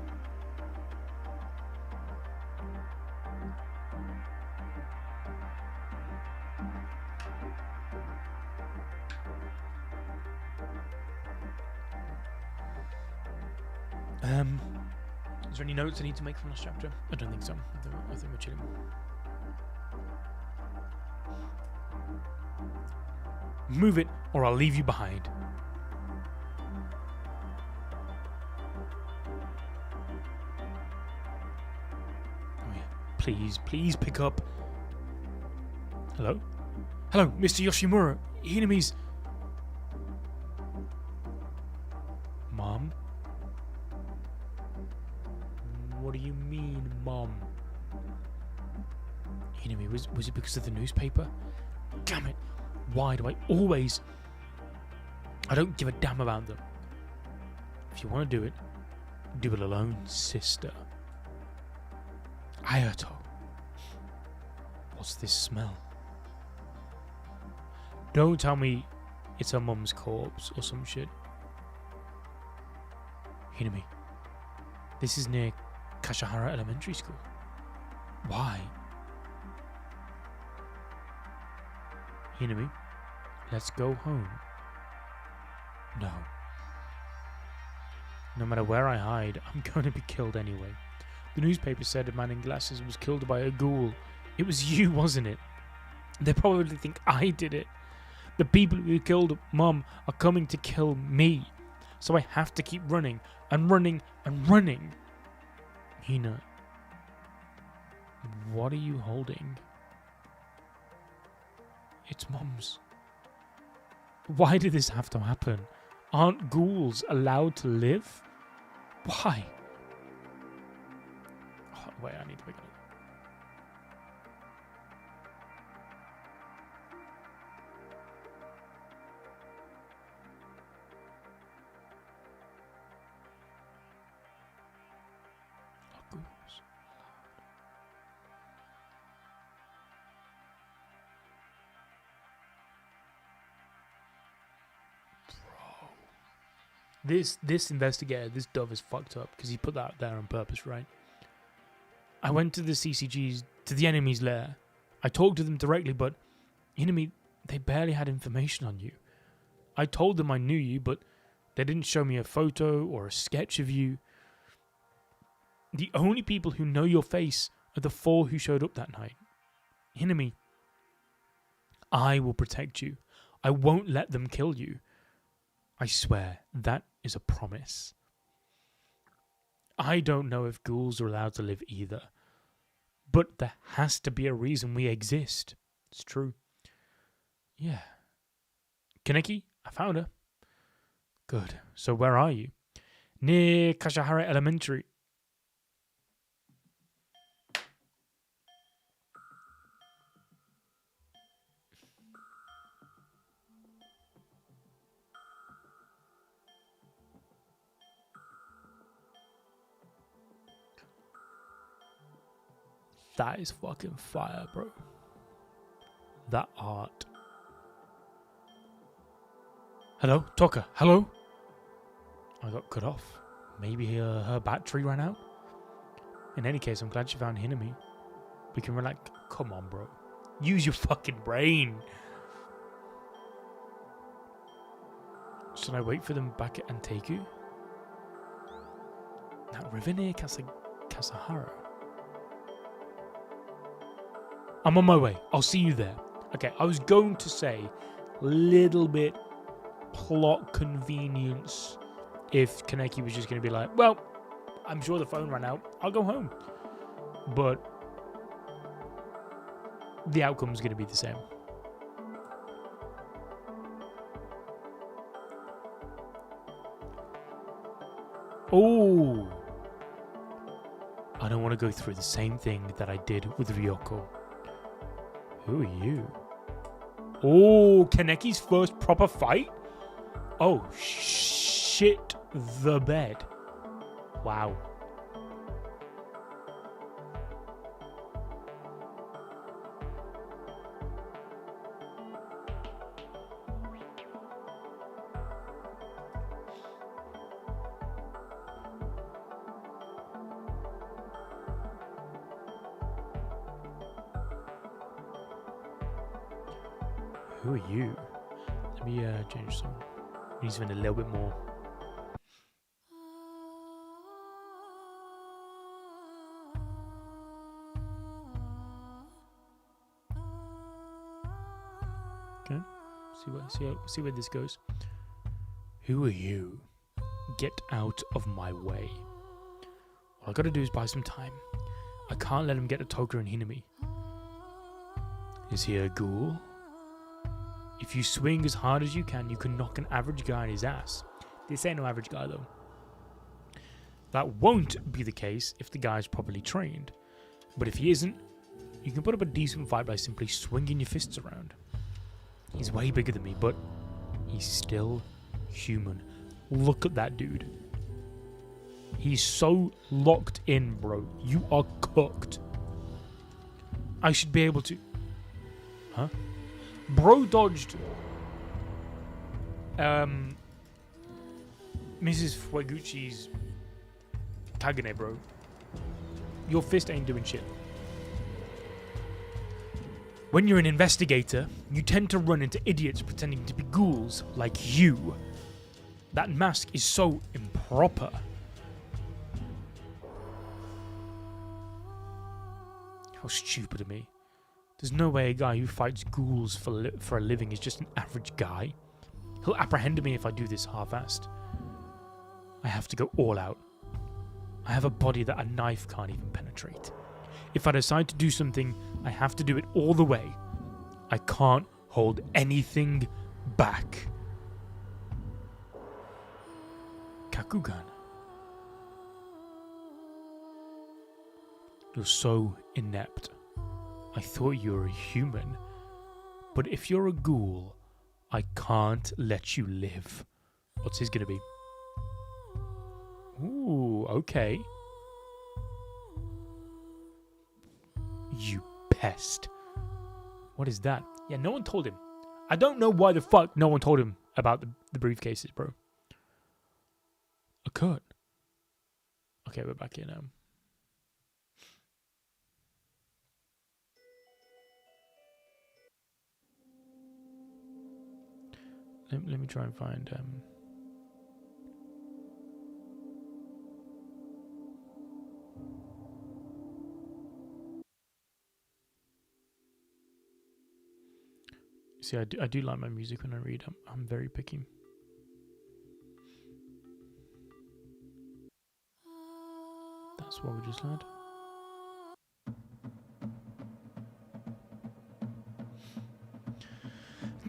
Is there any notes I need to make from this chapter? I don't think so. I think we're chilling. Move it, or I'll leave you behind. Oh yeah. Please pick up. Hello? Hello, Mr. Yoshimura. Hinami's... Mom? What do you mean, Mom? Hinami, was it because of the newspaper? Damn it. Why do I always... I don't give a damn about them. If you want to do it alone, sister. Ayato. What's this smell? Don't tell me it's her mum's corpse or some shit. Hinami, this is near Kashihara Elementary School. Why? Hinami, let's go home. No. No matter where I hide, I'm going to be killed anyway. The newspaper said a man in glasses was killed by a ghoul. It was you, wasn't it? They probably think I did it. The people who killed Mom are coming to kill me. So I have to keep running and running and running. Hina, what are you holding? It's Mom's. Why did this have to happen? Aren't ghouls allowed to live? Why? Oh, wait, I need to pick it up. Oh, ghouls. This investigator, this dove is fucked up because he put that there on purpose, right? I went to the CCG's, to the enemy's lair. I talked to them directly, but enemy, they barely had information on you. I told them I knew you, but they didn't show me a photo or a sketch of you. The only people who know your face are the 4 who showed up that night. Hinami, I will protect you. I won't let them kill you. I swear, that is a promise. I don't know if ghouls are allowed to live either. But there has to be a reason we exist. It's true. Yeah. Kaneki, I found her. Good. So where are you? Near Kashihara Elementary. That is fucking fire, bro. That art. Hello? Toka, hello? I got cut off. Maybe her battery ran out? In any case, I'm glad she found Hinami. We can relax. Come on, bro. Use your fucking brain. Should I wait for them back at Antieku? That river near Kasahara. I'm on my way. I'll see you there. Okay, I was going to say little bit plot convenience if Kaneki was just going to be like, well, I'm sure the phone ran out. I'll go home. But the outcome's going to be the same. Oh, I don't want to go through the same thing that I did with Ryoko. Who are you? Oh, Kaneki's first proper fight? Oh, shit the bed. Wow. Who are you? Let me change some. We need to spend a little bit more. Okay. See where this goes. Who are you? Get out of my way. All I gotta do is buy some time. I can't let him get to Toka and Hinami. Is he a ghoul? If you swing as hard as you can knock an average guy in his ass. This ain't no average guy, though. That won't be the case if the guy's properly trained. But if he isn't, you can put up a decent fight by simply swinging your fists around. He's way bigger than me, but he's still human. Look at that dude. He's so locked in, bro. You are cooked. I should be able to... Huh? Bro dodged Mrs. Fueguchi's Kagune, bro. Your fist ain't doing shit. When you're an investigator, you tend to run into idiots pretending to be ghouls like you. That mask is so improper. How stupid of me. There's no way a guy who fights ghouls for a living is just an average guy. He'll apprehend me if I do this half-assed. I have to go all out. I have a body that a knife can't even penetrate. If I decide to do something, I have to do it all the way. I can't hold anything back. Kakugan. You're so inept. I thought you were a human. But if you're a ghoul, I can't let you live. What's his gonna be? Ooh, okay. You pest. What is that? Yeah, no one told him. I don't know why the fuck no one told him about the briefcases, bro. A cut. Okay, we're back here now. Let me try and find see, I do like my music when I read. I'm very picky. That's what we just heard.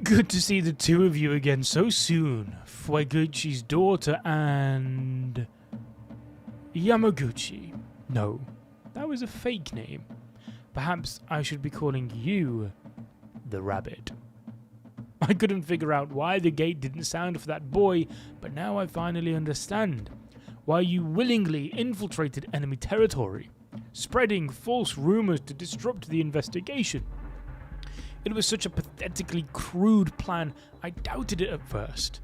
Good to see the two of you again so soon. Fueguchi's daughter and... Yamaguchi. No, that was a fake name. Perhaps I should be calling you the rabbit. I couldn't figure out why the gate didn't sound for that boy, but now I finally understand. Why you willingly infiltrated enemy territory. spreading false rumors to disrupt the investigation. It was such a pathetically crude plan, I doubted it at first.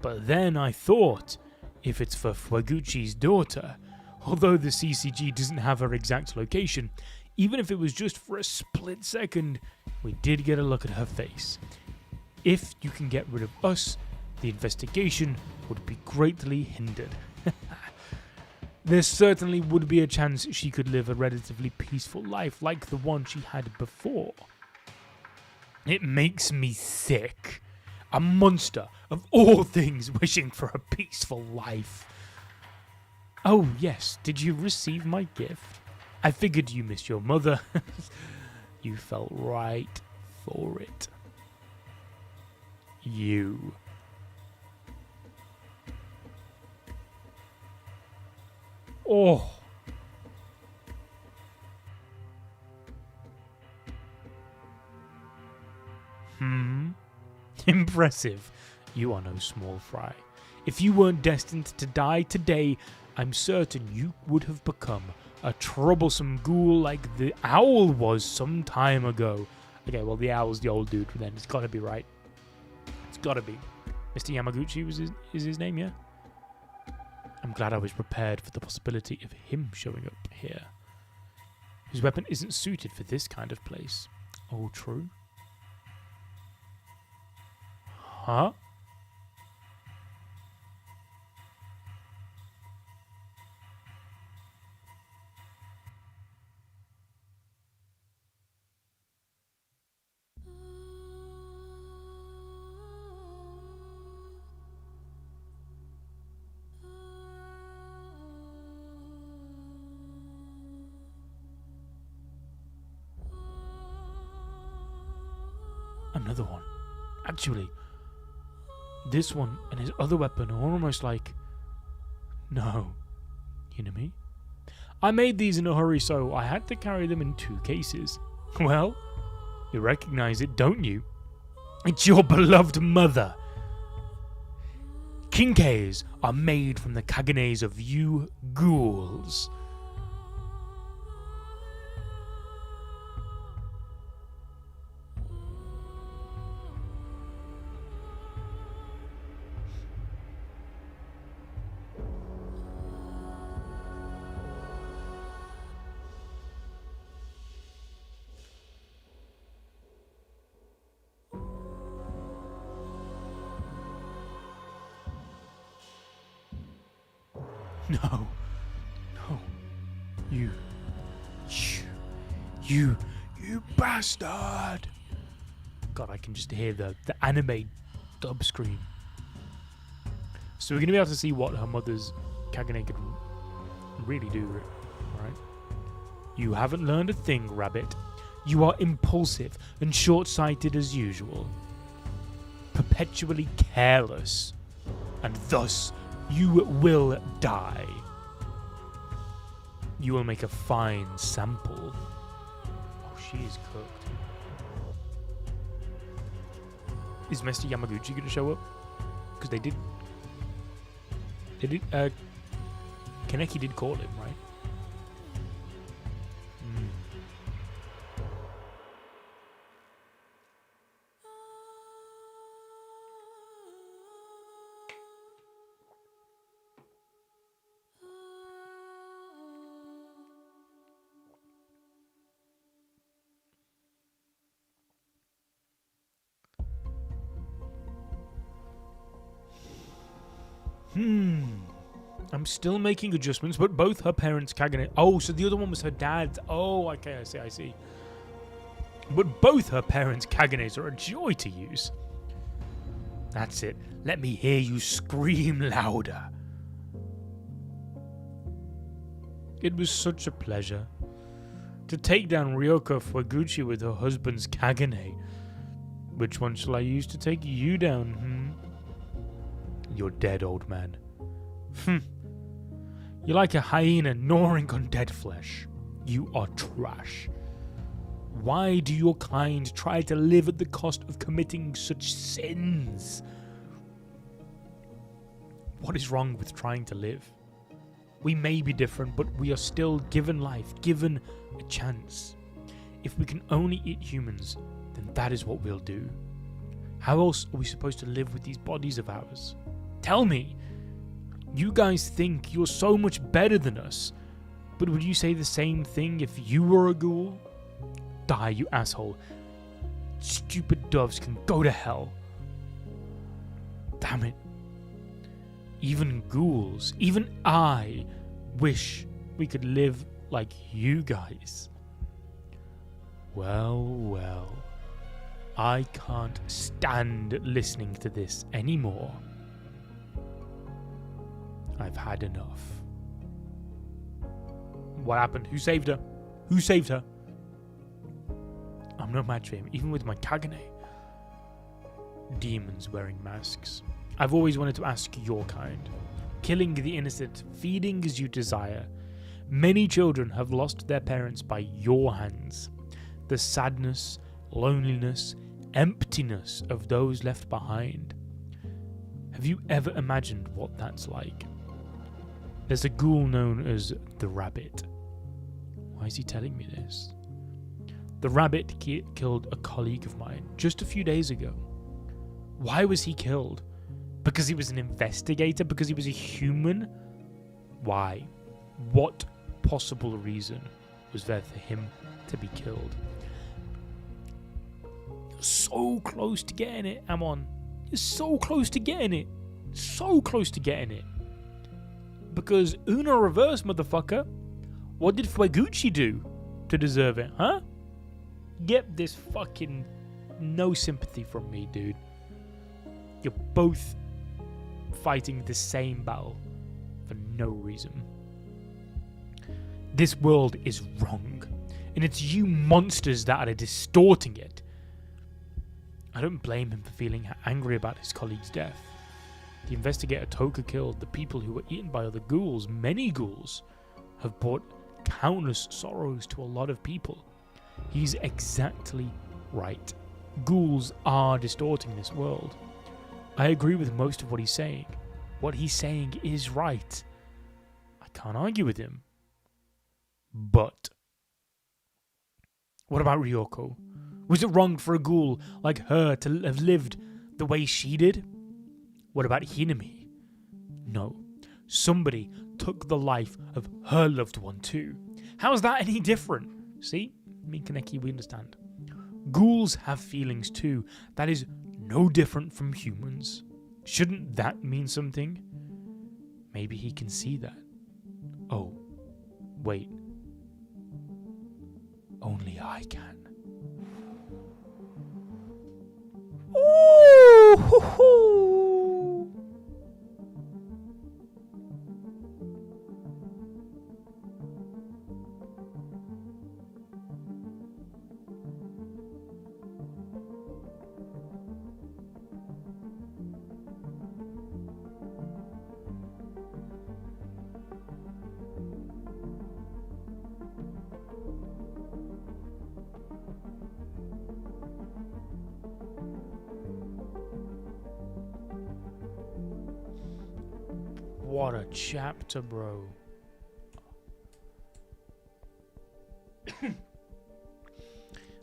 But then I thought, if it's for Fueguchi's daughter, although the CCG doesn't have her exact location, even if it was just for a split second, we did get a look at her face. If you can get rid of us, the investigation would be greatly hindered. There certainly would be a chance she could live a relatively peaceful life like the one she had before. It makes me sick. A monster, of all things, wishing for a peaceful life. Oh yes, did you receive my gift? I figured you missed your mother. You fell right for it. You. Oh. Impressive. You are no small fry. If you weren't destined to die today, I'm certain you would have become a troublesome ghoul like the owl was some time ago. Okay, well, the owl's the old dude then. It's gotta be right. It's gotta be. Mr. Yamaguchi is his name, yeah? I'm glad I was prepared for the possibility of him showing up here. His weapon isn't suited for this kind of place. Oh, true. Huh? Another one. Actually, this one and his other weapon are almost like... No. Hinami? I made these in a hurry, so I had to carry them in 2 cases. Well, you recognize it, don't you? It's your beloved mother. Kinkeis are made from the Kagunes of you ghouls. No. No. You bastard! God, I can just hear the anime dub scream. So we're going to be able to see what her mother's Kagune could really do, right? You haven't learned a thing, Rabbit. You are impulsive and short-sighted as usual. Perpetually careless. And thus, you will die. You will make a fine sample. Oh, she is cooked. Is Mr. Yamaguchi going to show up? Because they did... Kaneki did call him, right? I'm still making adjustments, but both her parents, Kagune... Oh, so the other one was her dad's. Oh, okay, I see. But both her parents, Kagunes, are a joy to use. That's it. Let me hear you scream louder. It was such a pleasure to take down Ryoka Fueguchi with her husband's Kagune. Which one shall I use to take you down, You're dead, old man. You're like a hyena gnawing on dead flesh. You are trash. Why do your kind try to live at the cost of committing such sins? What is wrong with trying to live? We may be different, but we are still given life, given a chance. If we can only eat humans, then that is what we'll do. How else are we supposed to live with these bodies of ours? Tell me! You guys think you're so much better than us, but would you say the same thing if you were a ghoul? Die, you asshole. Stupid doves can go to hell. Damn it. Even ghouls, even I, wish we could live like you guys. Well, well. I can't stand listening to this anymore. I've had enough. What happened? Who saved her? Who saved her? I'm no match for him, even with my Kagune. Demons wearing masks. I've always wanted to ask your kind. Killing the innocent, feeding as you desire. Many children have lost their parents by your hands. The sadness, loneliness, emptiness of those left behind. Have you ever imagined what that's like? There's a ghoul known as the Rabbit. Why is he telling me this? The Rabbit killed a colleague of mine just a few days ago. Why was he killed? Because he was an investigator? Because he was a human? Why? What possible reason was there for him to be killed? You're so close to getting it, Amon. You're so close to getting it. So close to getting it. Because Uno reverse, motherfucker. What did Fueguchi do to deserve it, huh? Get this fucking no sympathy from me, dude. You're both fighting the same battle for no reason. This world is wrong, and it's you monsters that are distorting it. I don't blame him for feeling angry about his colleague's death. The investigator Toka killed the people who were eaten by other ghouls. Many ghouls have brought countless sorrows to a lot of people. He's exactly right. Ghouls are distorting this world. I agree with most of what he's saying. What he's saying is right. I can't argue with him. But what about Ryoko? Was it wrong for a ghoul like her to have lived the way she did? What about Hinami? No. Somebody took the life of her loved one too. How is that any different? See? Me and Kaneki, we understand. Ghouls have feelings too. That is no different from humans. Shouldn't that mean something? Maybe he can see that. Oh, wait. Only I can. Ooh, hoo, hoo. What a chapter, bro.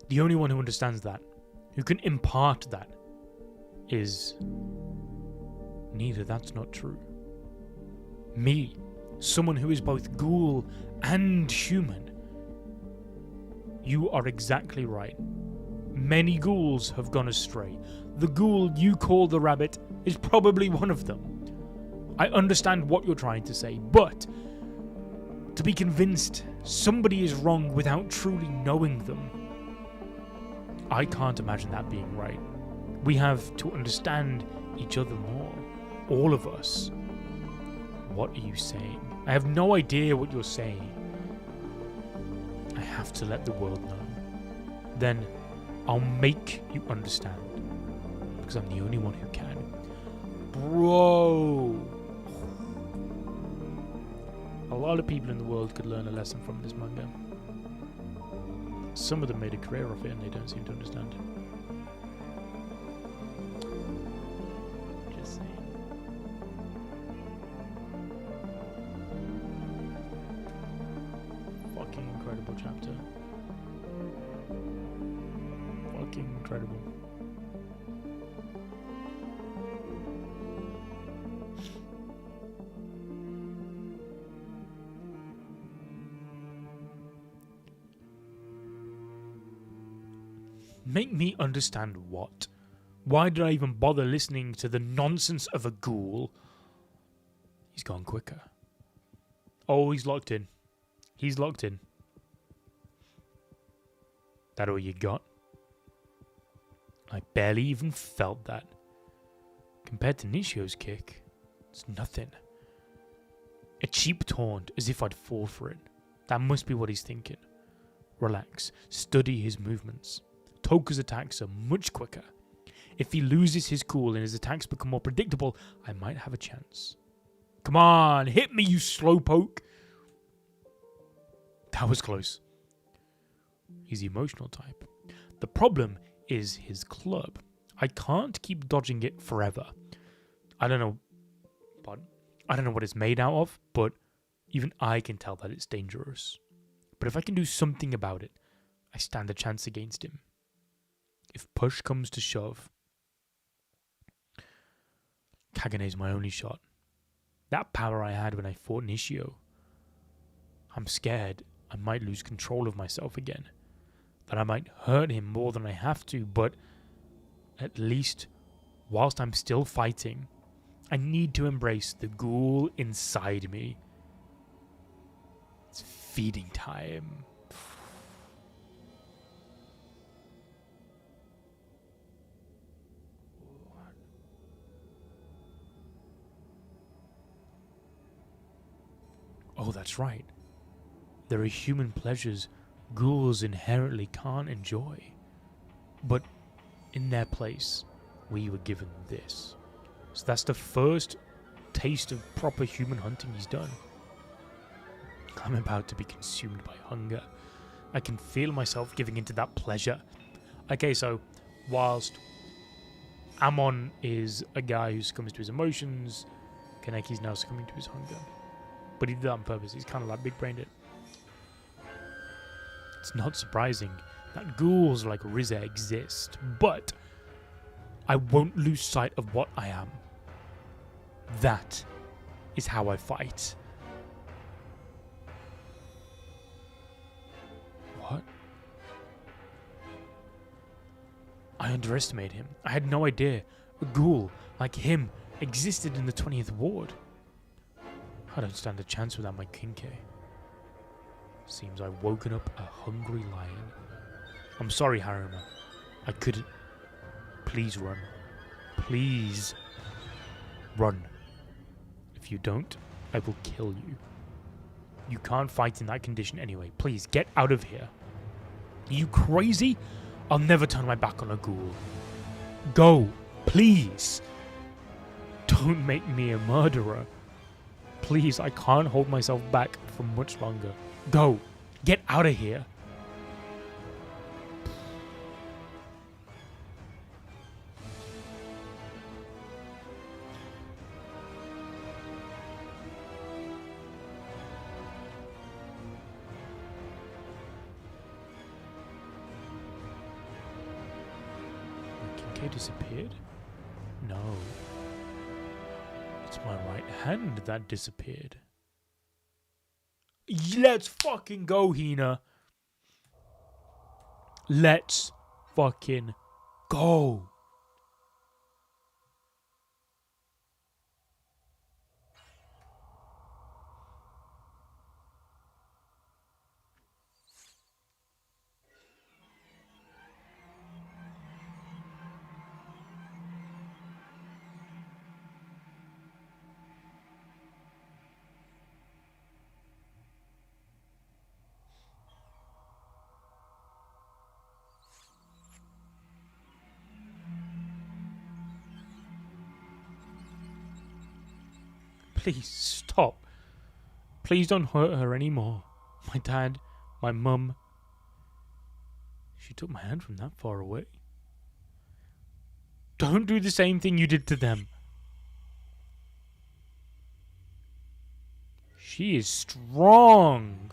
The only one who understands that, who can impart that, is neither. That's not true. Me, someone who is both ghoul and human. You are exactly right. Many ghouls have gone astray. The ghoul you call the Rabbit is probably one of them. I understand what you're trying to say, but to be convinced somebody is wrong without truly knowing them, I can't imagine that being right. We have to understand each other more. All of us. What are you saying? I have no idea what you're saying. I have to let the world know. Then I'll make you understand. Because I'm the only one who can. Bro! A lot of people in the world could learn a lesson from this manga. Some of them made a career of it and they don't seem to understand. Just saying. incredible chapter. Fucking incredible. Make me understand what? Why did I even bother listening to the nonsense of a ghoul? He's gone quicker. Oh, he's locked in. He's locked in. That all you got? I barely even felt that. Compared to Nishio's kick, it's nothing. A cheap taunt, as if I'd fall for it. That must be what he's thinking. Relax. Study his movements. Toka's attacks are much quicker. If he loses his cool and his attacks become more predictable, I might have a chance. Come on, hit me, you slowpoke. That was close. He's the emotional type. The problem is his club. I can't keep dodging it forever. I don't know what it's made out of, but even I can tell that it's dangerous. But if I can do something about it, I stand a chance against him. If push comes to shove, Kagune is my only shot. That power I had when I fought Nishio. I'm scared I might lose control of myself again. That I might hurt him more than I have to, but at least, whilst I'm still fighting, I need to embrace the ghoul inside me. It's feeding time. Oh, that's right. There are human pleasures ghouls inherently can't enjoy. But in their place, we were given this. So that's the first taste of proper human hunting he's done. I'm about to be consumed by hunger. I can feel myself giving into that pleasure. Okay, so whilst Amon is a guy who succumbs to his emotions, Kaneki's now succumbing to his hunger. But he did that on purpose. He's kind of like big-brained it. It's not surprising that ghouls like Riza exist, but I won't lose sight of what I am. That is how I fight. What? I underestimated him. I had no idea a ghoul like him existed in the 20th Ward. I don't stand a chance without my Kanki. Seems I've woken up a hungry lion. I'm sorry, Haruma. I couldn't. Please run. Please run. If you don't, I will kill you. You can't fight in that condition anyway. Please, get out of here. Are you crazy? I'll never turn my back on a ghoul. Go, please. Don't make me a murderer. Please, I can't hold myself back for much longer. Go. Get out of here. Kanki disappeared? No. It's my right hand that disappeared. Let's fucking go, Hina. Let's fucking go. Please stop. Please don't hurt her anymore. My dad, my mum. She took my hand from that far away. Don't do the same thing you did to them. She is strong.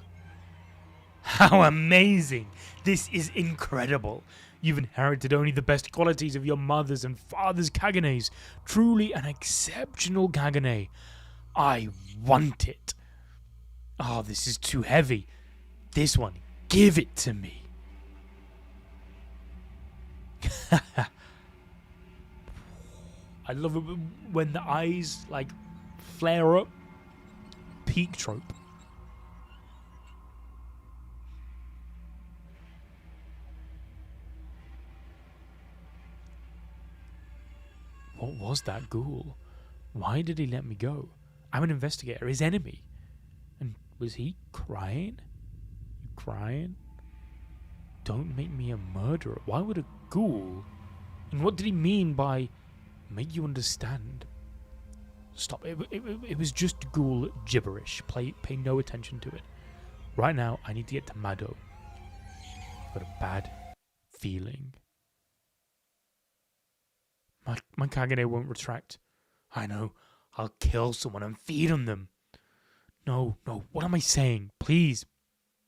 How amazing! This is incredible. You've inherited only the best qualities of your mother's and father's Kagunes. Truly an exceptional Kagune. I want it. Oh, this is too heavy. This one, give it to me. I love it when the eyes like flare up. Peak trope. What was that ghoul? Why did he let me go? I'm an investigator, his enemy. And was he crying? You crying? Don't make me a murderer. Why would a ghoul? And what did he mean by make you understand? Stop. It was just ghoul gibberish. Pay no attention to it. Right now, I need to get to Mado. I've got a bad feeling. My Kagune won't retract. I know. I'll kill someone and feed on them. No. What am I saying? Please,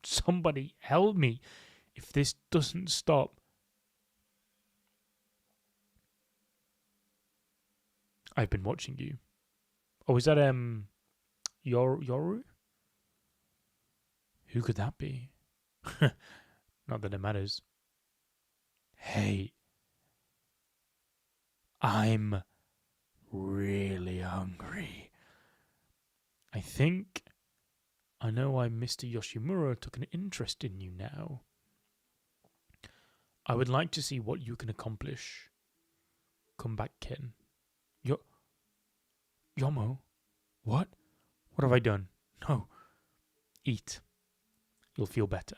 somebody help me. If this doesn't stop. I've been watching you. Oh, is that Yoru? Who could that be? Not that it matters. Hey. I'm really hungry. I think I know why Mr. Yoshimura took an interest in you now. I would like to see what you can accomplish. Come back, Ken. Yomo? What? What have I done? No. Eat. You'll feel better.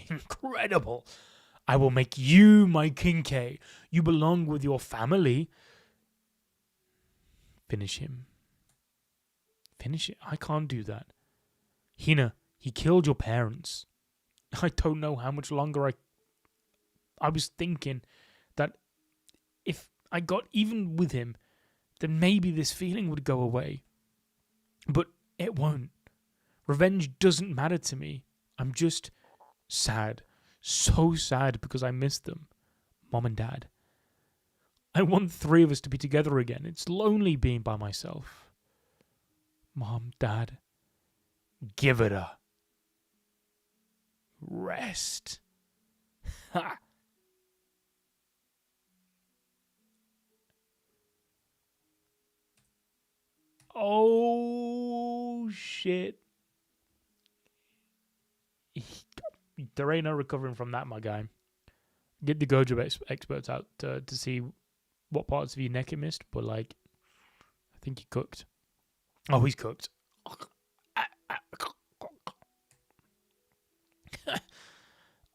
Incredible! I will make you my Kinke. You belong with your family. Finish him. Finish it. I can't do that. Hina, he killed your parents. I don't know how much longer I was thinking that if I got even with him, then maybe this feeling would go away. But it won't. Revenge doesn't matter to me. I'm just sad. So sad because I miss them. Mom and Dad. I want 3 of us to be together again. It's lonely being by myself. Mom, Dad, give it a rest. Ha! Oh, shit. There ain't no recovering from that, my guy. Get the Gojo experts out to see what parts of your neck he missed, but like, I think he cooked. Oh, he's cooked.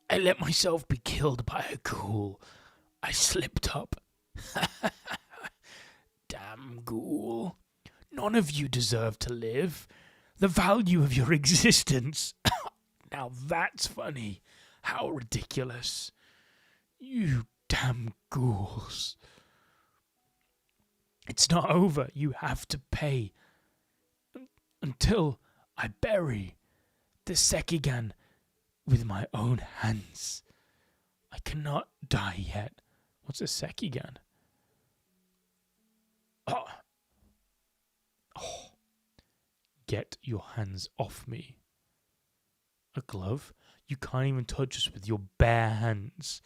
I let myself be killed by a ghoul. I slipped up. Damn ghoul. None of you deserve to live. The value of your existence. Now that's funny. How ridiculous. You damn ghouls. It's not over. You have to pay. Until I bury the Sekigan with my own hands. I cannot die yet. What's a Sekigan? Oh. Get your hands off me. A glove? You can't even touch us with your bare hands.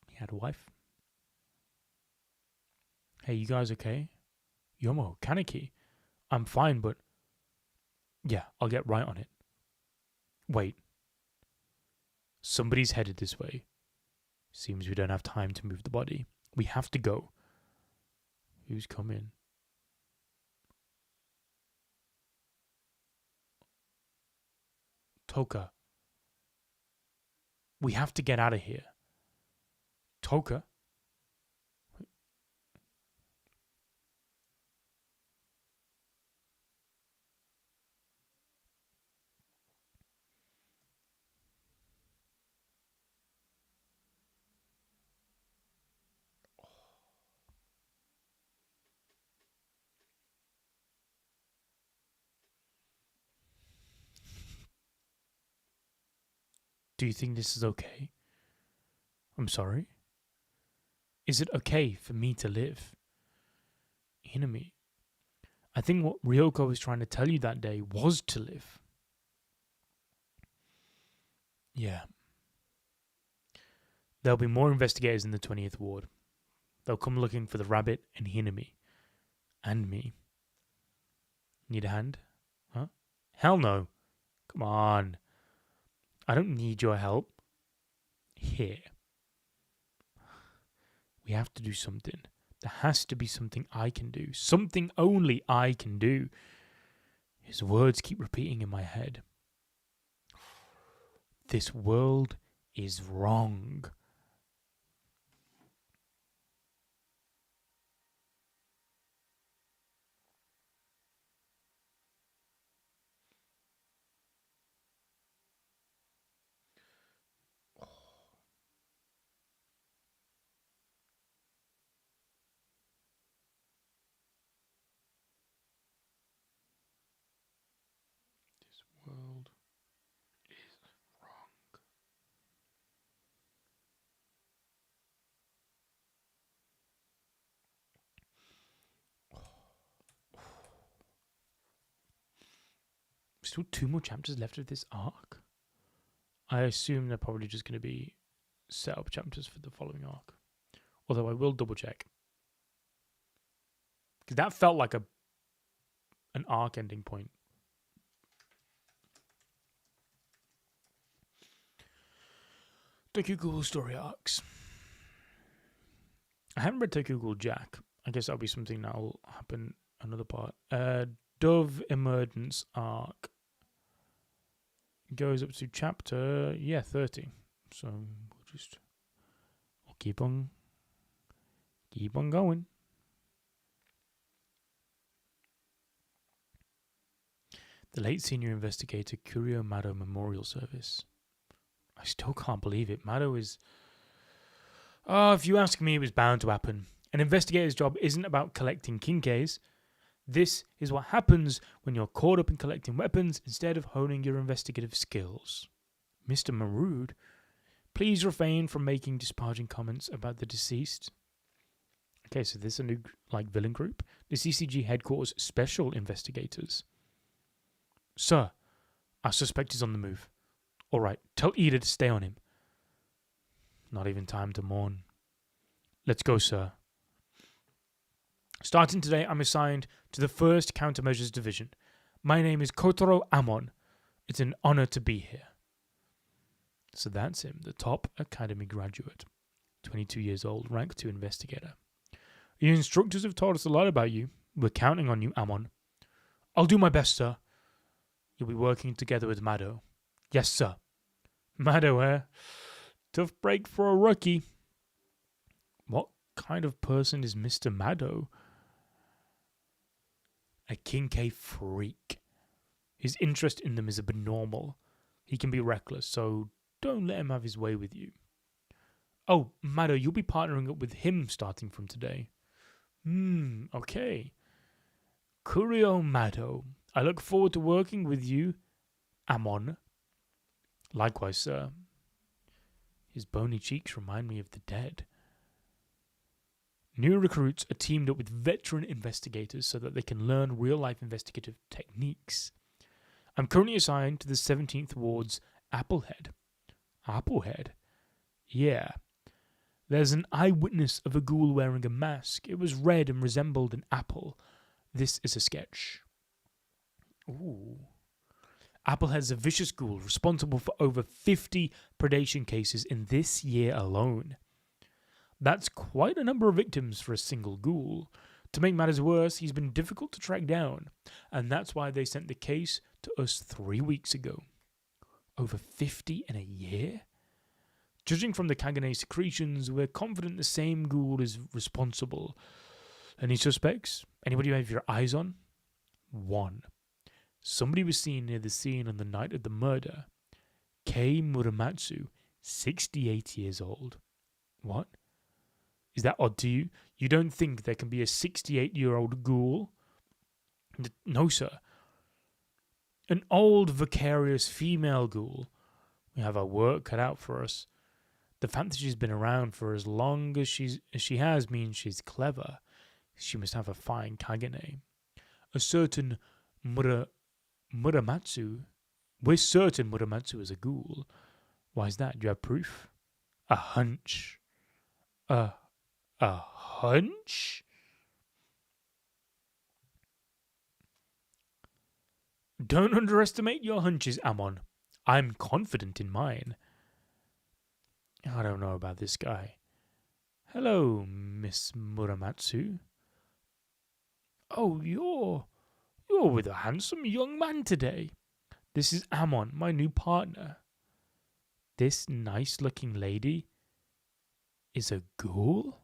He had a wife. Hey, you guys okay? Yomo, Kaneki. I'm fine, but... Yeah, I'll get right on it. Wait. Somebody's headed this way. Seems we don't have time to move the body. We have to go. Who's coming? Toka. We have to get out of here. Toka? Do you think this is okay? I'm sorry? Is it okay for me to live? Hinami, I think what Ryoko was trying to tell you that day was to live. Yeah. There'll be more investigators in the 20th ward. They'll come looking for the rabbit and Hinami. And me. Need a hand? Huh? Hell no. Come on. I don't need your help. Here. We have to do something. There has to be something I can do. Something only I can do. His words keep repeating in my head. This world is wrong. World is wrong. Still 2 more chapters left of this arc. I assume they're probably just going to be setup chapters for the following arc. Although I will double check. Because that felt like an arc ending point. Tokyo Ghoul story arcs. I haven't read Tokyo Ghoul Jack. I guess that'll be something that'll happen another part. Dove Emergence arc goes up to chapter 30. So we'll keep on going. The late senior investigator Kurio Mado Memorial Service. I still can't believe it. Mado is... Oh, if you ask me, it was bound to happen. An investigator's job isn't about collecting kinkeis. This is what happens when you're caught up in collecting weapons instead of honing your investigative skills. Mr. Marood, please refrain from making disparaging comments about the deceased. Okay, so this is a new villain group. The CCG headquarters special investigators. Sir, our suspect is on the move. All right, tell Ida to stay on him. Not even time to mourn. Let's go, sir. Starting today, I'm assigned to the 1st Countermeasures Division. My name is Kotaro Amon. It's an honor to be here. So that's him, the top academy graduate. 22 years old, rank 2 investigator. Your instructors have told us a lot about you. We're counting on you, Amon. I'll do my best, sir. You'll be working together with Mado. Yes, sir. Mado, eh? Tough break for a rookie. What kind of person is Mr. Mado? A Kinkei freak. His interest in them is abnormal. He can be reckless, so don't let him have his way with you. Oh, Mado, you'll be partnering up with him starting from today. Okay. Kurio Mado. I look forward to working with you, Amon. Likewise, sir. His bony cheeks remind me of the dead. New recruits are teamed up with veteran investigators so that they can learn real-life investigative techniques. I'm currently assigned to the 17th Ward's Applehead. Applehead? Yeah. There's an eyewitness of a ghoul wearing a mask. It was red and resembled an apple. This is a sketch. Ooh. Applehead's a vicious ghoul responsible for over 50 predation cases in this year alone. That's quite a number of victims for a single ghoul. To make matters worse, he's been difficult to track down, and that's why they sent the case to us 3 weeks ago. Over 50 in a year? Judging from the Kagune secretions, we're confident the same ghoul is responsible. Any suspects? Anybody you have your eyes on? 1. Somebody was seen near the scene on the night of the murder. Kei Muramatsu, 68 years old. What? Is that odd to you? You don't think there can be a 68-year-old ghoul? No, sir. An old, vicarious female ghoul We have our work cut out for us. The fact that she's been around for as long as she has means she's clever. She must have a fine Kagune. A certain Muramatsu. We're certain Muramatsu is a ghoul. Why is that? Do you have proof? A hunch. A hunch? Don't underestimate your hunches, Amon. I'm confident in mine. I don't know about this guy. Hello, Miss Muramatsu. Oh, you're with a handsome young man today. This is Amon, my new partner. This nice-looking lady is a ghoul?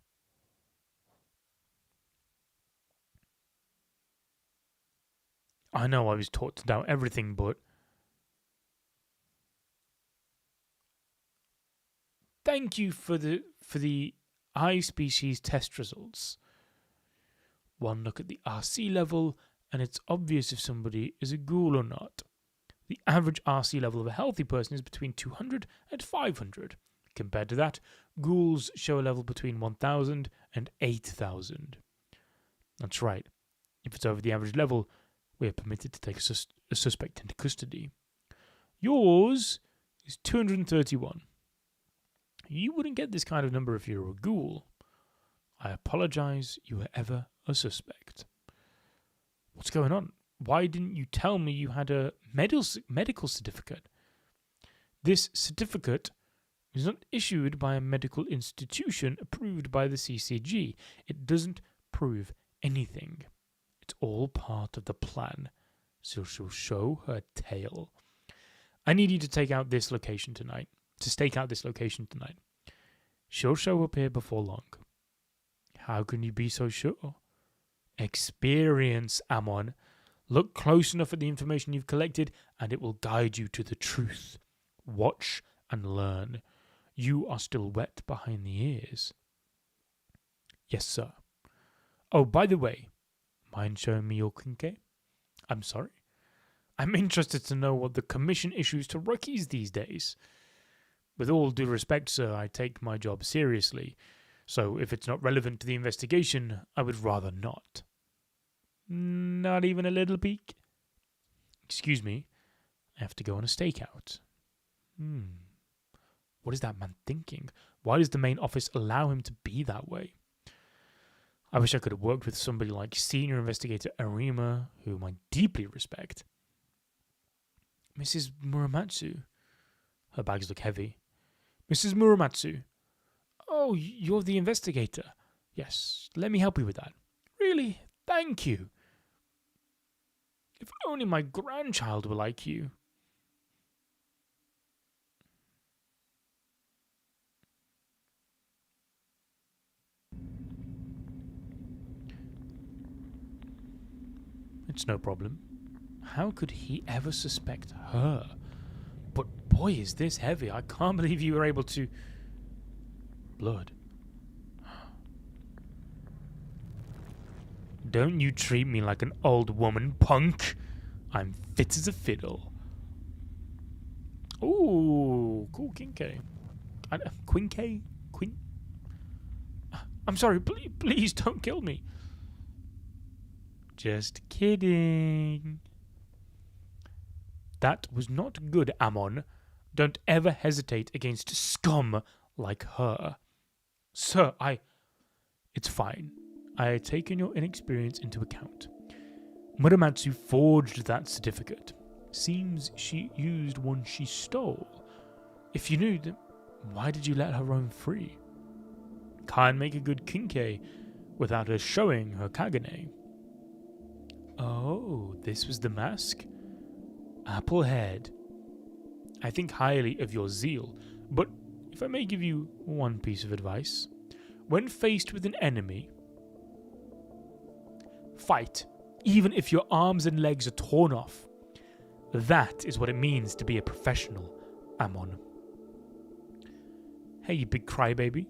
I know I was taught to doubt everything, but... Thank you for the eye species test results. One look at the RC level, and it's obvious if somebody is a ghoul or not. The average RC level of a healthy person is between 200 and 500. Compared to that, ghouls show a level between 1,000 and 8,000. That's right. If it's over the average level, we are permitted to take a suspect into custody. Yours is 231. You wouldn't get this kind of number if you were a ghoul. I apologize you were ever a suspect. What's going on? Why didn't you tell me you had a medical certificate? This certificate is not issued by a medical institution approved by the CCG. It doesn't prove anything. It's all part of the plan. So she'll show her tail. I need you to stake out this location tonight. She'll show up here before long. How can you be so sure? Experience, Amon. Look close enough at the information you've collected, and it will guide you to the truth. Watch and learn. You are still wet behind the ears. Yes, sir. Oh, by the way, mind showing me your Kanki? I'm sorry? I'm interested to know what the commission issues to rookies these days. With all due respect, sir, I take my job seriously, so if it's not relevant to the investigation, I would rather not. Not even a little peek? Excuse me, I have to go on a stakeout. What is that man thinking? Why does the main office allow him to be that way? I wish I could have worked with somebody like Senior Investigator Arima, whom I deeply respect. Mrs. Muramatsu. Her bags look heavy. Mrs. Muramatsu. Oh, you're the investigator. Yes, let me help you with that. Really? Thank you. If only my grandchild were like you. It's no problem. How could he ever suspect her? But boy, is this heavy. I can't believe you were able to... Blood. Don't you treat me like an old woman, punk. I'm fit as a fiddle. Ooh, cool Kinke. Quinke? Quin... I'm sorry, please don't kill me. Just kidding. That was not good, Amon. Don't ever hesitate against scum like her. Sir, It's fine. I had taken your inexperience into account. Muramatsu forged that certificate. Seems she used one she stole. If you knew, then why did you let her roam free? Can't make a good Kinke without her showing her Kagune. Oh, this was the mask? Applehead. I think highly of your zeal, but if I may give you one piece of advice. When faced with an enemy, fight, even if your arms and legs are torn off. That is what it means to be a professional, Amon. Hey, you big crybaby.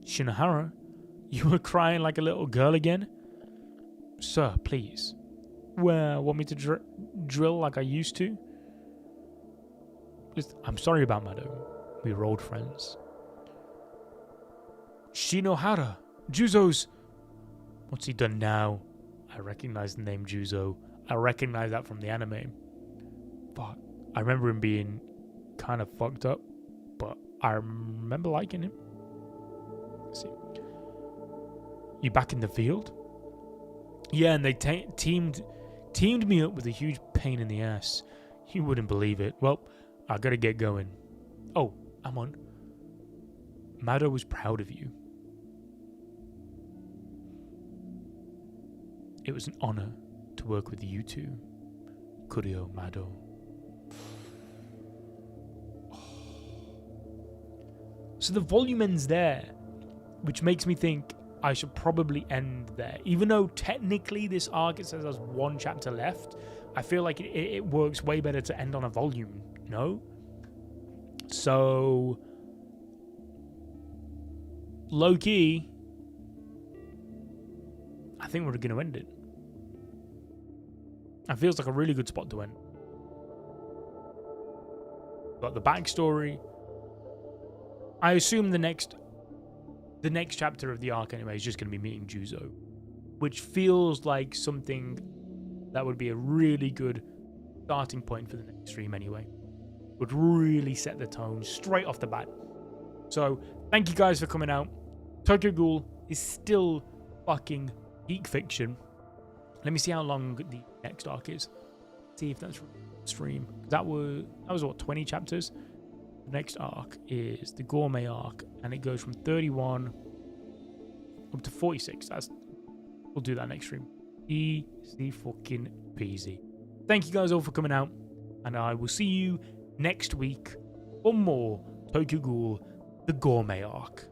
Shinohara, you were crying like a little girl again? Sir, please. Well, want me to drill like I used to? listen, I'm sorry about Mado. We were old friends. Shinohara, Juzo's. What's he done now? I recognize the name Juzo. I recognize that from the anime. But I remember him being kind of fucked up. But I remember liking him. Let's see. You back in the field? Yeah, and they teamed me up with a huge pain in the ass. You wouldn't believe it. Well, I gotta get going. Oh, Amon. Mado was proud of you. It was an honor to work with you two. Kurio, Mado. So the volume ends there, which makes me think I should probably end there. Even though technically this arc, it says there's one chapter left, I feel like it works way better to end on a volume, no? So, low-key, I think we're going to end it. It feels like a really good spot to end. Got the backstory. I assume the next chapter of the arc anyway is just going to be meeting Juzo, which feels like something that would be a really good starting point for the next stream anyway. Would really set the tone straight off the bat. So, thank you guys for coming out. Tokyo Ghoul is still fucking geek fiction. Let me see how long the next arc is. See if that's stream. That was what, 20 chapters? The next arc is the gourmet arc, and it goes from 31 up to 46. We'll do that next stream. Easy fucking peasy. Thank you guys all for coming out, and I will see you next week for more Tokyo Ghoul, the gourmet arc.